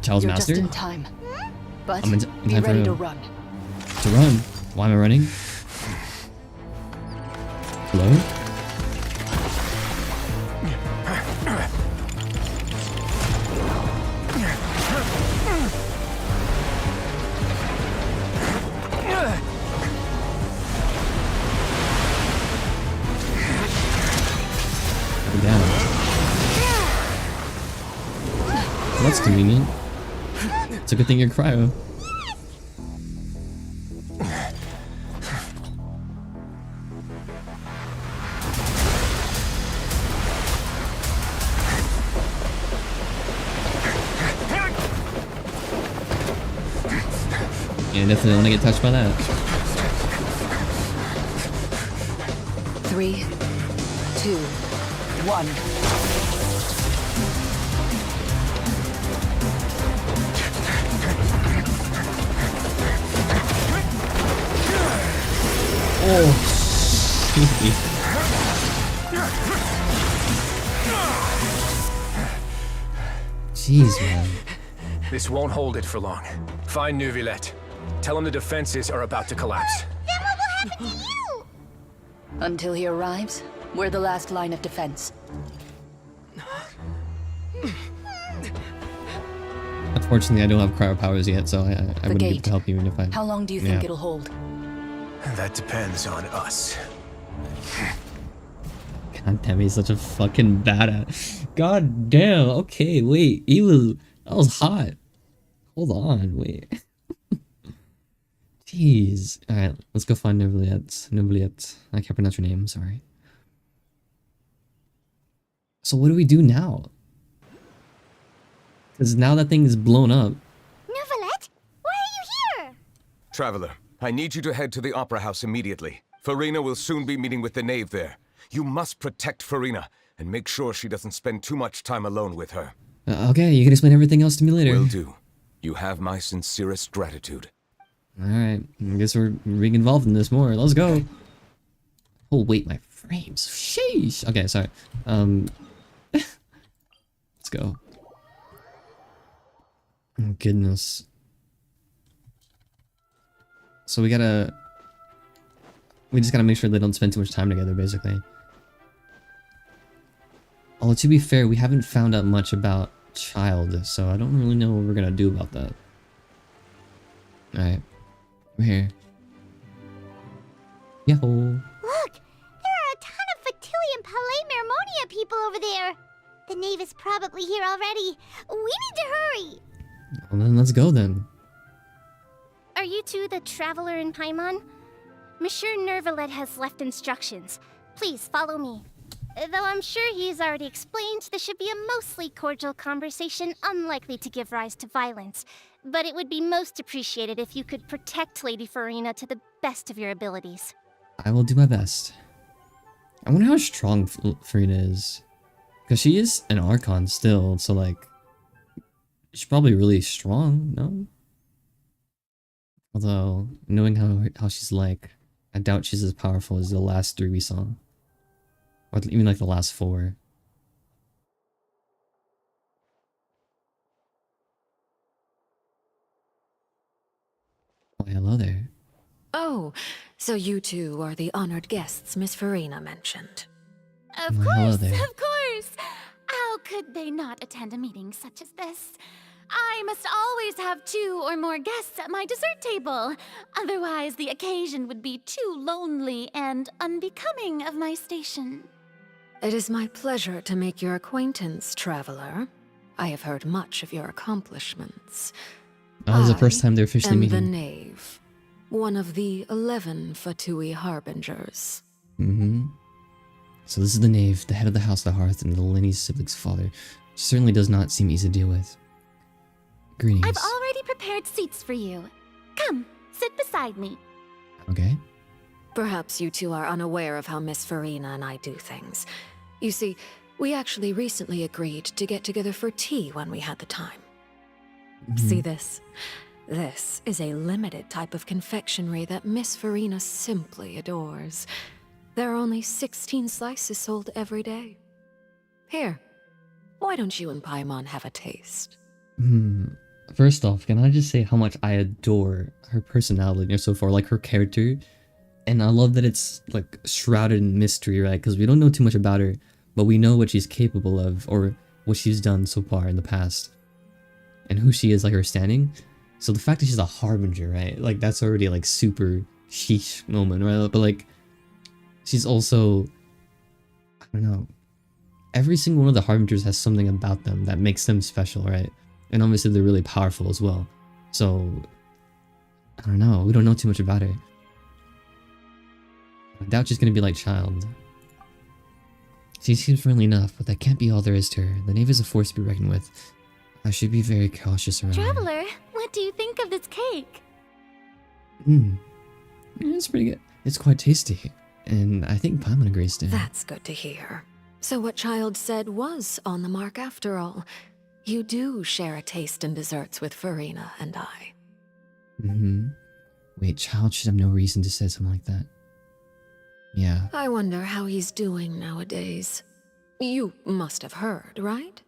Child's You're master? just in time. But I'm in be time for ready a- to run. To run? Why am I running? Hello? that's convenient. It's a good thing you're cryo. Yeah, definitely don't want to get touched by that. 3, 2, 1. Oh, jeez, man. This won't hold it for long. Find Neuvillette. Tell him the defenses are about to collapse. Then what will happen to you? Until he arrives, we're the last line of defense. Unfortunately, I don't have cryo powers yet, so I wouldn't be able to help you even if I... How long do you think it'll hold? That depends on us. God damn, he's such a fucking badass. God damn, okay, wait, that was hot. Hold on, wait. Jeez. Alright, let's go find Neuvillette. I can't pronounce your name, sorry. So what do we do now? Because now that thing is blown up. Neuvillette, why are you here? Traveler, I need you to head to the Opera House immediately. Farina will soon be meeting with the knave there. You must protect Farina, and make sure she doesn't spend too much time alone with her. Okay, you can explain everything else to me later. Will do. You have my sincerest gratitude. Alright, I guess we're being involved in this more. Let's go. Oh, wait, my frames. Sheesh. Okay, sorry. Let's go. Oh, goodness. So we just gotta make sure they don't spend too much time together, basically. Although, to be fair, we haven't found out much about Child, so I don't really know what we're gonna do about that. Alright. We're here. Yahoo! Look! There are a ton of Fatui and Palais Mermonia people over there! The knave is probably here already. We need to hurry! Well, then let's go then. Are you two the traveler in Paimon? Monsieur Neuvillette has left instructions. Please follow me. Though I'm sure he's already explained, this should be a mostly cordial conversation, unlikely to give rise to violence. But it would be most appreciated if you could protect Lady Farina to the best of your abilities. I will do my best. I wonder how strong Farina is. Because she is an archon still, so like... she's probably really strong, no? Although, knowing how she's like, I doubt she's as powerful as the last 3 we saw. Or even like the last 4. Oh, hello there. Oh, so you two are the honored guests Miss Farina mentioned. Of Well, hello course, there. of course! How could they not attend a meeting such as this? I must always have 2 or more guests at my dessert table. Otherwise, the occasion would be too lonely and unbecoming of my station. It is my pleasure to make your acquaintance, traveler. I have heard much of your accomplishments. Oh, this is the first time they're officially I am meeting. the knave, one of the 11 Fatui harbingers. Mm-hmm. So this is the knave, the head of the house of the hearth, and the lineage sibling's father. Certainly does not seem easy to deal with. Greetings. I've already prepared seats for you. Come, sit beside me. Okay. Perhaps you two are unaware of how Miss Farina and I do things. You see, we actually recently agreed to get together for tea when we had the time. See this? This is a limited type of confectionery that Miss Farina simply adores. There are only 16 slices sold every day. Here, why don't you and Paimon have a taste? First off, can I just say how much I adore her personality so far, like her character. And I love that it's like shrouded in mystery, right? Because we don't know too much about her, but we know what she's capable of or what she's done so far in the past. And who she is, like her standing. So the fact that she's a harbinger, right? Like that's already like super sheesh moment, right? But like she's also, I don't know. Every single one of the harbingers has something about them that makes them special, right? And obviously they're really powerful as well. So, I don't know. We don't know too much about her. I doubt she's gonna be like Child. She seems friendly enough, but that can't be all there is to her. The knave is a force to be reckoned with. I should be very cautious around her. Traveler, what do you think of this cake? It's pretty good. It's quite tasty. And I think Paimon agrees too. That's good to hear. So what Child said was on the mark after all. You do share a taste in desserts with Farina and I. Wait, Child should have no reason to say something like that. Yeah. I wonder how he's doing nowadays. You must have heard, right?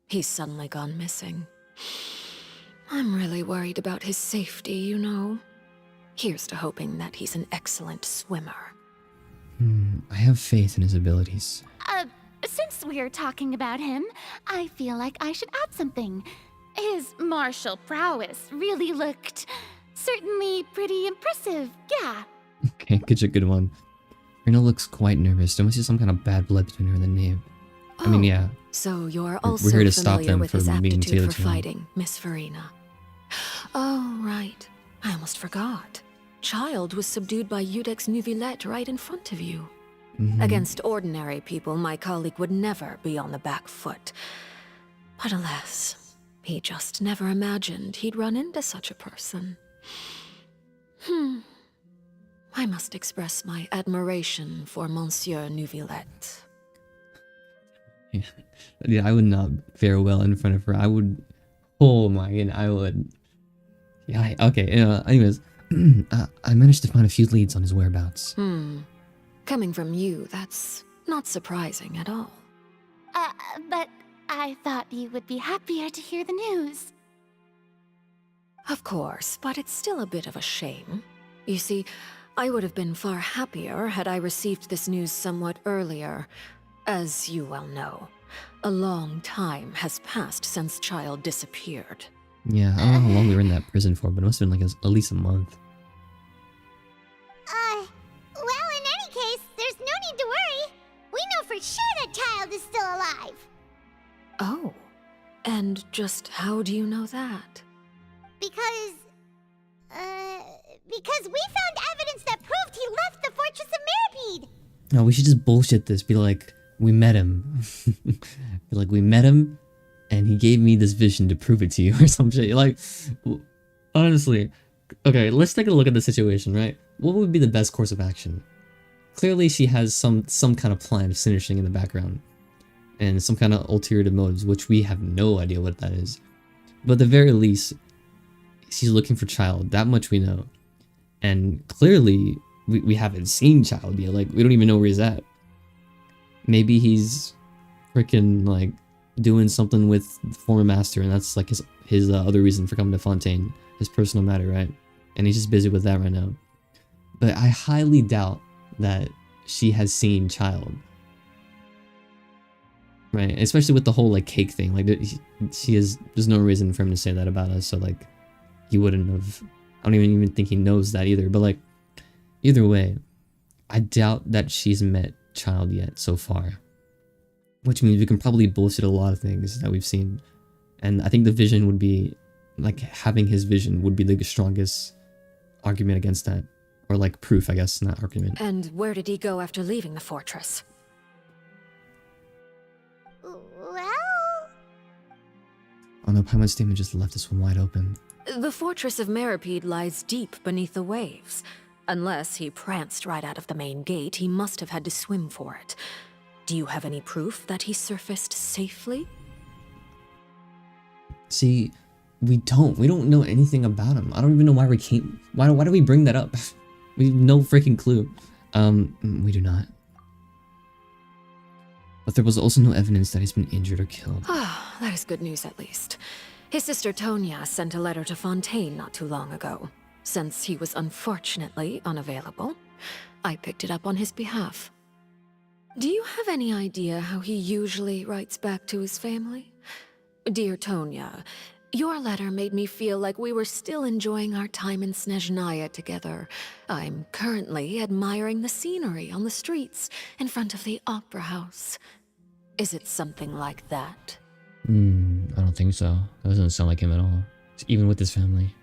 He's suddenly gone missing. I'm really worried about his safety, you know. Here's to hoping that he's an excellent swimmer. I have faith in his abilities. Since we're talking about him, I feel like I should add something. His martial prowess really looked certainly pretty impressive, yeah. Okay, good one. Rena looks quite nervous. There must be some kind of bad blood between her and the knave. I mean, yeah. So you're also we're here to stop familiar them with his from being aptitude tailored for to him. fighting, Miss Farina. Oh, right. I almost forgot. Child was subdued by Udex Nuvillette right in front of you. Against ordinary people, my colleague would never be on the back foot. But alas, he just never imagined he'd run into such a person. I must express my admiration for Monsieur Nuvillette. Yeah, I would not fare well in front of her. I would... Oh my god, I would... Yeah, okay, anyways. I managed to find a few leads on his whereabouts. Coming from you, that's not surprising at all. But I thought you would be happier to hear the news. Of course, but it's still a bit of a shame. You see, I would have been far happier had I received this news somewhat earlier. As you well know, a long time has passed since Child disappeared. Yeah, I don't know how long we were in that prison for, but it must have been like at least a month. Well, in any case, there's no need to worry. We know for sure that Child is still alive. Oh, and just how do you know that? Because we found evidence that proved he left the Fortress of Mirapede. No, we should just bullshit this. Be like, we met him. Be like, we met him, and he gave me this vision to prove it to you, or some shit. Like, honestly, okay, let's take a look at the situation, right? What would be the best course of action? Clearly, she has some kind of plan finishing in the background, and some kind of ulterior motives, which we have no idea what that is. But at the very least, she's looking for Child. That much we know. And clearly, we haven't seen Child yet. Like, we don't even know where he's at. Maybe he's freaking, like, doing something with the former master, and that's, like, his other reason for coming to Fontaine. His personal matter, right? And he's just busy with that right now. But I highly doubt that she has seen Child. Right? Especially with the whole, like, cake thing. Like, there's no reason for him to say that about us, so, like, he wouldn't have... I don't even think he knows that either, but, like, either way, I doubt that she's met Child yet so far. Which means we can probably bullshit a lot of things that we've seen. And I think the vision would be... like, having his vision would be the strongest argument against that. Or, like, proof, I guess, not argument. And where did he go after leaving the fortress? Well... Oh no, Paimon's statement just left this one wide open. The Fortress of Mirapede lies deep beneath the waves. Unless he pranced right out of the main gate, he must have had to swim for it. Do you have any proof that he surfaced safely? See, we don't know anything about him. I don't even know why we came... Why do we bring that up? We have no freaking clue. We do not. But there was also no evidence that he's been injured or killed. Ah, that is good news at least. His sister Tonya sent a letter to Fontaine not too long ago. Since he was unfortunately unavailable, I picked it up on his behalf. Do you have any idea how he usually writes back to his family? Dear Tonya, your letter made me feel like we were still enjoying our time in Snezhnaya together. I'm currently admiring the scenery on the streets in front of the opera house. Is it something like that? I don't don't think so. That doesn't sound like him at all. Even with his family.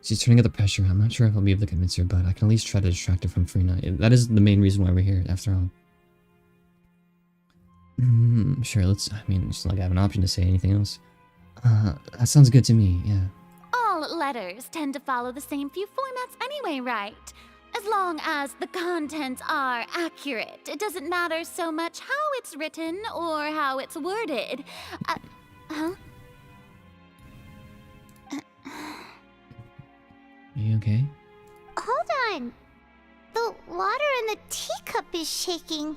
She's turning up the pressure. I'm not sure if I'll be able to convince her, but I can at least try to distract her from Farina. That is the main reason why we're here, after all. Sure, it's not like I have an option to say anything else. That sounds good to me, yeah. All letters tend to follow the same few formats anyway, right? As long as the contents are accurate, it doesn't matter so much how it's written or how it's worded. Huh? Are you okay? Hold on. The water in the teacup is shaking.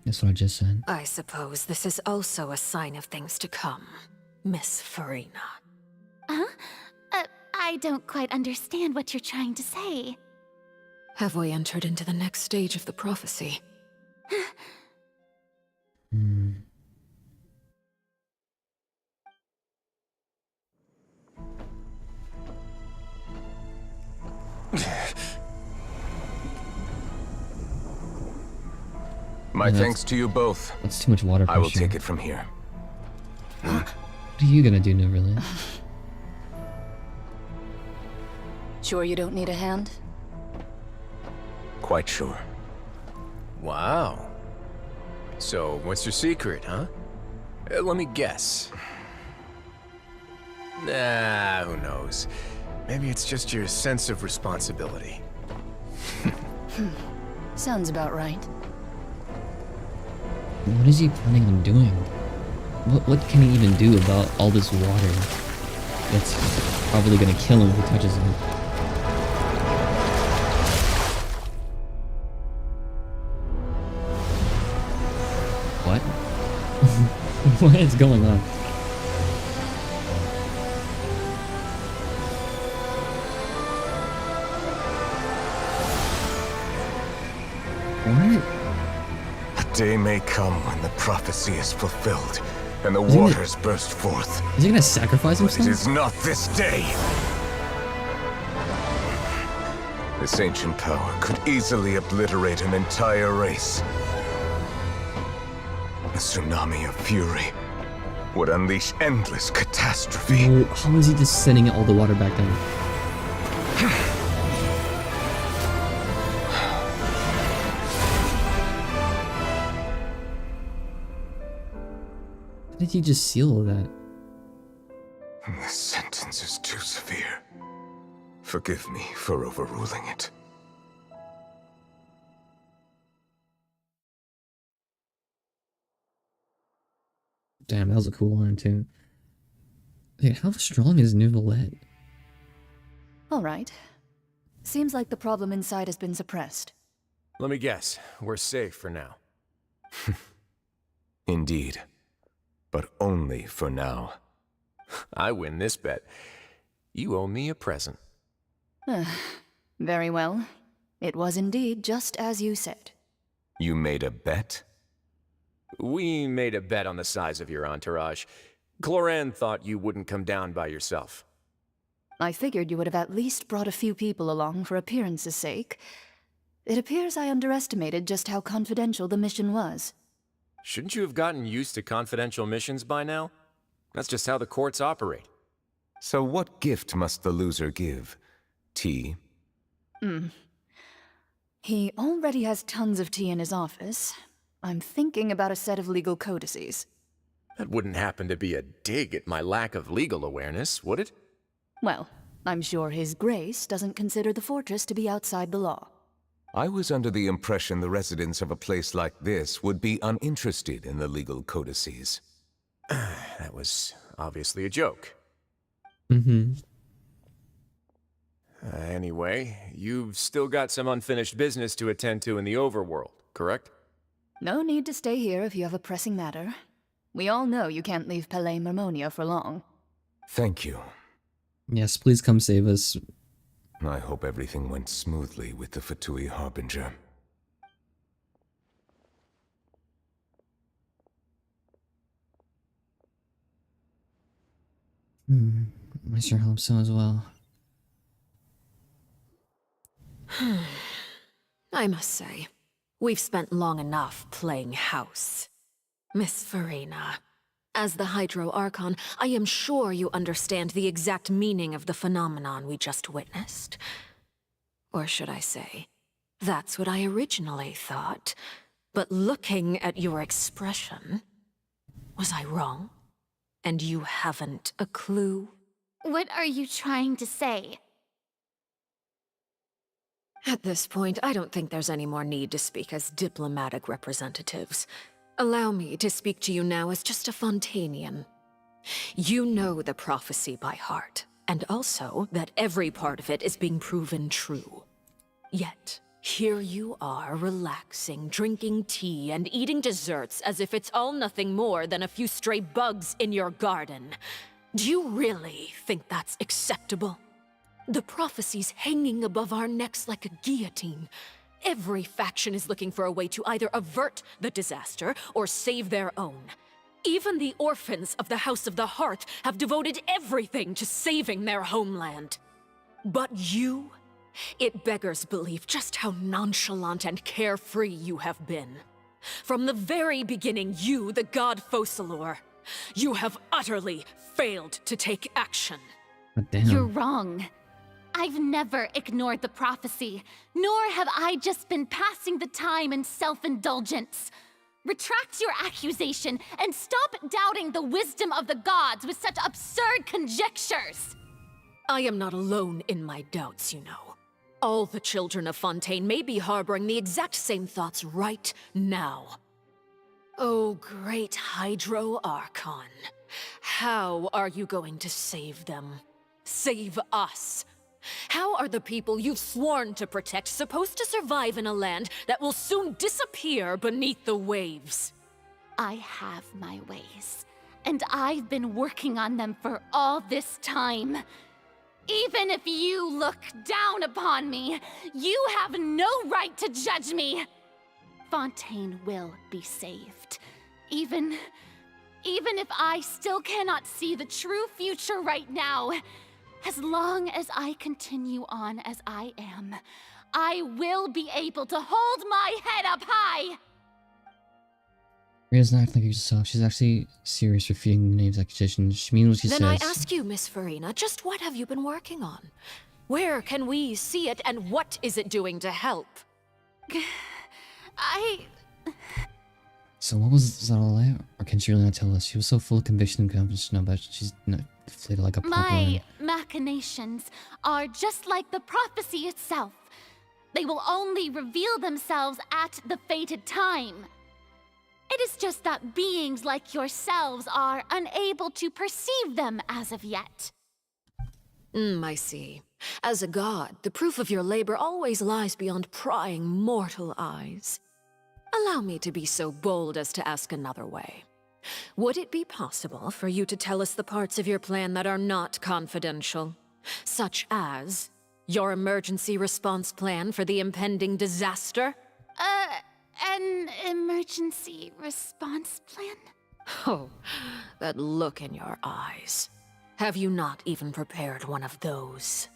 That's what I just said. I suppose this is also a sign of things to come, Miss Farina. Huh? I don't quite understand what you're trying to say. Have we entered into the next stage of the prophecy? My thanks to you both. That's too much water pressure. I will take it from here. What are you gonna do, Neverland? Sure you don't need a hand? Quite sure. Wow. So, what's your secret, huh? Let me guess. Nah, who knows? Maybe it's just your sense of responsibility. Sounds about right. What is he planning on doing? What can he even do about all this water? That's probably gonna kill him if he touches it. What? What is going on? What? A day may come when the prophecy is fulfilled, and the waters burst forth. Is he gonna sacrifice himself? It is not this day. This ancient power could easily obliterate an entire race. A tsunami of fury would unleash endless catastrophe. Well, how is he just sending all the water back down? How did he just seal all that? This sentence is too severe. Forgive me for overruling it. Damn, that was a cool line too. Dude, how strong is Neuvillette? Alright. Seems like the problem inside has been suppressed. Let me guess, we're safe for now. Indeed. But only for now. I win this bet. You owe me a present. Very well. It was indeed just as you said. You made a bet? We made a bet on the size of your entourage. Cloran thought you wouldn't come down by yourself. I figured you would have at least brought a few people along for appearance's sake. It appears I underestimated just how confidential the mission was. Shouldn't you have gotten used to confidential missions by now? That's just how the courts operate. So what gift must the loser give? Tea? He already has tons of tea in his office. I'm thinking about a set of legal codices. That wouldn't happen to be a dig at my lack of legal awareness, would it? Well, I'm sure His Grace doesn't consider the fortress to be outside the law. I was under the impression the residents of a place like this would be uninterested in the legal codices. That was obviously a joke. Anyway, you've still got some unfinished business to attend to in the overworld, correct? No need to stay here if you have a pressing matter. We all know you can't leave Palais Marmonia for long. Thank you. Yes, please come save us. I hope everything went smoothly with the Fatui Harbinger. I sure hope so as well. I must say, we've spent long enough playing house. Miss Farina, As the Hydro Archon, I am sure you understand the exact meaning of the phenomenon we just witnessed. Or should I say, that's what I originally thought. But looking at your expression, was I wrong? And you haven't a clue? What are you trying to say? At this point, I don't think there's any more need to speak as diplomatic representatives. Allow me to speak to you now as just a Fontanian. You know the prophecy by heart, and also that every part of it is being proven true. Yet, here you are, relaxing, drinking tea, and eating desserts as if it's all nothing more than a few stray bugs in your garden. Do you really think that's acceptable? The prophecy's hanging above our necks like a guillotine. Every faction is looking for a way to either avert the disaster or save their own. Even the orphans of the House of the Hearth have devoted everything to saving their homeland. But you? It beggars belief just how nonchalant and carefree you have been. From the very beginning, you, the god Focalor, you have utterly failed to take action. Oh, damn. You're wrong. I've never ignored the prophecy, nor have I just been passing the time in self-indulgence. Retract your accusation and stop doubting the wisdom of the gods with such absurd conjectures. I am not alone in my doubts, you know. All the children of Fontaine may be harboring the exact same thoughts right now. Oh, great Hydro Archon. How are you going to save them? Save us? How are the people you've sworn to protect supposed to survive in a land that will soon disappear beneath the waves? I have my ways, and I've been working on them for all this time. Even if you look down upon me, you have no right to judge me. Fontaine will be saved. Even if I still cannot see the true future right now, as long as I continue on as I am, I will be able to hold my head up high! Maria's not acting like herself. She's actually serious for feeding Nave's accusation. She means what she says. Then I ask you, Miss Farina, just what have you been working on? Where can we see it, and what is it doing to help? So what was that all about? Or can she really not tell us? She was so full of conviction and confidence now, but she's not deflated like a pop My line. machinations are just like the prophecy itself. They will only reveal themselves at the fated time. It is just that beings like yourselves are unable to perceive them as of yet. I see. As a god, the proof of your labor always lies beyond prying mortal eyes. Allow me to be so bold as to ask another way. Would it be possible for you to tell us the parts of your plan that are not confidential? Such as your emergency response plan for the impending disaster? An emergency response plan? Oh, that look in your eyes. Have you not even prepared one of those?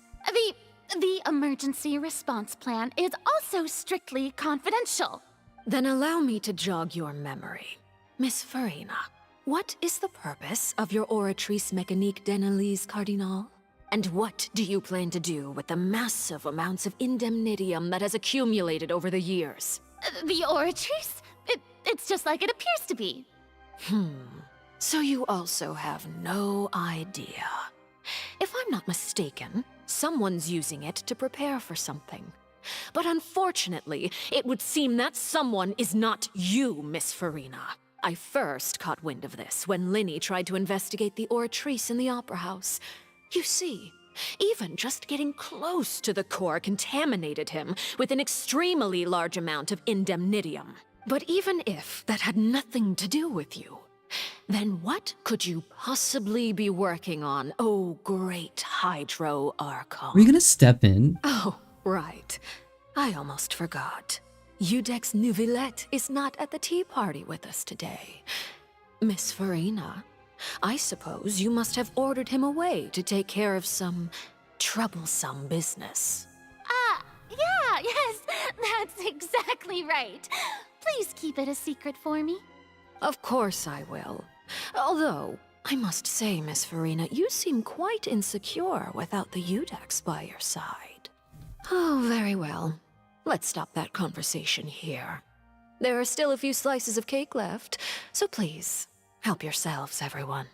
The emergency response plan is also strictly confidential. Then allow me to jog your memory. Miss Farina, what is the purpose of your Oratrice Mécanique d'Analyse Cardinal? And what do you plan to do with the massive amounts of indemnitium that has accumulated over the years? The Oratrice? It's just like it appears to be. So you also have no idea. If I'm not mistaken, someone's using it to prepare for something. But unfortunately, it would seem that someone is not you, Miss Farina. I first caught wind of this when Linny tried to investigate the Oratrice in the Opera House. You see, even just getting close to the core contaminated him with an extremely large amount of indemnitium. But even if that had nothing to do with you, then what could you possibly be working on, oh great Hydro Archon? Are you gonna step in? Oh, right. I almost forgot. Udex Nuvilette is not at the tea party with us today. Miss Farina, I suppose you must have ordered him away to take care of some troublesome business. Yeah, yes, that's exactly right. Please keep it a secret for me. Of course I will. Although, I must say, Miss Farina, you seem quite insecure without the Udex by your side. Oh, very well. Let's stop that conversation here. There are still a few slices of cake left, so please, help yourselves, everyone.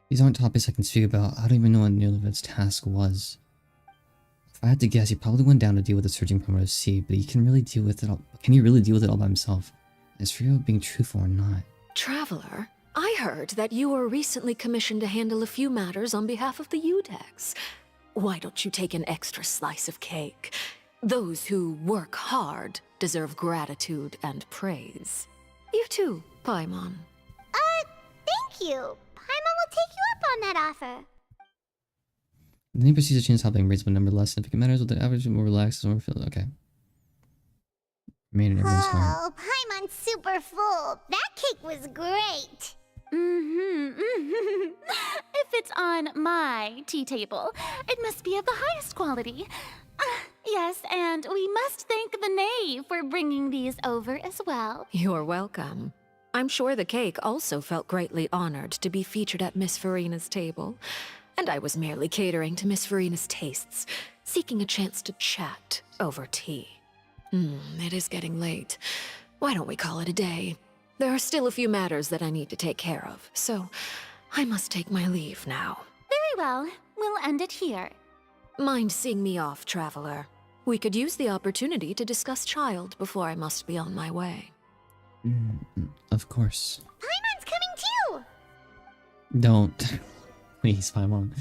These aren't topics I can speak about. I don't even know what Nirlivet's task was. If I had to guess, he probably went down to deal with the surging promoter C, but he can really deal with it all. Can he really deal with it all by himself? Is Frio being truthful or not? Traveler, I heard that you were recently commissioned to handle a few matters on behalf of the Udex. Why don't you take an extra slice of cake? Those who work hard deserve gratitude and praise. You too, Paimon. Thank you. Paimon will take you up on that offer. Then he proceeds to change the topic and raise the number less significant matters with the average more relaxed and more feel. Okay. Made it everyone's heart. Oh, Paimon's super full. That cake was great. If it's on my tea table, it must be of the highest quality. Yes, and we must thank the knave for bringing these over as well. You're welcome. I'm sure the cake also felt greatly honored to be featured at Miss Farina's table. And I was merely catering to Miss Farina's tastes, seeking a chance to chat over tea. It is getting late. Why don't we call it a day? There are still a few matters that I need to take care of, so I must take my leave now. Very well. We'll end it here. Mind seeing me off, Traveler? We could use the opportunity to discuss Child before I must be on my way. Of course. Paimon's coming too. Don't. Please, Paimon.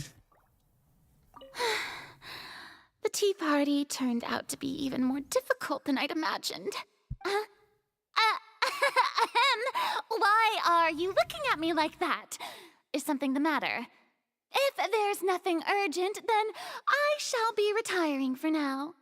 The tea party turned out to be even more difficult than I'd imagined. Why are you looking at me like that? Is something the matter? If there's nothing urgent, then I shall be retiring for now.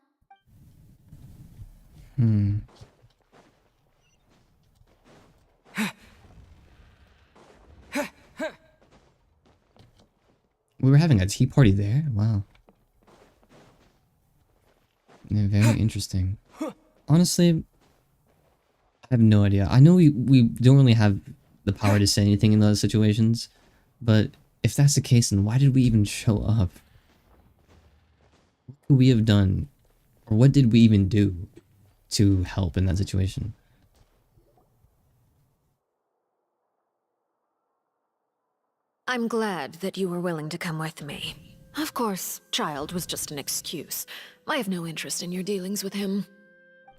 We were having a tea party there? Wow. Yeah, very interesting. Honestly, I have no idea. I know we don't really have the power to say anything in those situations, but if that's the case, then why did we even show up? What could we have done? Or what did we even do to help in that situation? I'm glad that you were willing to come with me. Of course, Child was just an excuse. I have no interest in your dealings with him.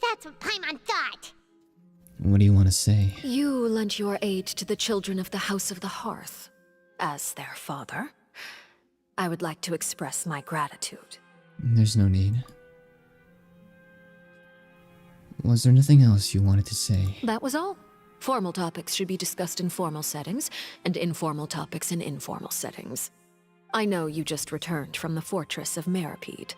That's what Paimon thought. What do you want to say? You lent your aid to the children of the House of the Hearth. As their father, I would like to express my gratitude. There's no need. Was there nothing else you wanted to say? That was all. Formal topics should be discussed in formal settings, and informal topics in informal settings. I know you just returned from the fortress of Meripede.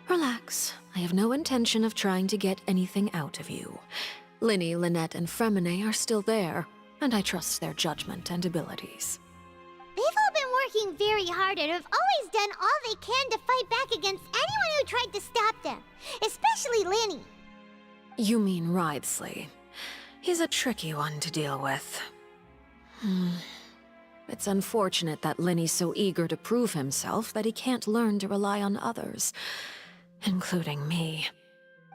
Relax. I have no intention of trying to get anything out of you. Linny, Lynette, and Fremine are still there, and I trust their judgment and abilities. They've all been working very hard and have always done all they can to fight back against anyone who tried to stop them, especially Linny. You mean Wriothesley. He's a tricky one to deal with. It's unfortunate that Linny's so eager to prove himself that he can't learn to rely on others, including me.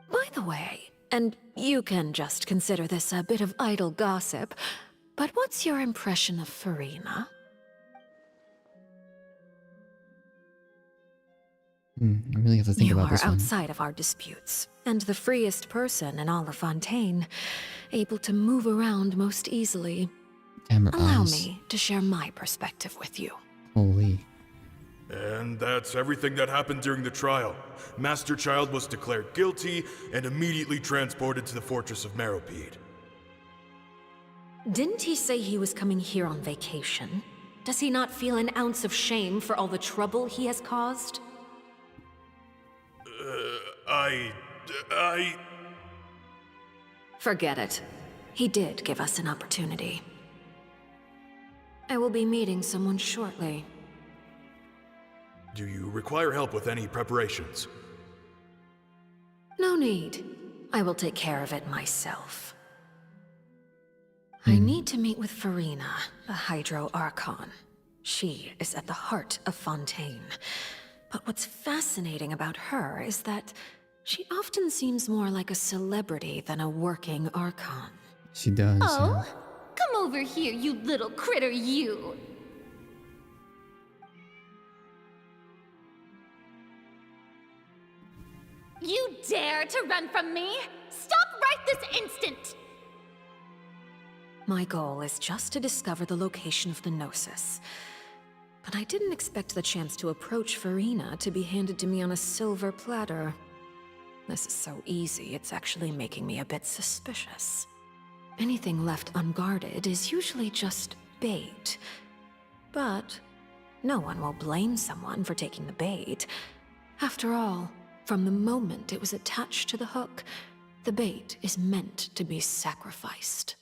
By the way, and you can just consider this a bit of idle gossip, but what's your impression of Farina? I really have to think about this one. You are outside of our disputes, and the freest person in all of Fontaine, able to move around most easily. Allow me to share my perspective with you. Holy. And that's everything that happened during the trial. Master Child was declared guilty and immediately transported to the Fortress of Meripede. Didn't he say he was coming here on vacation? Does he not feel an ounce of shame for all the trouble he has caused? Forget it. He did give us an opportunity. I will be meeting someone shortly. Do you require help with any preparations? No need. I will take care of it myself. I need to meet with Farina, the Hydro Archon. She is at the heart of Fontaine. But what's fascinating about her is that she often seems more like a celebrity than a working Archon. She does. Oh, come over here, you little critter, you. You dare to run from me? Stop right this instant! My goal is just to discover the location of the Gnosis. But I didn't expect the chance to approach Farina to be handed to me on a silver platter. This is so easy, it's actually making me a bit suspicious. Anything left unguarded is usually just bait. But no one will blame someone for taking the bait. After all, from the moment it was attached to the hook, the bait is meant to be sacrificed.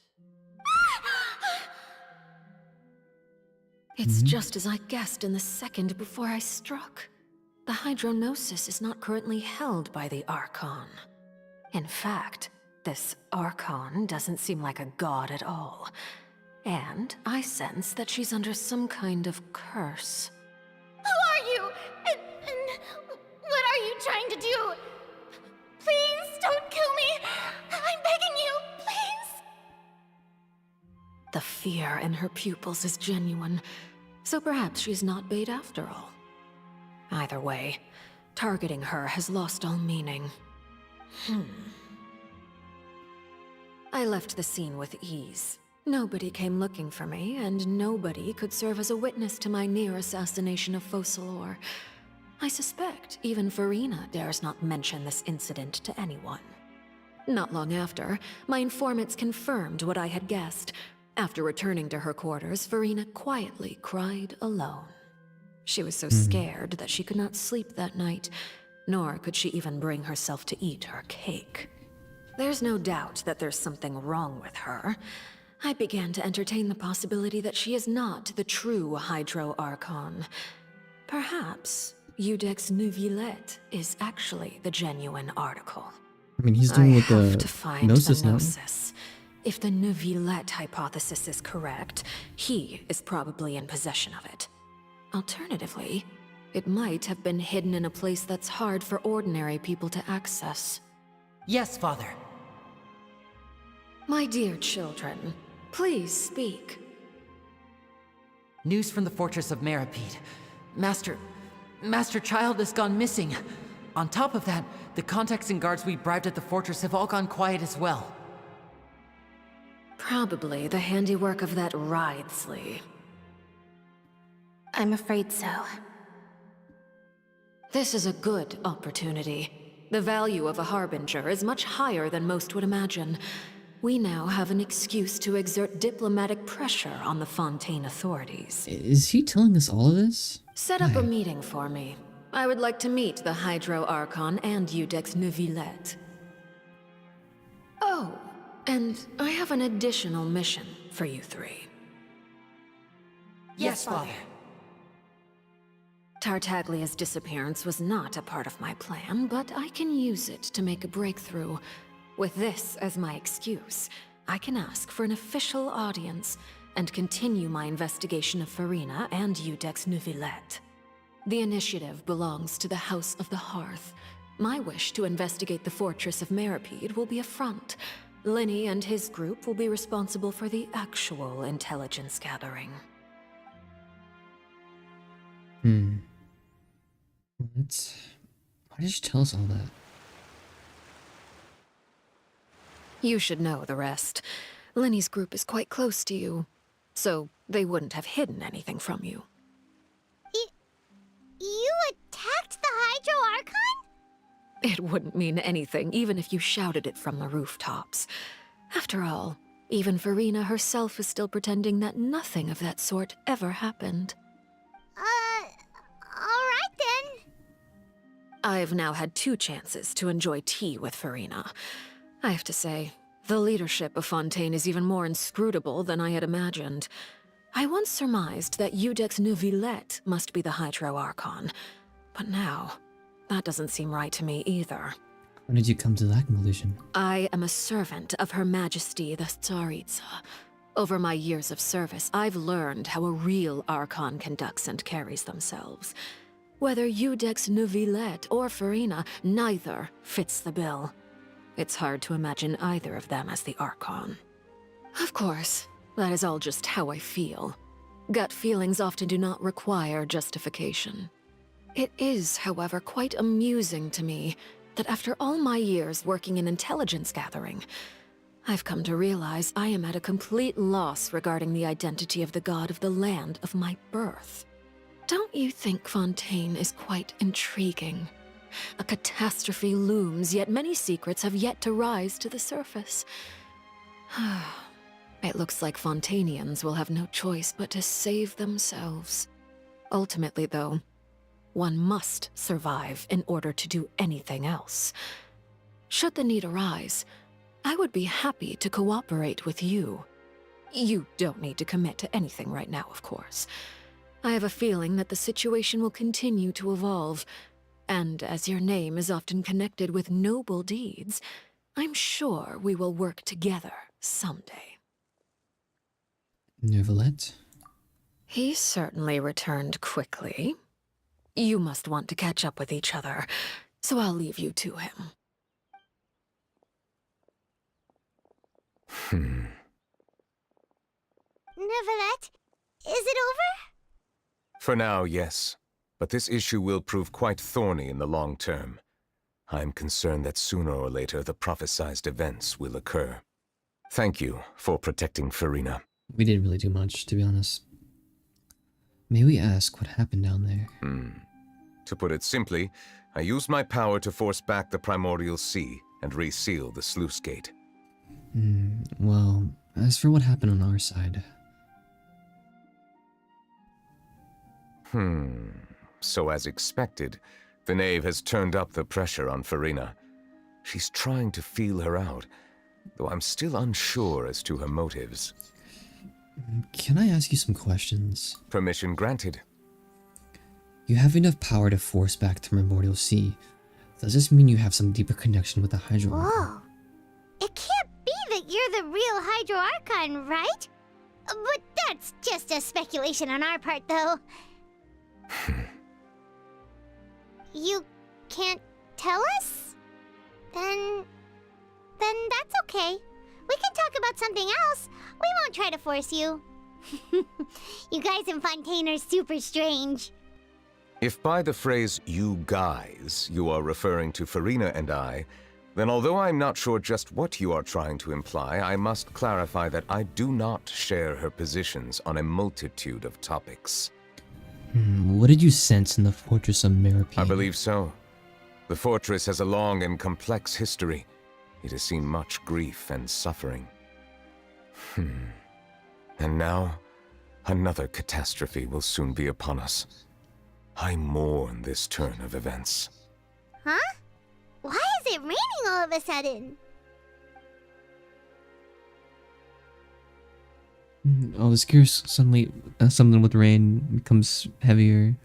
It's just as I guessed in the second before I struck. The Hydronosis is not currently held by the Archon. In fact, this Archon doesn't seem like a god at all. And I sense that she's under some kind of curse. Who are you? And what are you trying to do? Please don't kill me. I'm begging you, please. The fear in her pupils is genuine, so perhaps she's not bait after all. Either way, targeting her has lost all meaning. I left the scene with ease. Nobody came looking for me, and nobody could serve as a witness to my near assassination of Focalor. I suspect even Farina dares not mention this incident to anyone. Not long after, my informants confirmed what I had guessed. After returning to her quarters, Farina quietly cried alone. She was so scared that she could not sleep that night, nor could she even bring herself to eat her cake. There's no doubt that there's something wrong with her. I began to entertain the possibility that she is not the true Hydro Archon. Perhaps Iudex Neuvillette is actually the genuine article. I mean, he's doing with I have the to find Gnosis the now. Gnosis. If the Neuvillette hypothesis is correct, he is probably in possession of it. Alternatively, it might have been hidden in a place that's hard for ordinary people to access. Yes, Father. My dear children, please speak. News from the fortress of Meripede. Master Child has gone missing. On top of that, the contacts and guards we bribed at the fortress have all gone quiet as well. Probably the handiwork of that Wriothesley. I'm afraid so. This is a good opportunity. The value of a Harbinger is much higher than most would imagine. We now have an excuse to exert diplomatic pressure on the Fontaine authorities. Is he telling us all of this? Set up a meeting for me. I would like to meet the Hydro Archon and Iudex Neuvillette. Oh, and I have an additional mission for you three. Yes, Father. Tartaglia's disappearance was not a part of my plan, but I can use it to make a breakthrough. With this as my excuse, I can ask for an official audience and continue my investigation of Farina and Iudex Neuvillette. The initiative belongs to the House of the Hearth. My wish to investigate the fortress of Meripede will be a front. Linny and his group will be responsible for the actual intelligence gathering. Why did you tell us all that? You should know the rest. Linny's group is quite close to you, so they wouldn't have hidden anything from you. You attacked the Hydro Archon? It wouldn't mean anything, even if you shouted it from the rooftops. After all, even Farina herself is still pretending that nothing of that sort ever happened. Alright then. I've now had 2 chances to enjoy tea with Farina. I have to say, the leadership of Fontaine is even more inscrutable than I had imagined. I once surmised that Iudex Neuvillette must be the Hydro Archon, but now, that doesn't seem right to me either. When did you come to that conclusion? I am a servant of Her Majesty the Tsaritsa. Over my years of service, I've learned how a real archon conducts and carries themselves. Whether Udex Neuvillette or Farina, neither fits the bill. It's hard to imagine either of them as the archon. Of course, that is all just how I feel. Gut feelings often do not require justification. It is, however, quite amusing to me that after all my years working in intelligence gathering, I've come to realize I am at a complete loss regarding the identity of the god of the land of my birth. Don't you think Fontaine is quite intriguing? A catastrophe looms, yet many secrets have yet to rise to the surface. It looks like Fontainians will have no choice but to save themselves. Ultimately, though, one must survive in order to do anything else. Should the need arise, I would be happy to cooperate with you. You don't need to commit to anything right now, of course. I have a feeling that the situation will continue to evolve, and as your name is often connected with noble deeds, I'm sure we will work together someday. Neuvillette? He certainly returned quickly. You must want to catch up with each other, so I'll leave you to him. Neuvillette, is it over? For now, yes. But this issue will prove quite thorny in the long term. I'm concerned that sooner or later the prophesized events will occur. Thank you for protecting Farina. We didn't really do much, to be honest. May we ask what happened down there? To put it simply, I used my power to force back the primordial sea and reseal the sluice gate. Well, as for what happened on our side... So as expected, the knave has turned up the pressure on Farina. She's trying to feel her out, though I'm still unsure as to her motives. Can I ask you some questions? Permission granted. You have enough power to force back the primordial sea. Does this mean you have some deeper connection with the Hydro Archon? Whoa. It can't be that you're the real Hydro Archon, right? But that's just a speculation on our part, though. You can't tell us? Then that's okay. We can talk about something else. We won't try to force you. You guys in Fontaine are super strange. If by the phrase, you guys, you are referring to Farina and I, then although I'm not sure just what you are trying to imply, I must clarify that I do not share her positions on a multitude of topics. What did you sense in the fortress of Meropine? I believe so. The fortress has a long and complex history. It has seen much grief and suffering. And now, another catastrophe will soon be upon us. I mourn this turn of events. Huh? Why is it raining all of a sudden? Oh, the scares suddenly, something with rain becomes heavier.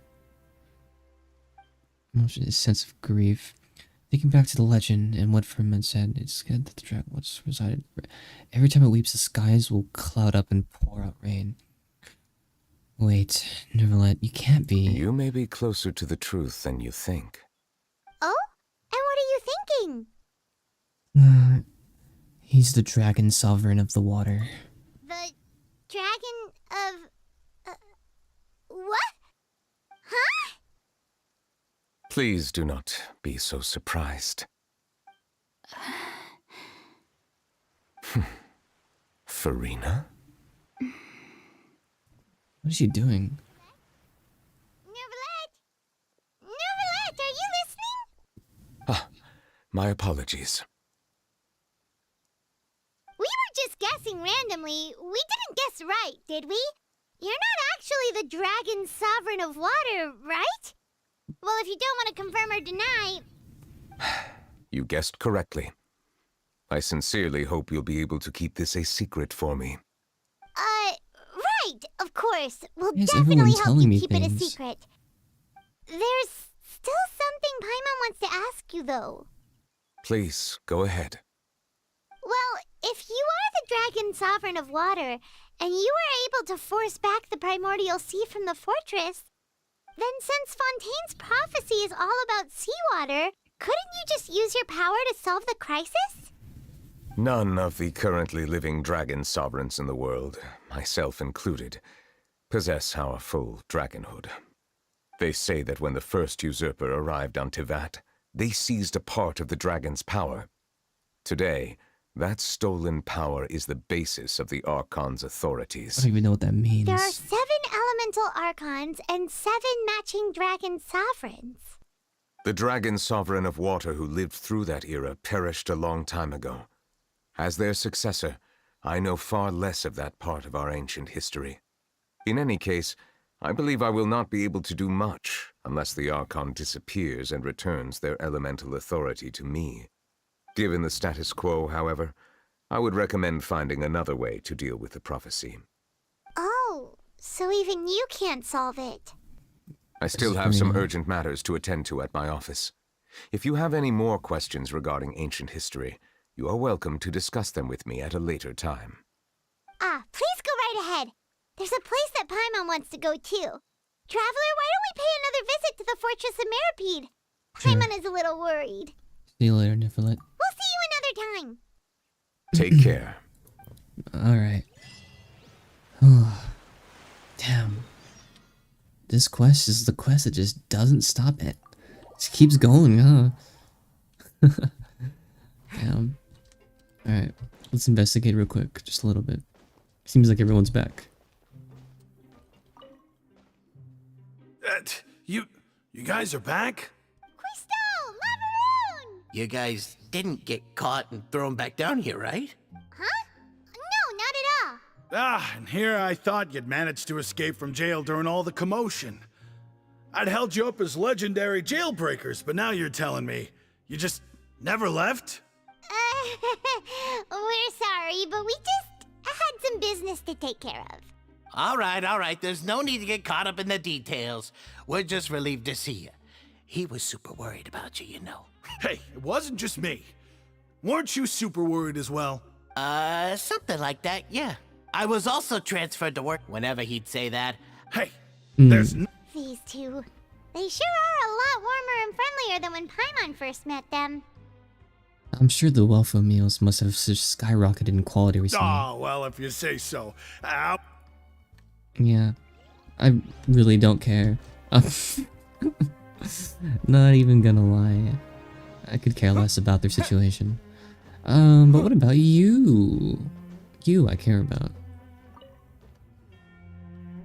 Emotion, a sense of grief. Thinking back to the legend and what Ferment said, it's good that the dragon once resided. Every time it weeps, the skies will cloud up and pour out rain. Wait, Neuvillette, you can't be. You may be closer to the truth than you think. Oh? And what are you thinking? He's the dragon sovereign of the water. The dragon of... what? Huh? Please do not be so surprised. Farina? What is she doing? Neuvillette! Neuvillette, are you listening? Ah, my apologies. We were just guessing randomly. We didn't guess right, did we? You're not actually the dragon sovereign of water, right? Well, if you don't want to confirm or deny... You guessed correctly. I sincerely hope you'll be able to keep this a secret for me. Right, of course. We'll Why is definitely everyone help telling you me keep it a things? secret. There's still something Paimon wants to ask you, though. Please, go ahead. Well, if you are the dragon sovereign of water, and you were able to force back the primordial sea from the fortress, then since Fontaine's prophecy is all about seawater, couldn't you just use your power to solve the crisis? None of the currently living dragon sovereigns in the world, myself included, possess our full dragonhood. They say that when the first usurper arrived on Tivat, they seized a part of the dragon's power. Today, that stolen power is the basis of the Archon's authorities. I don't even know what that means. There are 7 elemental archons and 7 matching dragon sovereigns. The dragon sovereign of water who lived through that era perished a long time ago. As their successor, I know far less of that part of our ancient history. In any case, I believe I will not be able to do much unless the Archon disappears and returns their elemental authority to me. Given the status quo, however, I would recommend finding another way to deal with the prophecy. Oh, so even you can't solve it. I still have some urgent matters to attend to at my office. If you have any more questions regarding ancient history, you are welcome to discuss them with me at a later time. Please go right ahead. There's a place that Paimon wants to go too. Traveler, why don't we pay another visit to the Fortress of Meripede? Paimon is a little worried. See you later, Nifilet. We'll see you another time. Take care. Alright. Damn. This quest is the quest that just doesn't stop it. Just keeps going, huh? Damn. Alright. Let's investigate real quick. Just a little bit. Seems like everyone's back. You guys are back? Crystal! Lavaroon! You guys didn't get caught and thrown back down here, right? Huh? No, not at all. And here I thought you'd managed to escape from jail during all the commotion. I'd held you up as legendary jailbreakers, but now you're telling me you just never left? We're sorry, but we just had some business to take care of. All right. There's no need to get caught up in the details. We're just relieved to see you. He was super worried about you, you know. Hey, it wasn't just me. Weren't you super worried as well? Something like that, yeah. I was also transferred to work whenever he'd say that. Hey, there's These two. They sure are a lot warmer and friendlier than when Paimon first met them. I'm sure the welfare meals must have just skyrocketed in quality recently. Oh, well, if you say so. Yeah. I really don't care. Not even gonna lie. I could care less about their situation. But what about you? You I care about.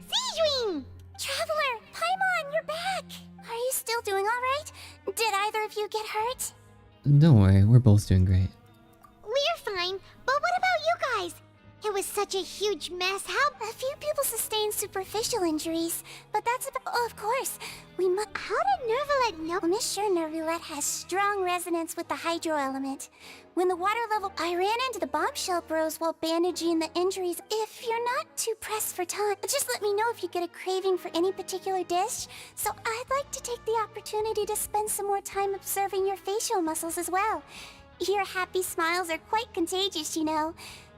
Siegewing! Traveler, Paimon, you're back! Are you still doing alright? Did either of you get hurt? Don't worry, we're both doing great. We're fine, but what about you guys? It was such a huge mess. A few people sustained superficial injuries, but that's about. Oh, of course. How did Nervalet know? I'm sure Nervalet has strong resonance with the hydro element. When the water level. I ran into the bombshell bros while bandaging the injuries. If you're not too pressed for time, just let me know if you get a craving for any particular dish. So I'd like to take the opportunity to spend some more time observing your facial muscles as well. Your happy smiles are quite contagious, you know.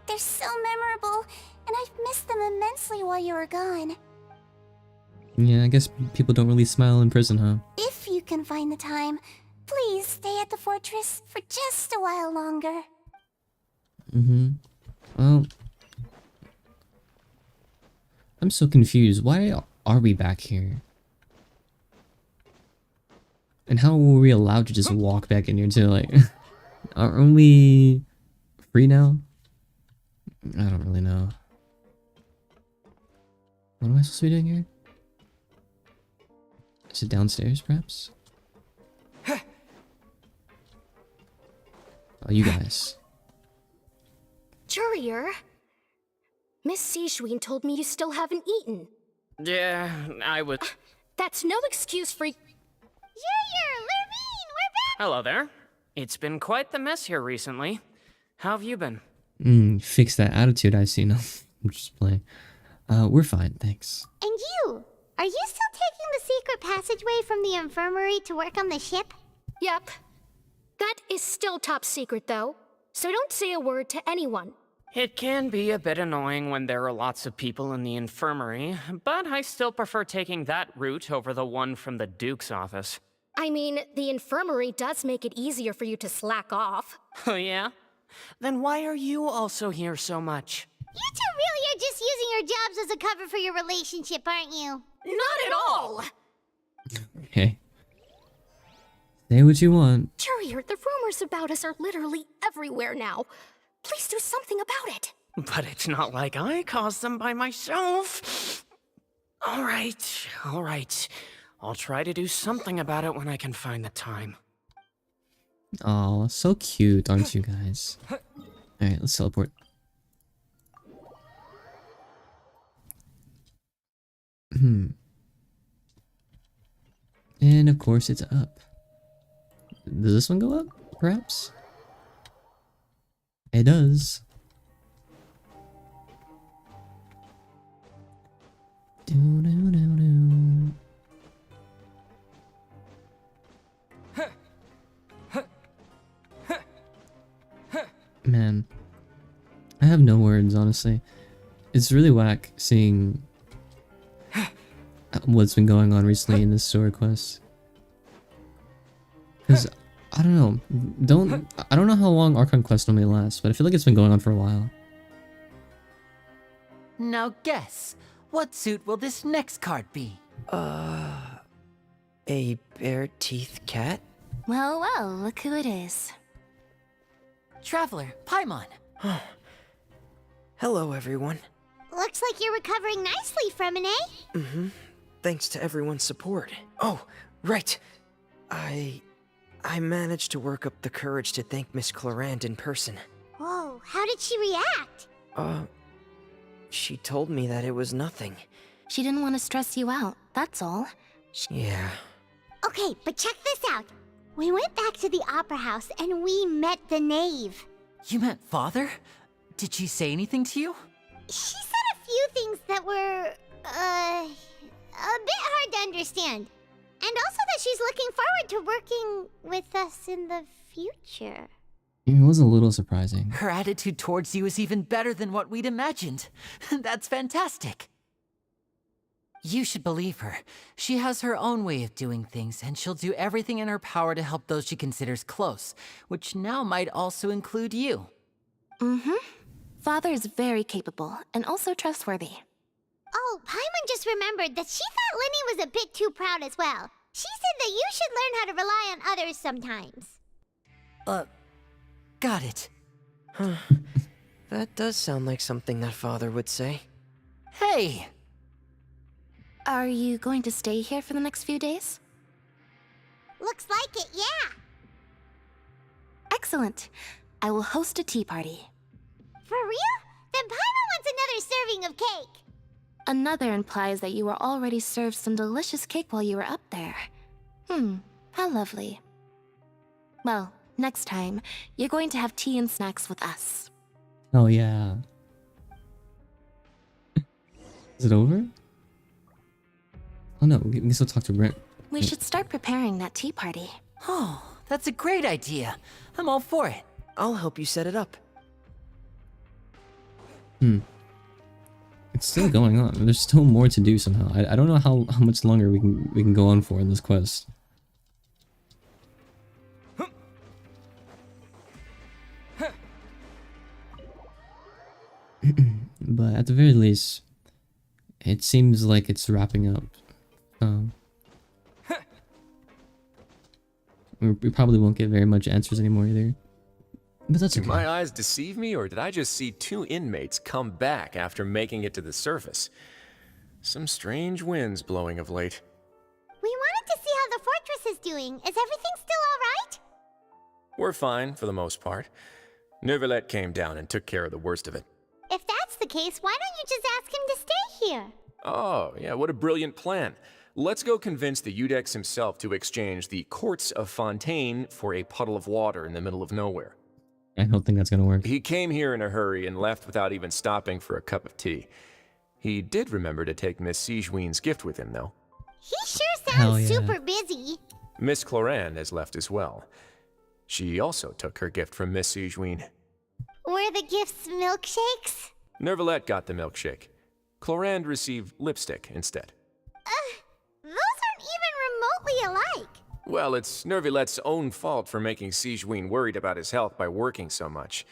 They're so memorable, and I've missed them immensely while you were gone. Yeah, I guess people don't really smile in prison, huh? If you can find the time, please stay at the fortress for just a while longer. Well, I'm so confused. Why are we back here? And how were we allowed to just walk back in here too? Like, aren't we free now? I don't really know. What am I supposed to be doing here? Is it downstairs, perhaps? Oh, you guys. Courier, Miss Siegewin told me you still haven't eaten. Yeah, I was... That's no excuse for... Yayyy, Lurvine, we're back! Hello there. It's been quite the mess here recently. How have you been? Fix that attitude I see. No, I'm just playing. We're fine, thanks. And you? Are you still taking the secret passageway from the infirmary to work on the ship? Yep. That is still top secret, though. So don't say a word to anyone. It can be a bit annoying when there are lots of people in the infirmary, but I still prefer taking that route over the one from the Duke's office. I mean, the infirmary does make it easier for you to slack off. Oh yeah? Then why are you also here so much? You two really are just using your jobs as a cover for your relationship, aren't you? Not at all! Okay. Say what you want. Courier, the rumors about us are literally everywhere now. Please do something about it. But it's not like I caused them by myself. All right. I'll try to do something about it when I can find the time. Oh, so cute, aren't you guys? Alright, let's teleport. And of course it's up. Does this one go up, perhaps? It does. Man, I have no words, honestly. It's really whack seeing what's been going on recently in this story quest. Because I don't know. I don't know how long Archon quest normally lasts, but I feel like it's been going on for a while. Now guess, what suit will this next card be? A bare-teeth cat? Well, look who it is. Traveler, Paimon. Hello, everyone. Looks like you're recovering nicely from an A. Mm-hmm. Thanks to everyone's support. Oh, right. I managed to work up the courage to thank Miss Clorand in person. Whoa, how did she react? She told me that it was nothing. She didn't want to stress you out, that's all. Yeah. Okay, but check this out. We went back to the opera house and we met the knave. You met Father? Did she say anything to you? She said a few things that were, a bit hard to understand. And also that she's looking forward to working with us in the future. It was a little surprising. Her attitude towards you is even better than what we'd imagined. That's fantastic. You should believe her. She has her own way of doing things, and she'll do everything in her power to help those she considers close, which now might also include you. Father is very capable, and also trustworthy. Oh, Paimon just remembered that she thought Linny was a bit too proud as well. She said that you should learn how to rely on others sometimes. Got it. Huh. That does sound like something that Father would say. Hey! Are you going to stay here for the next few days? Looks like it, yeah. Excellent. I will host a tea party. For real? Then Paimon wants another serving of cake. Another implies that you were already served some delicious cake while you were up there. How lovely. Well, next time, you're going to have tea and snacks with us. Oh yeah. Is it over? Oh no, we can still talk to Brent. We should start preparing that tea party. Oh, that's a great idea. I'm all for it. I'll help you set it up. It's still going on. There's still more to do somehow. I don't know how much longer we can go on for in this quest. But at the very least, it seems like it's wrapping up. We probably won't get very much answers anymore either. But that's okay. Did my eyes deceive me, or did I just see two inmates come back after making it to the surface? Some strange winds blowing of late. We wanted to see how the fortress is doing. Is everything still alright? We're fine, for the most part. Neuvillette came down and took care of the worst of it. If that's the case, why don't you just ask him to stay here? Oh, yeah, what a brilliant plan. Let's go convince the Eudex himself to exchange the Courts of Fontaine for a puddle of water in the middle of nowhere. I don't think that's gonna work. He came here in a hurry and left without even stopping for a cup of tea. He did remember to take Miss Sigewinne's gift with him, though. He sure sounds super busy. Miss Clorand has left as well. She also took her gift from Miss Sigewinne. Were the gifts milkshakes? Nervalette got the milkshake. Clorand received lipstick instead. Those aren't even remotely alike. Well, it's Nervalette's own fault for making Sigewinne worried about his health by working so much.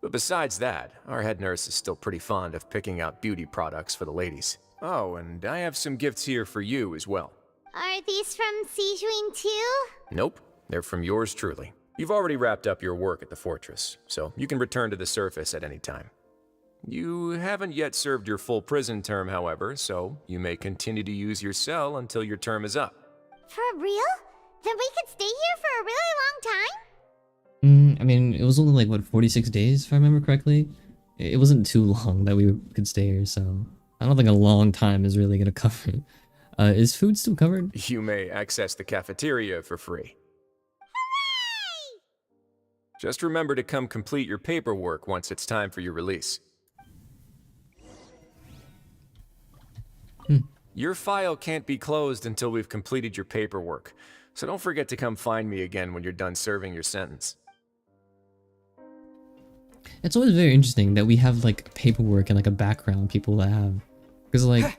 But besides that, our head nurse is still pretty fond of picking out beauty products for the ladies. Oh, and I have some gifts here for you as well. Are these from Sigewinne too? Nope, they're from yours truly. You've already wrapped up your work at the fortress, so you can return to the surface at any time. You haven't yet served your full prison term, however, so you may continue to use your cell until your term is up. For real? Then we could stay here for a really long time? I mean, it was only like, what, 46 days, if I remember correctly? It wasn't too long that we could stay here, so I don't think a long time is really gonna cover it. Is food still covered? You may access the cafeteria for free. Hooray! Just remember to come complete your paperwork once it's time for your release. Your file can't be closed until we've completed your paperwork, so don't forget to come find me again when you're done serving your sentence. It's always very interesting that we have like paperwork and like a background people that have, because like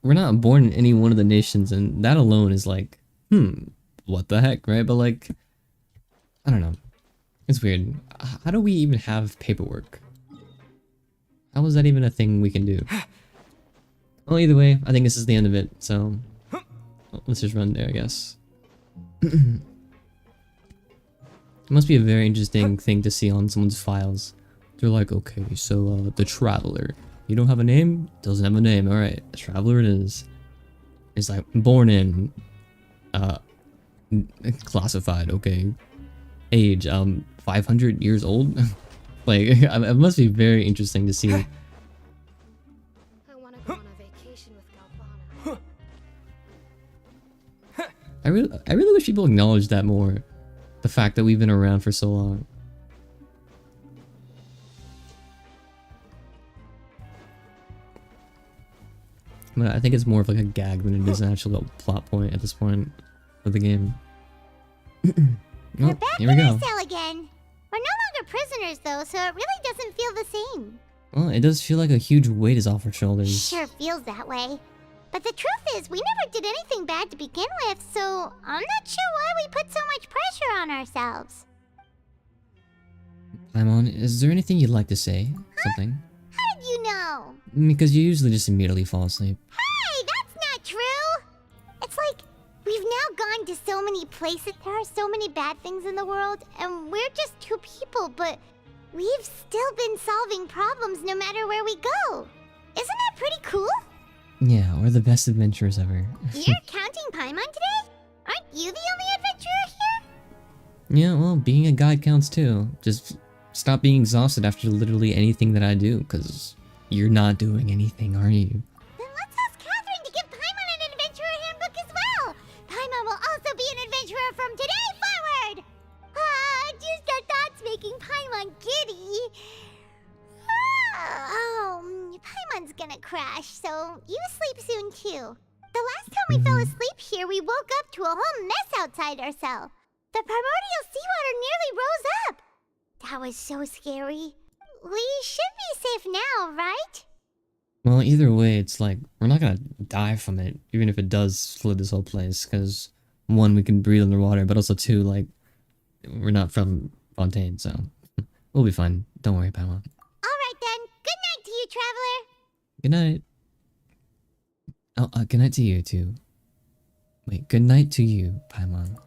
we're not born in any one of the nations, and that alone is like, what the heck, right? But like, I don't know, it's weird. How do we even have paperwork? How is that even a thing we can do? Well, either way, I think this is the end of it, so let's just run there, I guess. It must be a very interesting thing to see on someone's files. They're like, okay, so the Traveler. You don't have a name? Doesn't have a name. Alright, the Traveler it is. It's like, born in, classified, okay. Age, 500 years old? Like, it must be very interesting to see. I want to go on a vacation with Galvana. I really wish people acknowledge that more. The fact that we've been around for so long. But I think it's more of like a gag than it is an actual plot point at this point of the game. We're back here we in go. our cell again. We're no longer prisoners though, so it really doesn't feel the same. Well, it does feel like a huge weight is off our shoulders. Sure feels that way. But the truth is, we never did anything bad to begin with, so I'm not sure why we put so much pressure on ourselves. Paimon, is there anything you'd like to say? Something? How did you know? Because you usually just immediately fall asleep. Hey, that's not true! It's like, we've now gone to so many places, there are so many bad things in the world, and we're just two people, but we've still been solving problems no matter where we go. Isn't that pretty cool? Yeah, we're the best adventurers ever. You're counting Paimon today? Aren't you the only adventurer here? Yeah, well, being a guide counts too. Just stop being exhausted after literally anything that I do, because you're not doing anything, are you? Then let's ask Catherine to give Paimon an adventurer handbook as well. Paimon will also be an adventurer from today forward. Just the thoughts making Paimon giddy. Paimon's gonna crash, so you sleep soon too. The last time we fell asleep here, we woke up to a whole mess outside our cell. The primordial seawater nearly rose up. That was so scary. We should be safe now, right? Well, either way, it's like, we're not gonna die from it, even if it does flood this whole place, because one, we can breathe underwater, but also two, like, we're not from Fontaine, so we'll be fine. Don't worry, Paimon. Alright then, good night to you, Traveler. Good night. Oh, good night to you, too. Wait, good night to you, Paimon.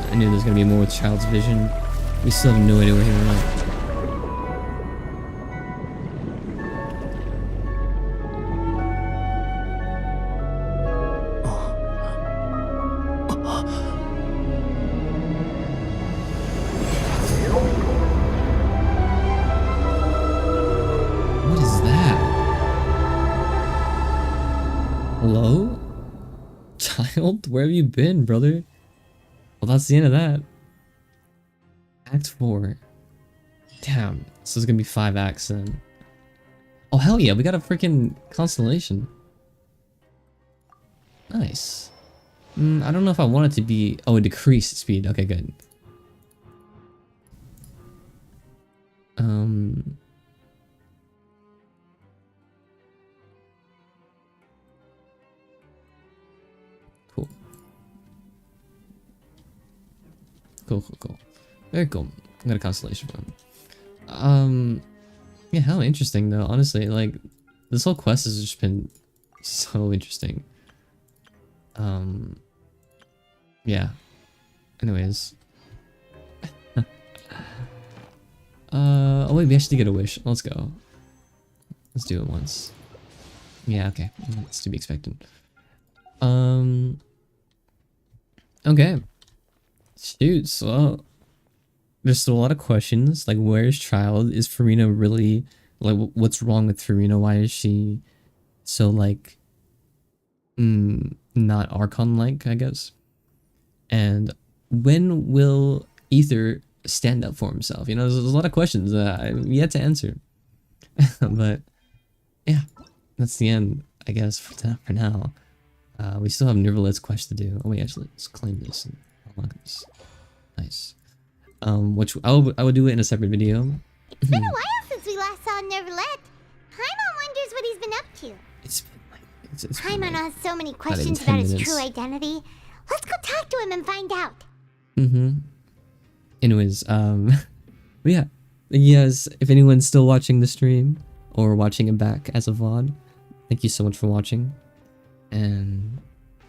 I knew there was gonna be more with Child's Vision. We still have no idea where he went. What is that? Hello? Child? Where have you been, brother? Well, that's the end of that. Act 4. Damn, so it's gonna be 5 acts then. Oh hell yeah, we got a freaking constellation. Nice. I don't know if I want it to be... Oh, a decreased speed. Okay, good. Cool. Cool. Very cool. I got a constellation one. Yeah, how interesting though. Honestly, like, this whole quest has just been so interesting. Yeah. Anyways. Oh wait, we actually get a wish. Let's go. Let's do it once. Yeah, okay. It's to be expected. Okay. Shoot, so there's still a lot of questions. Like, where's Child? Is Farina really, like, what's wrong with Farina? Why is she so, like, not Archon-like, I guess? And when will Ether stand up for himself? You know, there's a lot of questions I've yet to answer. But yeah, that's the end, I guess, for now. We still have Nervalet's quest to do. Oh wait, actually, let's claim this and unlock this. Nice. Which I would do it in a separate video. It's been a while since we last saw Nervalet. Paimon wonders what he's been up to. It's been like... Paimon has so many questions about his true identity. Let's go talk to him and find out. Anyways, but yeah. Yes, if anyone's still watching the stream or watching it back as a VOD, thank you so much for watching. And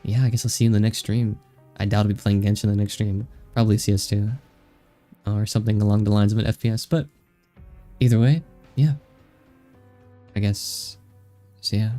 yeah, I guess I'll see you in the next stream. I doubt I'll be playing Genshin in the next stream. Probably CS2. Or something along the lines of an FPS, but either way, yeah. I guess, so yeah.